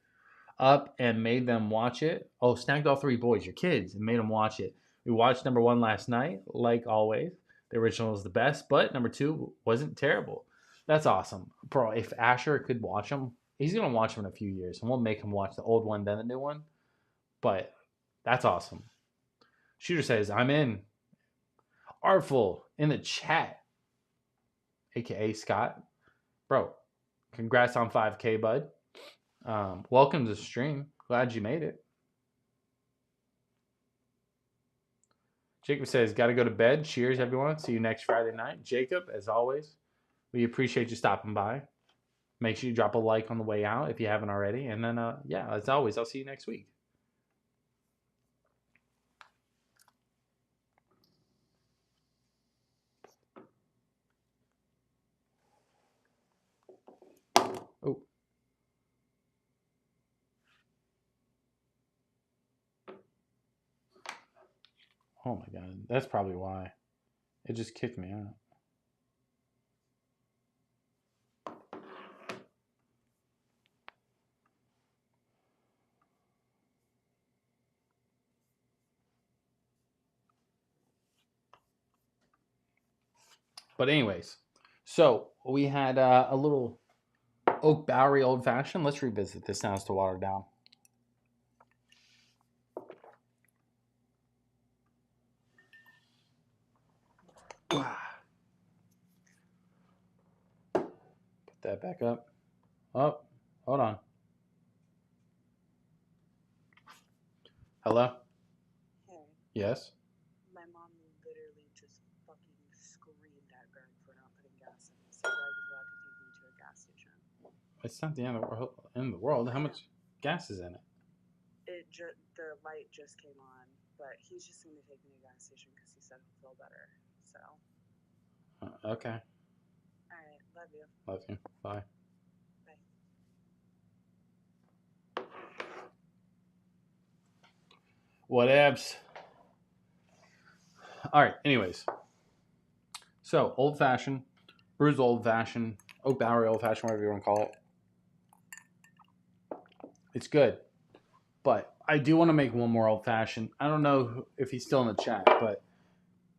up and made them watch it." Oh, snagged all 3 boys, your kids, and made them watch it. We watched number 1 last night, like always. The original is the best, but number 2 wasn't terrible. That's awesome. Bro, if Asher could watch them, he's going to watch them in a few years, and we'll make him watch the old one, then the new one. But that's awesome. Shooter says, "I'm in." Artful in the chat, a.k.a. Scott. Bro, congrats on 5K, bud. Welcome to the stream. Glad you made it. Jacob says, "Got to go to bed." Cheers, everyone. See you next Friday night. Jacob, as always, we appreciate you stopping by. Make sure you drop a like on the way out if you haven't already. And then, yeah, as always, I'll see you next week. Oh. Oh, my God. That's probably why. It just kicked me out. But anyways, so we had a little Oak Bowery Old Fashioned. Let's revisit this now as to water down. Put that back up. Oh, hold on. Hello? Hey, Yes? my mom literally just fucking screamed at Greg for not putting gas in. So Greg is about to take me to a gas station. It's not the end of the world. End of the world. How much gas is in it? The light just came on, but he's just going to take me to the gas station because he said he'll feel better. So, Okay. all right, love you. Love you. Bye. Bye. Whatevs. All right. Anyways, so old fashioned, Brew's old fashioned, Oak Bowery old fashioned, whatever you want to call it. It's good, but I do want to make one more old fashioned. I don't know if he's still in the chat, but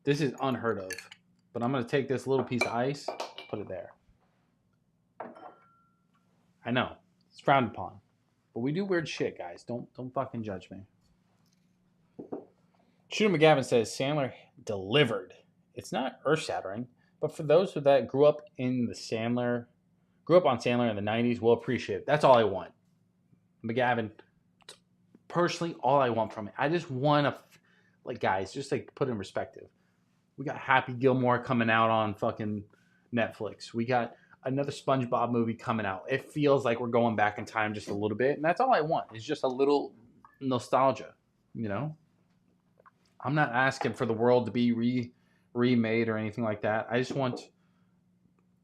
this is unheard of. But I'm gonna take this little piece of ice, put it there. I know it's frowned upon, but we do weird shit, guys. Don't fucking judge me. Shooter McGavin says Sandler delivered. It's not earth-shattering, but for those that grew up on Sandler in the 90s will appreciate it. That's all I want. McGavin, personally, all I want from it. I just want to, like, guys, just like put it in perspective. We got Happy Gilmore coming out on fucking Netflix. We got another SpongeBob movie coming out. It feels like we're going back in time just a little bit, and that's all I want. It's just a little nostalgia, you know? I'm not asking for the world to be remade or anything like that. I just want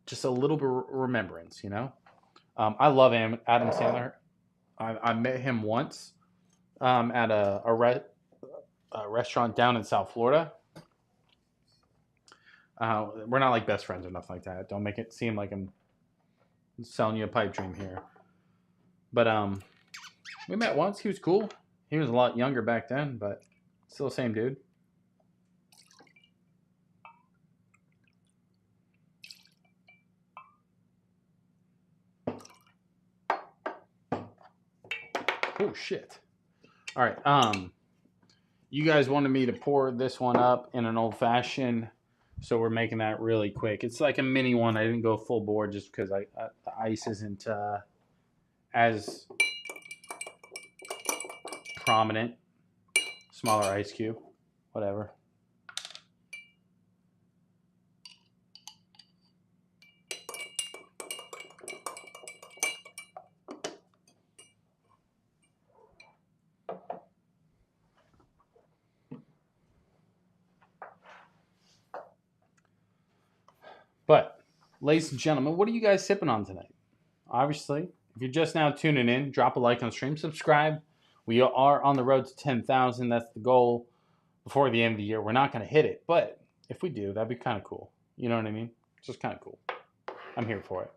just a little bit of remembrance, you know? I love Adam Sandler. I met him once at a restaurant down in South Florida. We're not like best friends or nothing like that. Don't make it seem like I'm selling you a pipe dream here. But we met once. He was cool. He was a lot younger back then, but still the same dude. Oh shit. All right. You guys wanted me to pour this one up in an old fashioned, so we're making that really quick. It's like a mini one. I didn't go full board just because the ice isn't as prominent. Smaller ice cube, whatever. But, ladies and gentlemen, what are you guys sipping on tonight? Obviously, if you're just now tuning in, drop a like on the stream, subscribe. We are on the road to 10,000. That's the goal before the end of the year. We're not going to hit it, but if we do, that'd be kind of cool. You know what I mean? It's just kind of cool. I'm here for it.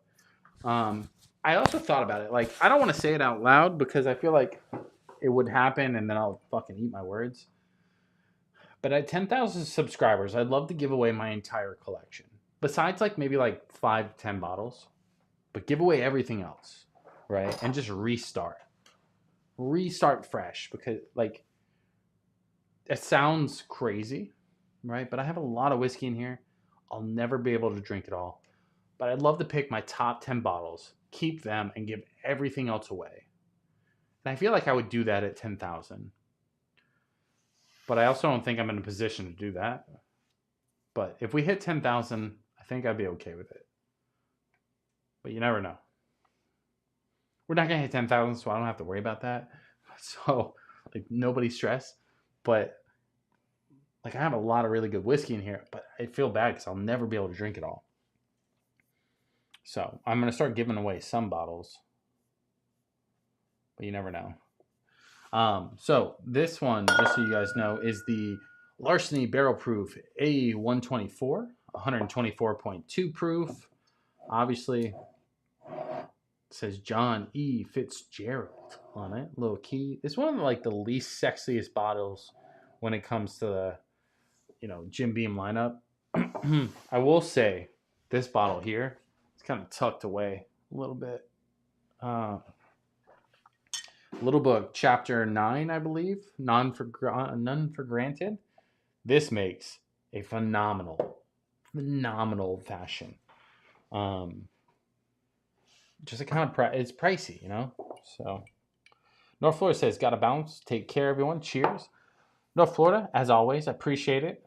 I also thought about it. Like, I don't want to say it out loud because I feel like it would happen and then I'll fucking eat my words. But at 10,000 subscribers, I'd love to give away my entire collection. Besides, like, maybe like 5 to 10 bottles. But give away everything else, right? And just restart. Restart fresh. Because, like, it sounds crazy, right? But I have a lot of whiskey in here. I'll never be able to drink it all. But I'd love to pick my top 10 bottles, keep them, and give everything else away. And I feel like I would do that at 10,000. But I also don't think I'm in a position to do that. But if we hit 10,000, I think I'd be okay with it. But you never know. We're not going to hit 10,000, so I don't have to worry about that. So, like, nobody stress. But, like, I have a lot of really good whiskey in here. But I feel bad because I'll never be able to drink it all. So, I'm going to start giving away some bottles. But you never know. So, this one, just so you guys know, is the Larceny Barrel Proof A124. 124.2 proof. Obviously, it says John E. Fitzgerald on it. Little key. It's one of like the least sexiest bottles when it comes to the, Jim Beam lineup. I will say this bottle here, it's kind of tucked away a little bit. Little book, chapter 9, I believe. None for granted. This makes a phenomenal old fashioned. Just a kind of it's pricey, So North Florida says, gotta bounce. Take care, everyone. Cheers. North Florida, as always, I appreciate it.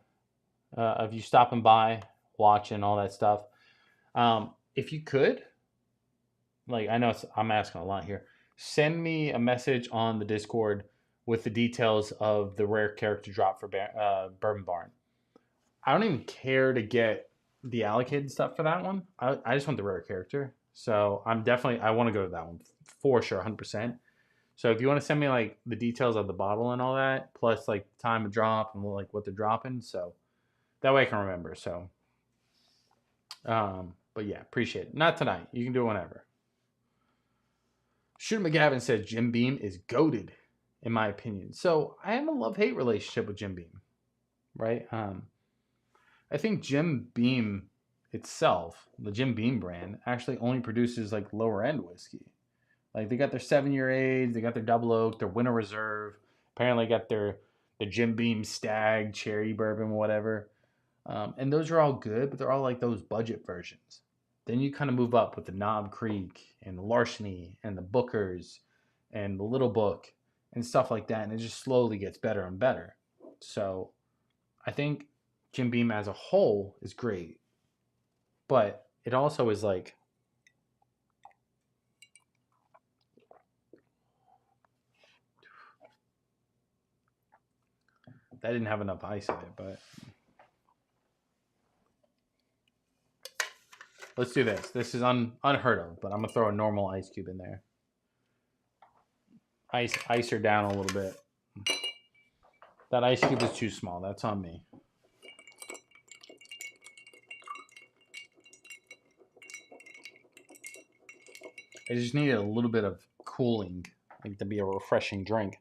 Of you stopping by, watching, all that stuff. If you could, like I know I'm asking a lot here. Send me a message on the Discord with the details of the rare character drop for Bourbon Barn. I don't even care to get the allocated stuff for that one. I just want the rare character. So I want to go to that one for sure, 100%. So if you want to send me like the details of the bottle and all that, plus like time of drop and like what they're dropping, so that way I can remember. So, but yeah, appreciate it. Not tonight. You can do it whenever. Shooter McGavin said Jim Beam is goated, in my opinion. So I have a love-hate relationship with Jim Beam, right? I think Jim Beam itself, the Jim Beam brand, actually only produces like lower end whiskey. Like they got their 7-year age, they got their double oak, their winter reserve. Apparently got the Jim Beam Stag, cherry bourbon, whatever. And those are all good, but they're all like those budget versions. Then you kind of move up with the Knob Creek and the Larceny and the Bookers and the Little Book and stuff like that. And it just slowly gets better and better. So I think Jim Beam as a whole is great. But it also is like, that didn't have enough ice in it, but let's do this. This is unheard of, but I'm going to throw a normal ice cube in there. Ice her down a little bit. That ice cube is too small. That's on me. I just needed a little bit of cooling, like to be a refreshing drink.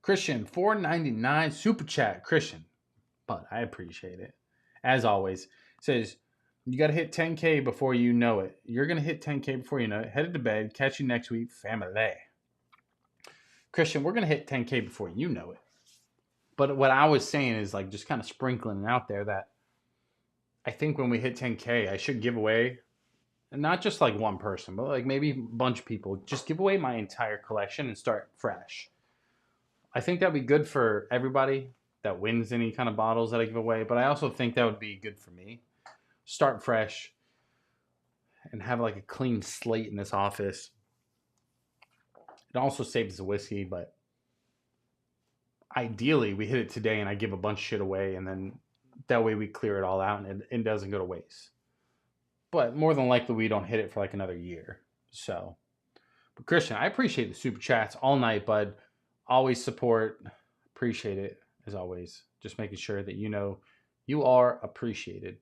Christian, $4.99 super chat. Christian, but I appreciate it. As always, says you got to hit 10K before you know it. You're gonna hit 10K before you know it. Headed to bed. Catch you next week, family. Christian, we're gonna hit 10K before you know it. But what I was saying is like just kind of sprinkling out there that I think when we hit 10K, I should give away, and not just like one person, but like maybe a bunch of people, just give away my entire collection and start fresh. I think that'd be good for everybody that wins any kind of bottles that I give away, but I also think that would be good for me. Start fresh and have like a clean slate in this office. It also saves the whiskey, but ideally we hit it today and I give a bunch of shit away, and then that way we clear it all out and it doesn't go to waste. But more than likely we don't hit it for like another year. So, but Christian, I appreciate the super chats all night, bud. Always support. Appreciate it as always. Just making sure that you know you are appreciated.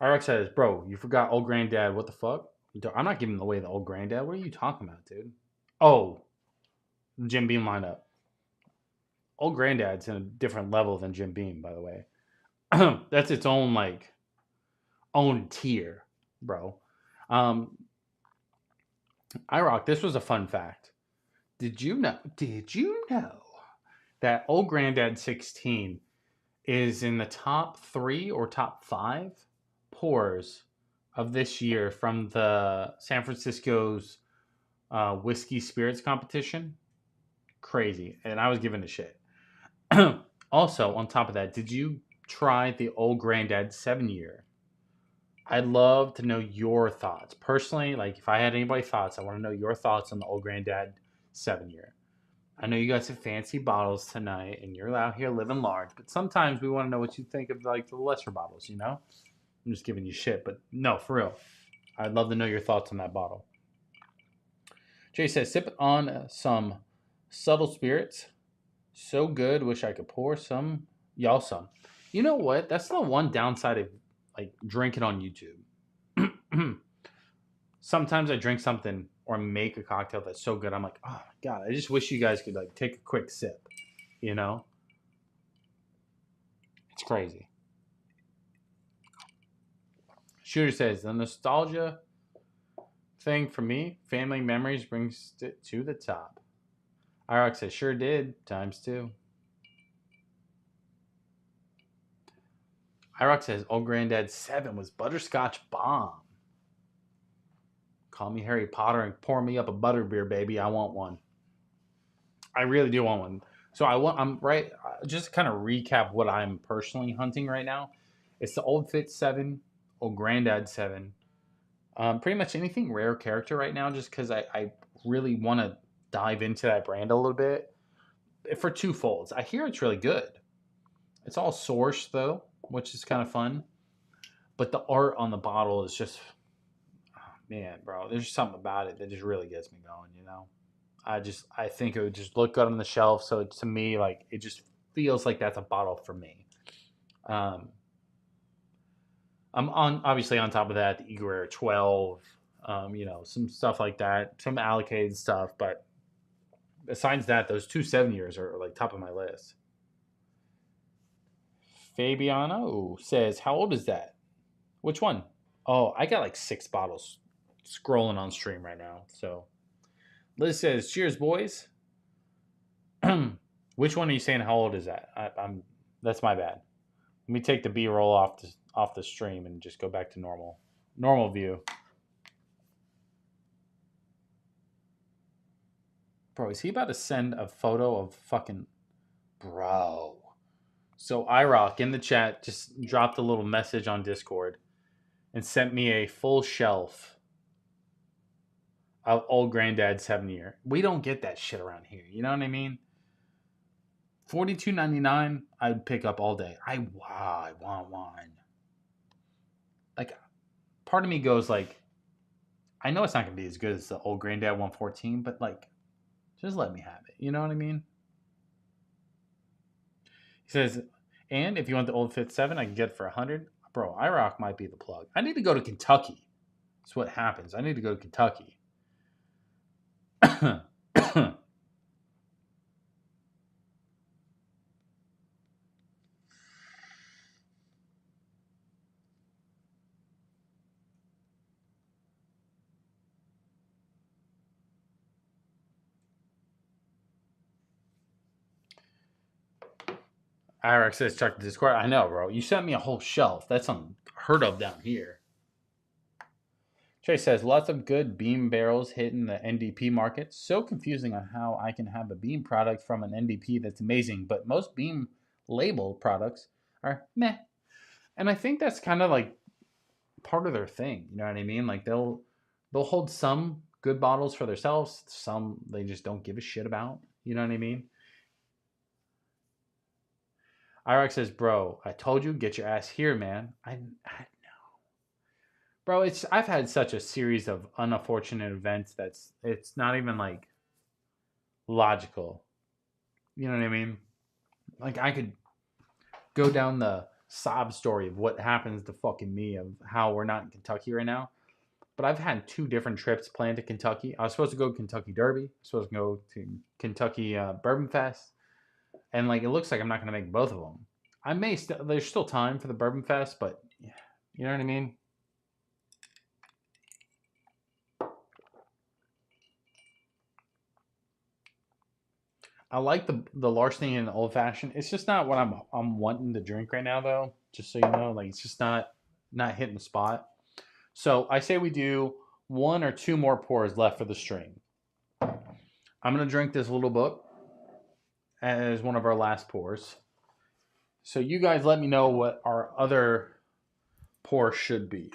RX says, bro, you forgot old granddad. What the fuck? I'm not giving away the old granddad. What are you talking about, dude? Oh, Jim Beam lineup. Old granddad's in a different level than Jim Beam, by the way. That's its own like own tier, bro. IROC, this was a fun fact. Did you know that Old Granddad 16 is in the top 3 or top 5 pours of this year from the San Francisco's whiskey spirits competition? Crazy. And I was giving a shit. Also, on top of that, did you try the Old Granddad 7-year? I'd love to know your thoughts. Personally, like if I had anybody's thoughts, I want to know your thoughts on the Old Granddad 7-year. I know you guys have fancy bottles tonight and you're out here living large, but sometimes we want to know what you think of like the lesser bottles, you know? I'm just giving you shit, but no, for real. I'd love to know your thoughts on that bottle. Jay says, sip on some subtle spirits. So good, wish I could pour some. Y'all some. You know what? That's the one downside of like drinking on YouTube. Sometimes I drink something or make a cocktail that's so good, I'm like, oh my god, I just wish you guys could like take a quick sip, you know? It's crazy. Shooter says, the nostalgia thing for me, family memories brings it to the top. IROC says, sure did, ×2. IROC says, Old Granddad 7 was butterscotch bomb. Call me Harry Potter and pour me up a butterbeer, baby. I want one. I really do want one. So I'm right. Just to kind of recap what I'm personally hunting right now. It's the Old Fit 7, Old Grandad 7. Pretty much anything rare character right now, just because I really want to dive into that brand a little bit. For two folds. I hear it's really good. It's all sourced though, which is kind of fun. But the art on the bottle is just, oh, man, bro. There's something about it that just really gets me going. I think it would just look good on the shelf. So to me, like it just feels like that's a bottle for me. Um, I'm obviously on top of that the Eagle Rare 12, some stuff like that, some allocated stuff. But besides that, those two 7 years are like top of my list. Fabiano says, "How old is that? Which one?" Oh, I got like 6 bottles scrolling on stream right now. So Liz says, "Cheers, boys." Which one are you saying? How old is that? I'm. That's my bad. Let me take the B-roll off the stream and just go back to normal view. Bro, is he about to send a photo of fucking bro? So iRock in the chat just dropped a little message on Discord and sent me a full shelf of Old Granddad 7-year. We don't get that shit around here. You know what I mean? $42.99, I'd pick up all day. I want one. Like, part of me goes like, I know it's not gonna be as good as the Old Granddad 114, but like, just let me have it. You know what I mean? He says, and if you want the Old Fit 7, I can get it for $100. Bro, iRock might be the plug. I need to go to Kentucky. That's what happens. I need to go to Kentucky. iRock says, check the Discord. I know, bro. You sent me a whole shelf. That's unheard of down here. Trey says, lots of good beam barrels hitting the NDP market. So confusing on how I can have a beam product from an NDP that's amazing, but most beam label products are meh. And I think that's kind of like part of their thing. You know what I mean? Like they'll hold some good bottles for themselves. Some they just don't give a shit about. You know what I mean? IRX says, bro, I told you, get your ass here, man. I know. Bro, I've had such a series of unfortunate events it's not even like logical. You know what I mean? Like I could go down the sob story of what happens to fucking me of how we're not in Kentucky right now. But I've had 2 different trips planned to Kentucky. I was supposed to go to Kentucky Derby. I was supposed to go to Kentucky Bourbon Fest. And like it looks like I'm not going to make both of them. There's still time for the Bourbon Fest, but you know what I mean? I like the larceny and the old fashioned. It's just not what I'm wanting to drink right now, though. Just so you know, like it's just not hitting the spot. So I say we do 1 or 2 more pours left for the stream. I'm gonna drink this little book as one of our last pours. So you guys let me know what our other pour should be.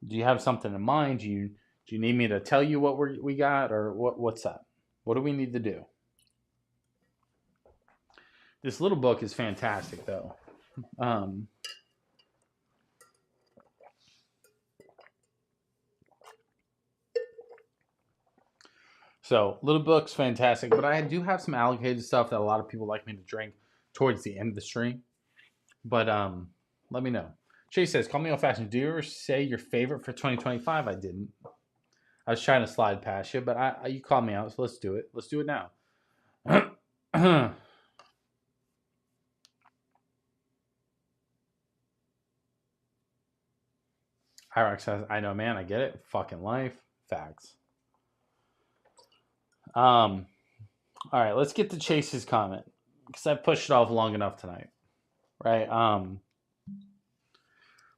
Do you have something in mind? Do you need me to tell you what we got, or what's that? What do we need to do? This little book is fantastic, though. So, little book's fantastic, but I do have some allocated stuff that a lot of people like me to drink towards the end of the stream. But let me know. Chase says, call me old fashioned. Do you ever say your favorite for 2025? I didn't. I was trying to slide past you, but you called me out, so let's do it. Let's do it now. Hyrox says, I know, man. I get it. Fucking life. Facts. All right, let's get to Chase's comment because I pushed it off long enough tonight. Right.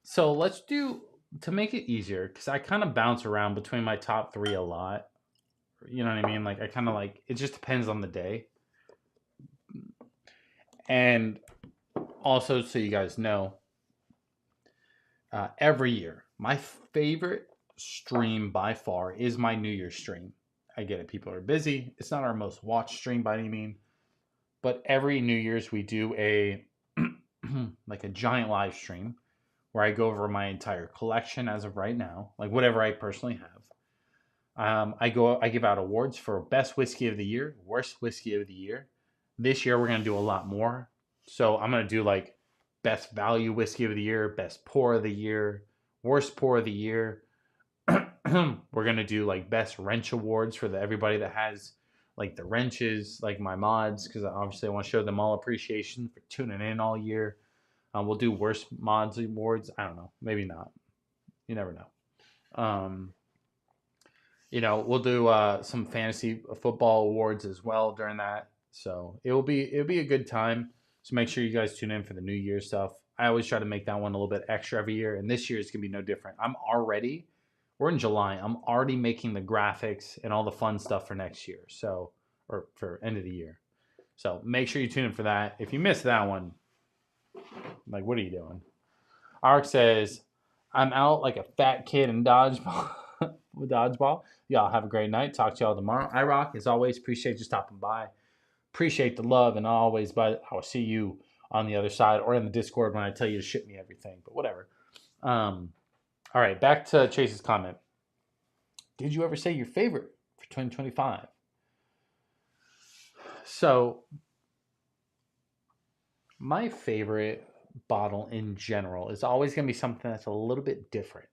So let's do, to make it easier, because I kind of bounce around between my top 3 a lot. You know what I mean? Like I kind of like, it just depends on the day. And also, so you guys know, every year, my favorite stream by far is my New Year's stream. I get it. People are busy. It's not our most watched stream by any means. But every New Year's, we do a like a giant live stream where I go over my entire collection as of right now, like whatever I personally have. I give out awards for best whiskey of the year, worst whiskey of the year. This year we're gonna do a lot more. So I'm gonna do like best value whiskey of the year, best pour of the year, worst pour of the year. We're gonna do like best wrench awards for everybody that has like the wrenches, like my mods, because obviously I want to show them all appreciation for tuning in all year. We'll do worst mods awards. I don't know, maybe not. You never know. We'll do some fantasy football awards as well during that. So it'll be a good time. So make sure you guys tune in for the New Year stuff. I always try to make that one a little bit extra every year, and this year is gonna be no different. We're in July. I'm already making the graphics and all the fun stuff for next year. So, or for end of the year. So make sure you tune in for that. If you missed that one, like, what are you doing? Ark says, I'm out like a fat kid in dodgeball. Dodgeball. Y'all have a great night. Talk to y'all tomorrow. I rock. As always, appreciate you stopping by. Appreciate the love and always, but I will see you on the other side or in the Discord when I tell you to ship me everything. But whatever. All right, back to Chase's comment. Did you ever say your favorite for 2025? So, my favorite bottle in general is always going to be something that's a little bit different,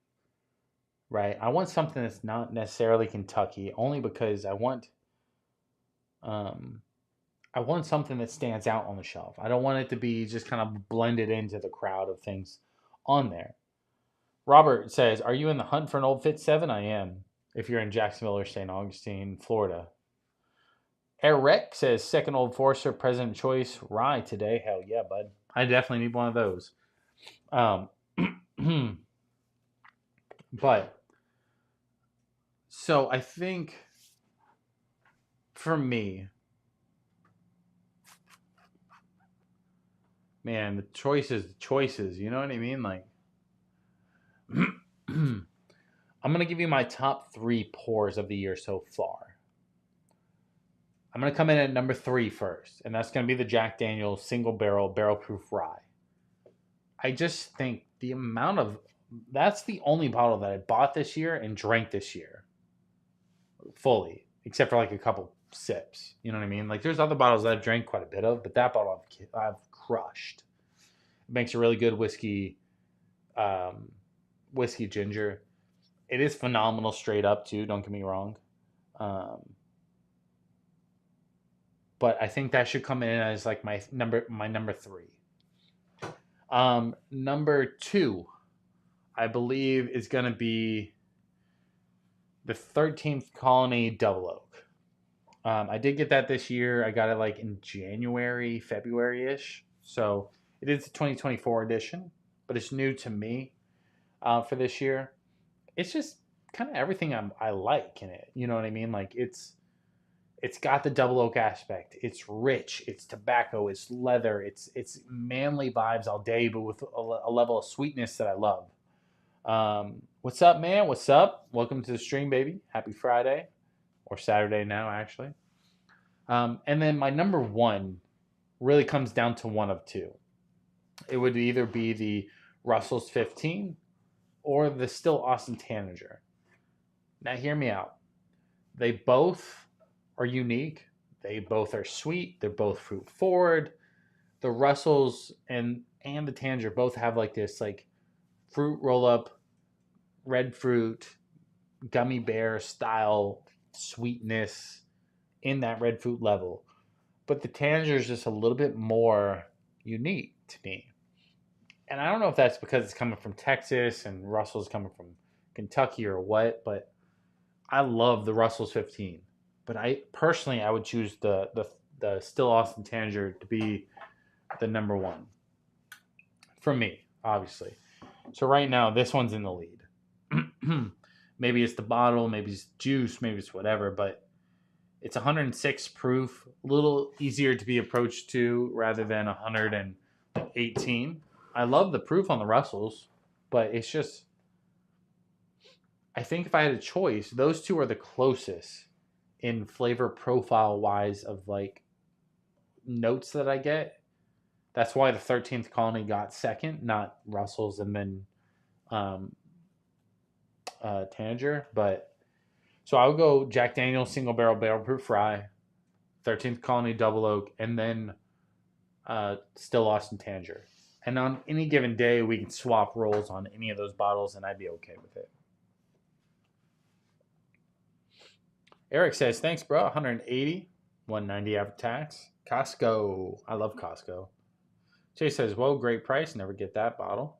right? I want something that's not necessarily Kentucky, only because I want something that stands out on the shelf. I don't want it to be just kind of blended into the crowd of things on there. Robert says, are you in the hunt for an Old Fit 7? I am, if you're in Jacksonville or St. Augustine, Florida. Eric says, second Old Forester, President Choice, rye today. Hell yeah, bud. I definitely need one of those. But, so I think, for me, man, the choices, you know what I mean? Like, I'm going to give you my top 3 pours of the year so far. I'm going to come in at number 3 first, and that's going to be the Jack Daniel's single barrel proof rye. I just think that's the only bottle that I bought this year and drank this year fully, except for like a couple sips. You know what I mean? Like, there's other bottles that I've drank quite a bit of, but that bottle I've crushed. It makes a really good whiskey ginger. It is phenomenal straight up too, don't get me wrong. But I think that should come in as like my number 3. Number 2, I believe, is going to be the 13th Colony Double Oak. I did get that this year. I got it like in January, February-ish. So it is the 2024 edition, but it's new to me for this year. It's just kind of everything I like in it. You know what I mean? Like, it's got the double oak aspect. It's rich. It's tobacco. It's leather. It's manly vibes all day, but with a level of sweetness that I love. What's up, man? What's up? Welcome to the stream, baby. Happy Friday, or Saturday now, actually. And then my number 1 really comes down to one of 2. It would either be the Russell's 15 or the Still Austin Tanager. Now, hear me out. They both are unique. They both are sweet. They're both fruit forward. The Russells and the Tanager both have like this like fruit roll up, red fruit, gummy bear style sweetness in that red fruit level. But the Tanager is just a little bit more unique to me. And I don't know if that's because it's coming from Texas and Russell's coming from Kentucky or what, but I love the Russell's 15. But I would choose the Still Austin Tanager to be the number 1 for me, obviously. So right now, this one's in the lead. Maybe it's the bottle, maybe it's juice, maybe it's whatever, but It's 106 proof, a little easier to be approached to rather than 118. I love the proof on the Russells, but it's just, I think if I had a choice, those two are the closest in flavor profile wise of like notes that I get. That's why the 13th Colony got second, not Russell's and then Tanager. But so I would go Jack Daniel's single barrel proof rye, 13th Colony double oak, and then Still Austin Tanager. And on any given day, we can swap rolls on any of those bottles, and I'd be okay with it. Eric says, thanks, bro. 180, 190 after tax. Costco. I love Costco. Jay says, well, great price. Never get that bottle.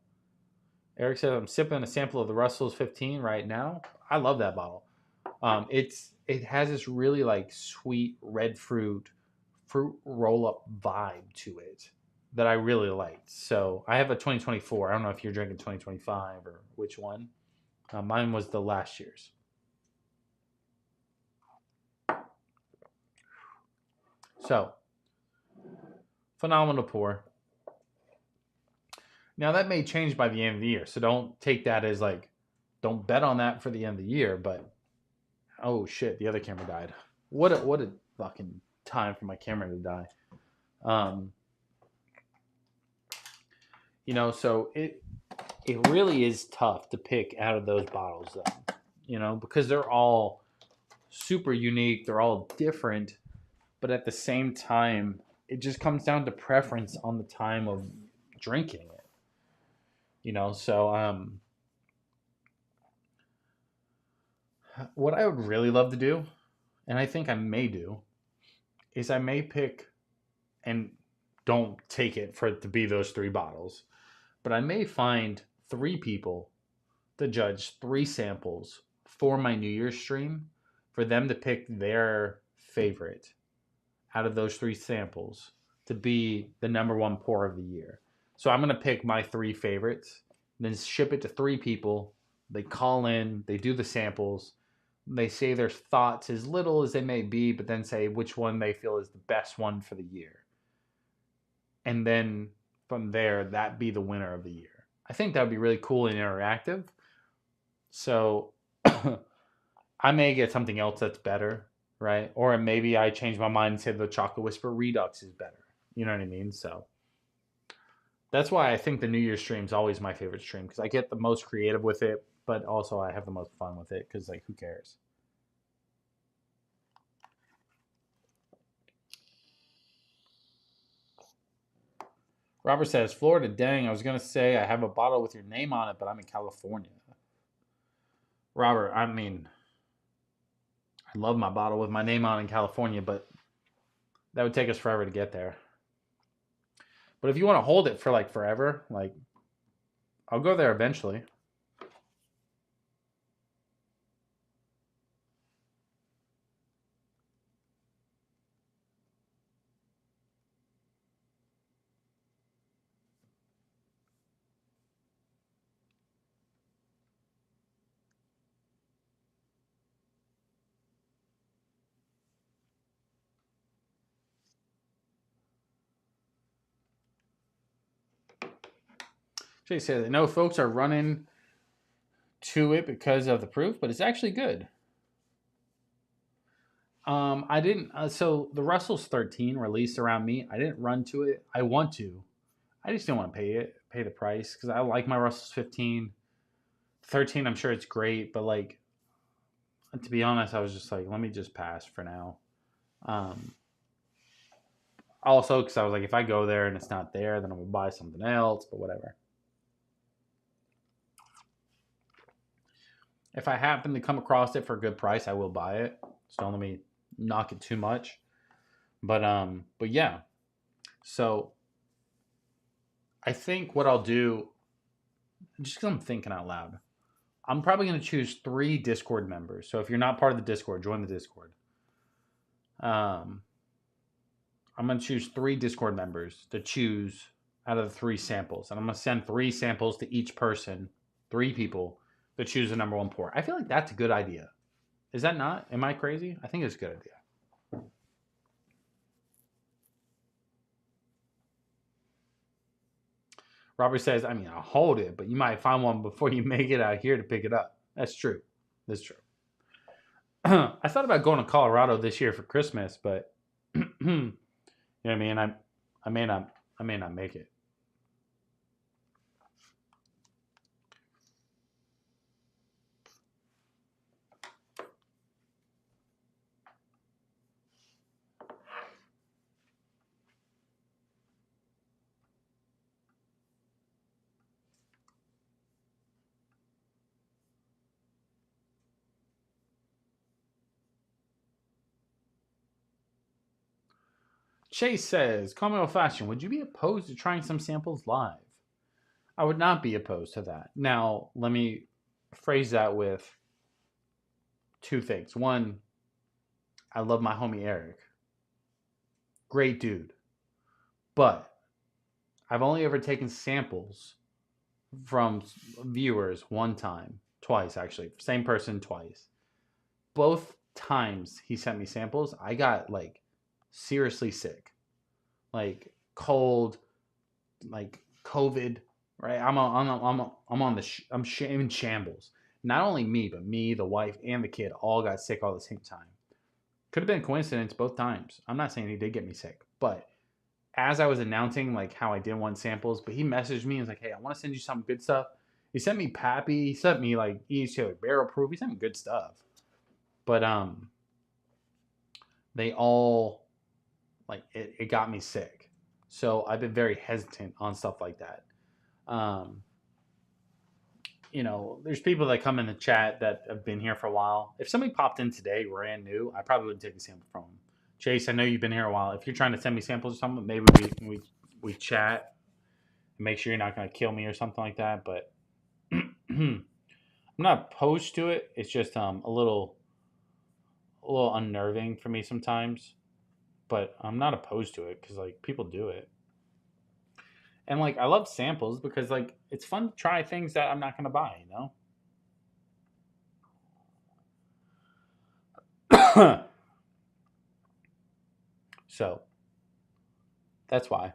Eric says, I'm sipping a sample of the Russell's 15 right now. I love that bottle. It has this really like sweet red fruit roll-up vibe to it that I really liked. So I have a 2024. I don't know if you're drinking 2025 or which one. Mine was the last year's. So, phenomenal pour. Now, that may change by the end of the year, so don't take that as like, don't bet on that for the end of the year, but, oh shit, the other camera died. What a fucking time for my camera to die. So it really is tough to pick out of those bottles, though, because they're all super unique, they're all different. But at the same time, it just comes down to preference on the time of drinking it. So what I would really love to do, and I think I may do, is I may pick, and don't take it for it to be those 3 bottles, but I may find 3 people to judge 3 samples for my New Year's stream for them to pick their favorite out of those 3 samples to be the number 1 pour of the year. So I'm going to pick my 3 favorites, then ship it to 3 people. They call in, they do the samples, they say their thoughts as little as they may be, but then say which one they feel is the best one for the year. And then from there, that be the winner of the year. I think that would be really cool and interactive. So I may get something else that's better. Right? Or maybe I change my mind and say the Chocolate Whisper Redux is better. You know what I mean? So that's why I think the New Year's stream is always my favorite stream, because I get the most creative with it, but also I have the most fun with it because, like, who cares? Robert says, Florida, dang, I was going to say I have a bottle with your name on it, but I'm in California. Robert, I mean, I love my bottle with my name on in California, but that would take us forever to get there. But if you want to hold it for like forever, like I'll go there eventually. Jay says, I know folks are running to it because of the proof, but it's actually good. I didn't. So the Russell's 13 released around me. I didn't run to it. I want to. I just didn't want to pay the price because I like my Russell's 15. 13, I'm sure it's great, but like, to be honest, I was just like, let me just pass for now. Also, because I was like, if I go there and it's not there, then I'm gonna buy something else. But whatever. If I happen to come across it for a good price, I will buy it. So don't let me knock it too much. But yeah. So I think what I'll do, just because I'm thinking out loud, I'm probably going to choose 3 Discord members. So if you're not part of the Discord, join the Discord. I'm going to choose 3 Discord members to choose out of the 3 samples. And I'm going to send 3 samples to each person, 3 people, to choose the number 1 pour. I feel like that's a good idea. Is that not? Am I crazy? I think it's a good idea. Robert says, I mean, I'll hold it, but you might find one before you make it out here to pick it up. That's true. That's true. I thought about going to Colorado this year for Christmas, but you know what I mean? I may not make it. Chase says, call me old fashioned. Would you be opposed to trying some samples live? I would not be opposed to that. Now, let me phrase that with two things. One, I love my homie Eric. Great dude. But I've only ever taken samples from viewers one time, twice actually. Same person twice. Both times he sent me samples, I got like seriously sick. Like cold, like COVID, right? I'm in shambles. Not only me, but me, the wife, and the kid all got sick all at the same time. Could have been coincidence both times. I'm not saying he did get me sick, but as I was announcing like how I didn't want samples, but he messaged me and was like, "Hey, I want to send you some good stuff." He sent me Pappy. He sent me like EST barrel proof. He sent me good stuff, but they all like it got me sick. So I've been very hesitant on stuff like that. You know, there's people that come in the chat that have been here for a while. If somebody popped in today, brand new, I probably wouldn't take a sample from them. Chase, I know you've been here a while. If you're trying to send me samples or something, maybe we chat and make sure you're not going to kill me or something like that. But I'm not opposed to it. It's just a little unnerving for me sometimes. But I'm not opposed to it because like people do it. And like I love samples because like it's fun to try things that I'm not going to buy, you know? So that's why.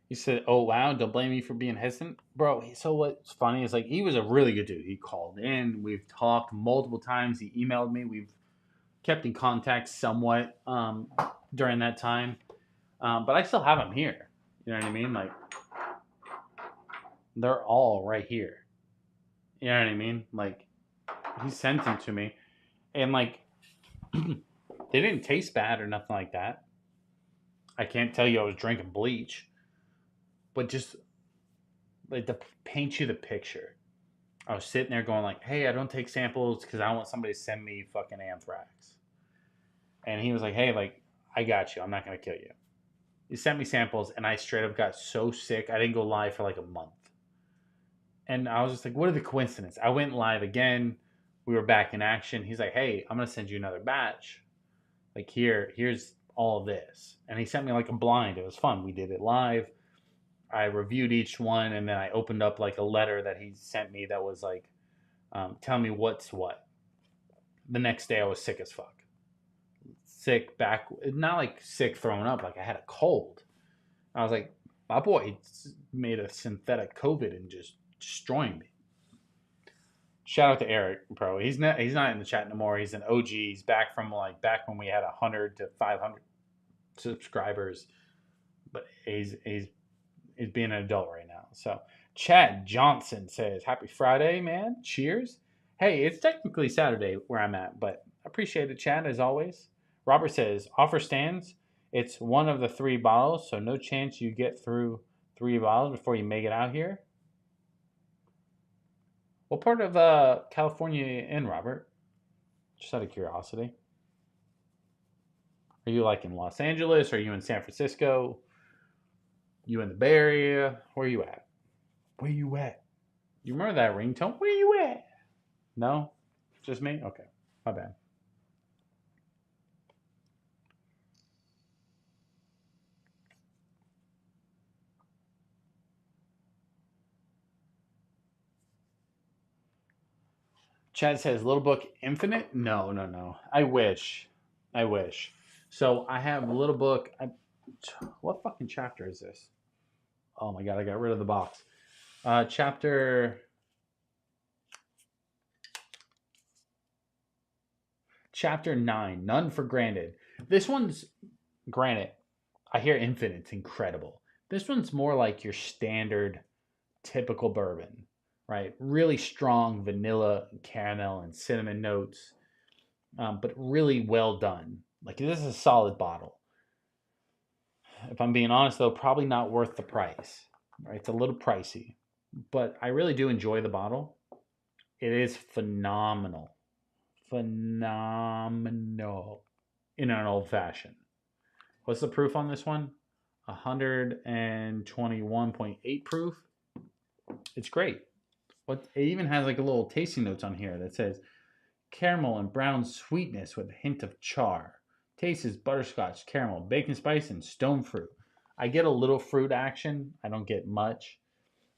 He said, "Oh wow, don't blame me for being hesitant, bro." So what's funny is like he was a really good dude. He called in. We've talked multiple times. He emailed me. We've kept in contact somewhat during that time, but I still have him here. You know what I mean? Like they're all right here. You know what I mean? Like he sent them to me, and like they didn't taste bad or nothing like that. I can't tell you I was drinking bleach, but just like to paint you the picture. I was sitting there going like, "Hey, I don't take samples because I don't want somebody to send me fucking anthrax." And he was like, "Hey, like, I got you. I'm not gonna kill you." He sent me samples, and I straight up got so sick I didn't go live for like a month. And I was just like, "What are the coincidence?" I went live again. We were back in action. He's like, "Hey, I'm gonna send you another batch. Like here's all of this." And he sent me like a blind. It was fun. We did it live. I reviewed each one, and then I opened up like a letter that he sent me that was like, tell me what's what. The next day I was sick as fuck. Sick back, not like sick throwing up, like I had a cold. I was like, my boy made a synthetic COVID and just destroying me. Shout out to Eric, bro. He's not in the chat no more. He's an OG. He's back from like back when we had 100 to 500 subscribers, but he's being an adult right now. So Chad Johnson says, "Happy Friday, man. Cheers." Hey, it's technically Saturday where I'm at, but I appreciate it, Chad, as always. Robert says, "Offer stands. It's one of the 3 bottles, so no chance you get through 3 bottles before you make it out here." What part of California are you in, Robert? Just out of curiosity. Are you like in Los Angeles? Are you in San Francisco? You in the Bay Area? Where are you at? Where you at? You remember that ringtone? Where you at? No? Just me? Okay. My bad. Chad says, Little Book Infinite? No, no, no. I wish. I wish. So I have Little Book. What fucking chapter is this? Oh my god, I got rid of the box. Chapter 9, None for Granted. This one's, granted, I hear Infinite's incredible. This one's more like your standard, typical bourbon, right? Really strong vanilla, caramel, and cinnamon notes, but really well done. Like, this is a solid bottle. If I'm being honest, though, probably not worth the price. Right? It's a little pricey, but I really do enjoy the bottle. It is phenomenal. Phenomenal in an old fashioned. What's the proof on this one? 121.8 proof. It's great. It even has like a little tasting notes on here that says caramel and brown sweetness with a hint of char. Taste is butterscotch, caramel, bacon spice, and stone fruit. I get a little fruit action. I don't get much.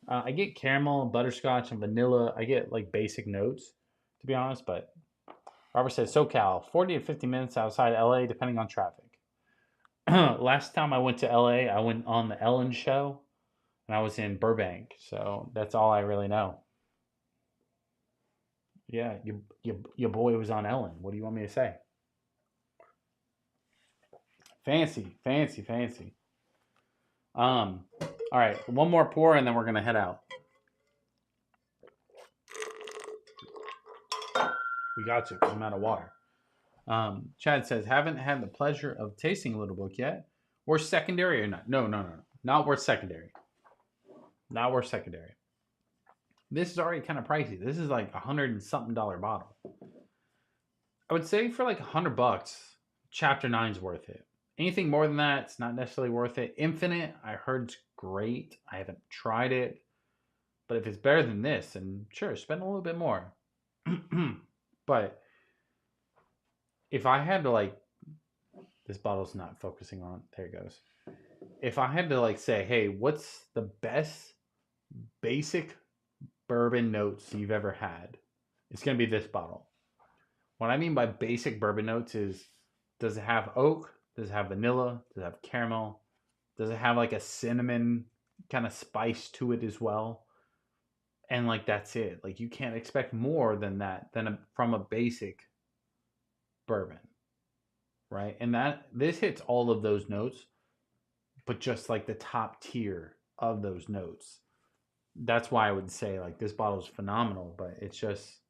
I get caramel, butterscotch, and vanilla. I get like basic notes, to be honest. But Robert says SoCal, 40 to 50 minutes outside LA, depending on traffic. Last time I went to LA, I went on the Ellen show, and I was in Burbank. So that's all I really know. Yeah, your boy was on Ellen. What do you want me to say? Fancy. All right, one more pour and then we're gonna head out. We got to, because I'm out of water. Chad says, haven't had the pleasure of tasting Little Book yet. Worth secondary or not? No. Not worth secondary. Not worth secondary. This is already kind of pricey. This is like $100 and something bottle. I would say for like $100, Chapter 9's worth it. Anything more than that, it's not necessarily worth it. Infinite, I heard it's great. I haven't tried it. But if it's better than this, then sure, spend a little bit more. But if I had to like, this bottle's not focusing on, there it goes. If I had to like say, hey, what's the best basic bourbon notes you've ever had? It's going to be this bottle. What I mean by basic bourbon notes is, does it have oak? Does it have vanilla? Does it have caramel? Does it have like a cinnamon kind of spice to it as well? And like, that's it. Like, you can't expect more than that from a basic bourbon, right? And this hits all of those notes, but just like the top tier of those notes. That's why I would say like this bottle is phenomenal, but it's just,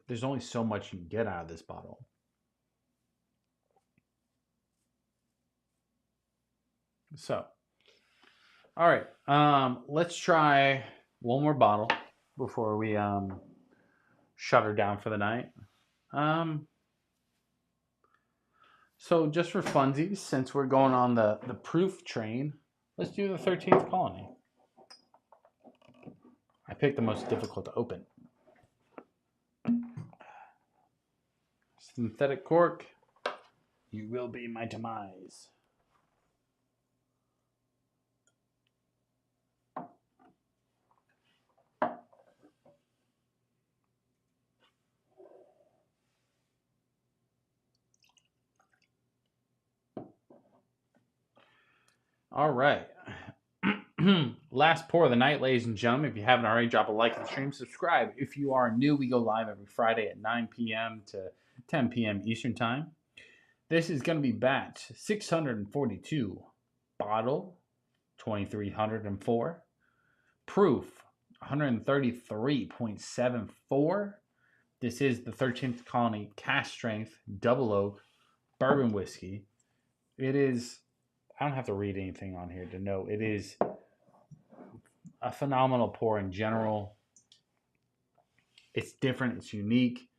there's only so much you can get out of this bottle. So, all right, let's try one more bottle before we shut her down for the night. So just for funsies, since we're going on the proof train, let's do the 13th Colony. I picked the most difficult to open. Synthetic cork, you will be my demise. All right. Last pour of the night, ladies and gentlemen. If you haven't already, drop a like on the stream. Subscribe. If you are new, we go live every Friday at 9 p.m. to 10 p.m. Eastern Time. This is going to be batch 642, bottle 2304, proof 133.74. This is the 13th Colony Cask Strength Double Oak Bourbon Whiskey. It is, I don't have to read anything on here to know it is a phenomenal pour in general. It's different. It's unique.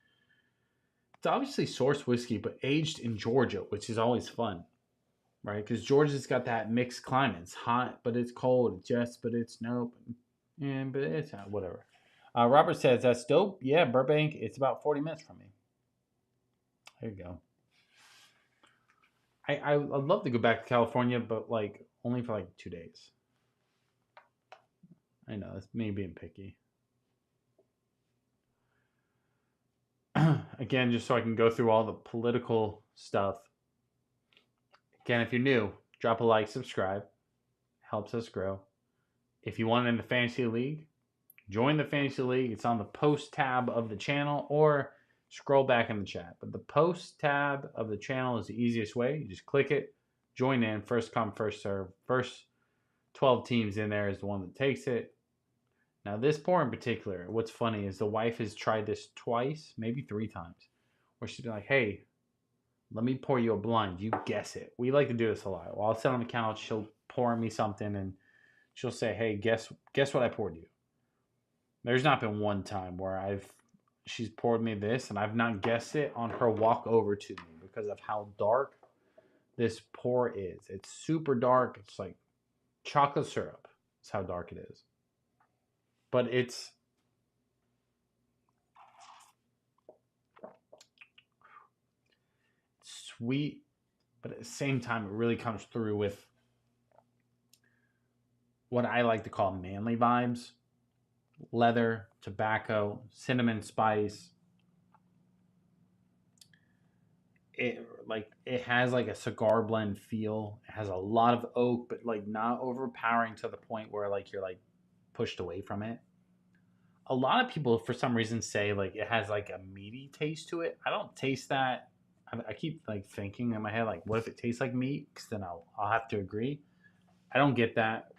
It's obviously sourced whiskey, but aged in Georgia, which is always fun, right? Because Georgia's got that mixed climate. It's hot, but it's cold. It's yes, but it's nope. Yeah, but it's whatever. Robert says, that's dope. Yeah, Burbank, it's about 40 minutes from me. There you go. I'd love to go back to California, but like only for like 2 days. I know, that's me being picky. again, just so I can go through all the political stuff. Again, if you're new, drop a like, subscribe. Helps us grow. If you want in the Fantasy League, join the Fantasy League. It's on the post tab of the channel, or scroll back in the chat. But the post tab of the channel is the easiest way. You just click it, join in, first come, first serve. First 12 teams in there is the one that takes it. Now, this pour in particular, what's funny is the wife has tried this twice, maybe 3 times, where she's been like, hey, let me pour you a blind. You guess it. We like to do this a lot. While I'll sit on the couch, she'll pour me something, and she'll say, hey, guess what I poured you. There's not been one time where she's poured me this, and I've not guessed it on her walk over to me because of how dark this pour is. It's super dark. It's like chocolate syrup. That's how dark it is. But it's sweet, but at the same time, it really comes through with what I like to call manly vibes. Leather, tobacco, cinnamon spice. It has like a cigar blend feel. It has a lot of oak, but like not overpowering to the point where like you're like pushed away from it. A lot of people for some reason say like it has like a meaty taste to it. I don't taste that. I keep like thinking in my head like, what if it tastes like meat? Because then I'll have to agree. I don't get that.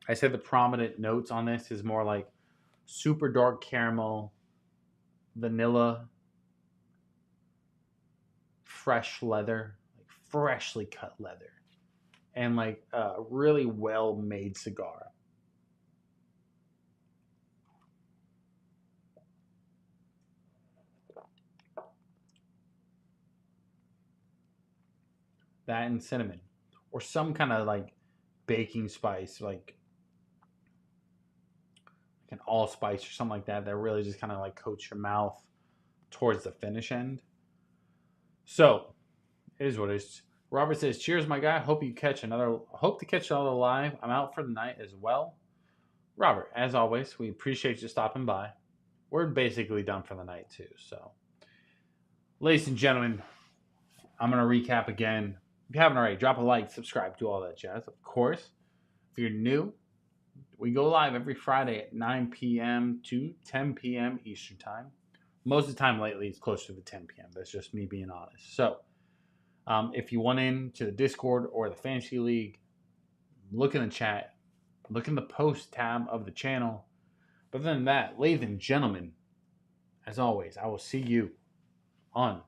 I said the prominent notes on this is more like super dark caramel, vanilla, fresh leather, like freshly cut leather, and like a really well made cigar. That and cinnamon, or some kind of like baking spice, like an allspice or something like that, that really just kind of like coats your mouth towards the finish end. So it is what it is. Robert says, cheers, my guy. Hope to catch another live. I'm out for the night as well. Robert, as always, we appreciate you stopping by. We're basically done for the night too. So, ladies and gentlemen, I'm going to recap again. If you haven't already, drop a like, subscribe, do all that jazz. Of course, if you're new, we go live every Friday at 9 p.m. to 10 p.m. Eastern Time. Most of the time lately, it's closer to 10 p.m. That's just me being honest. So, if you want into the Discord or the Fantasy League, look in the chat. Look in the post tab of the channel. But other than that, ladies and gentlemen, as always, I will see you on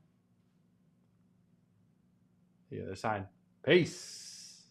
the other side. Peace.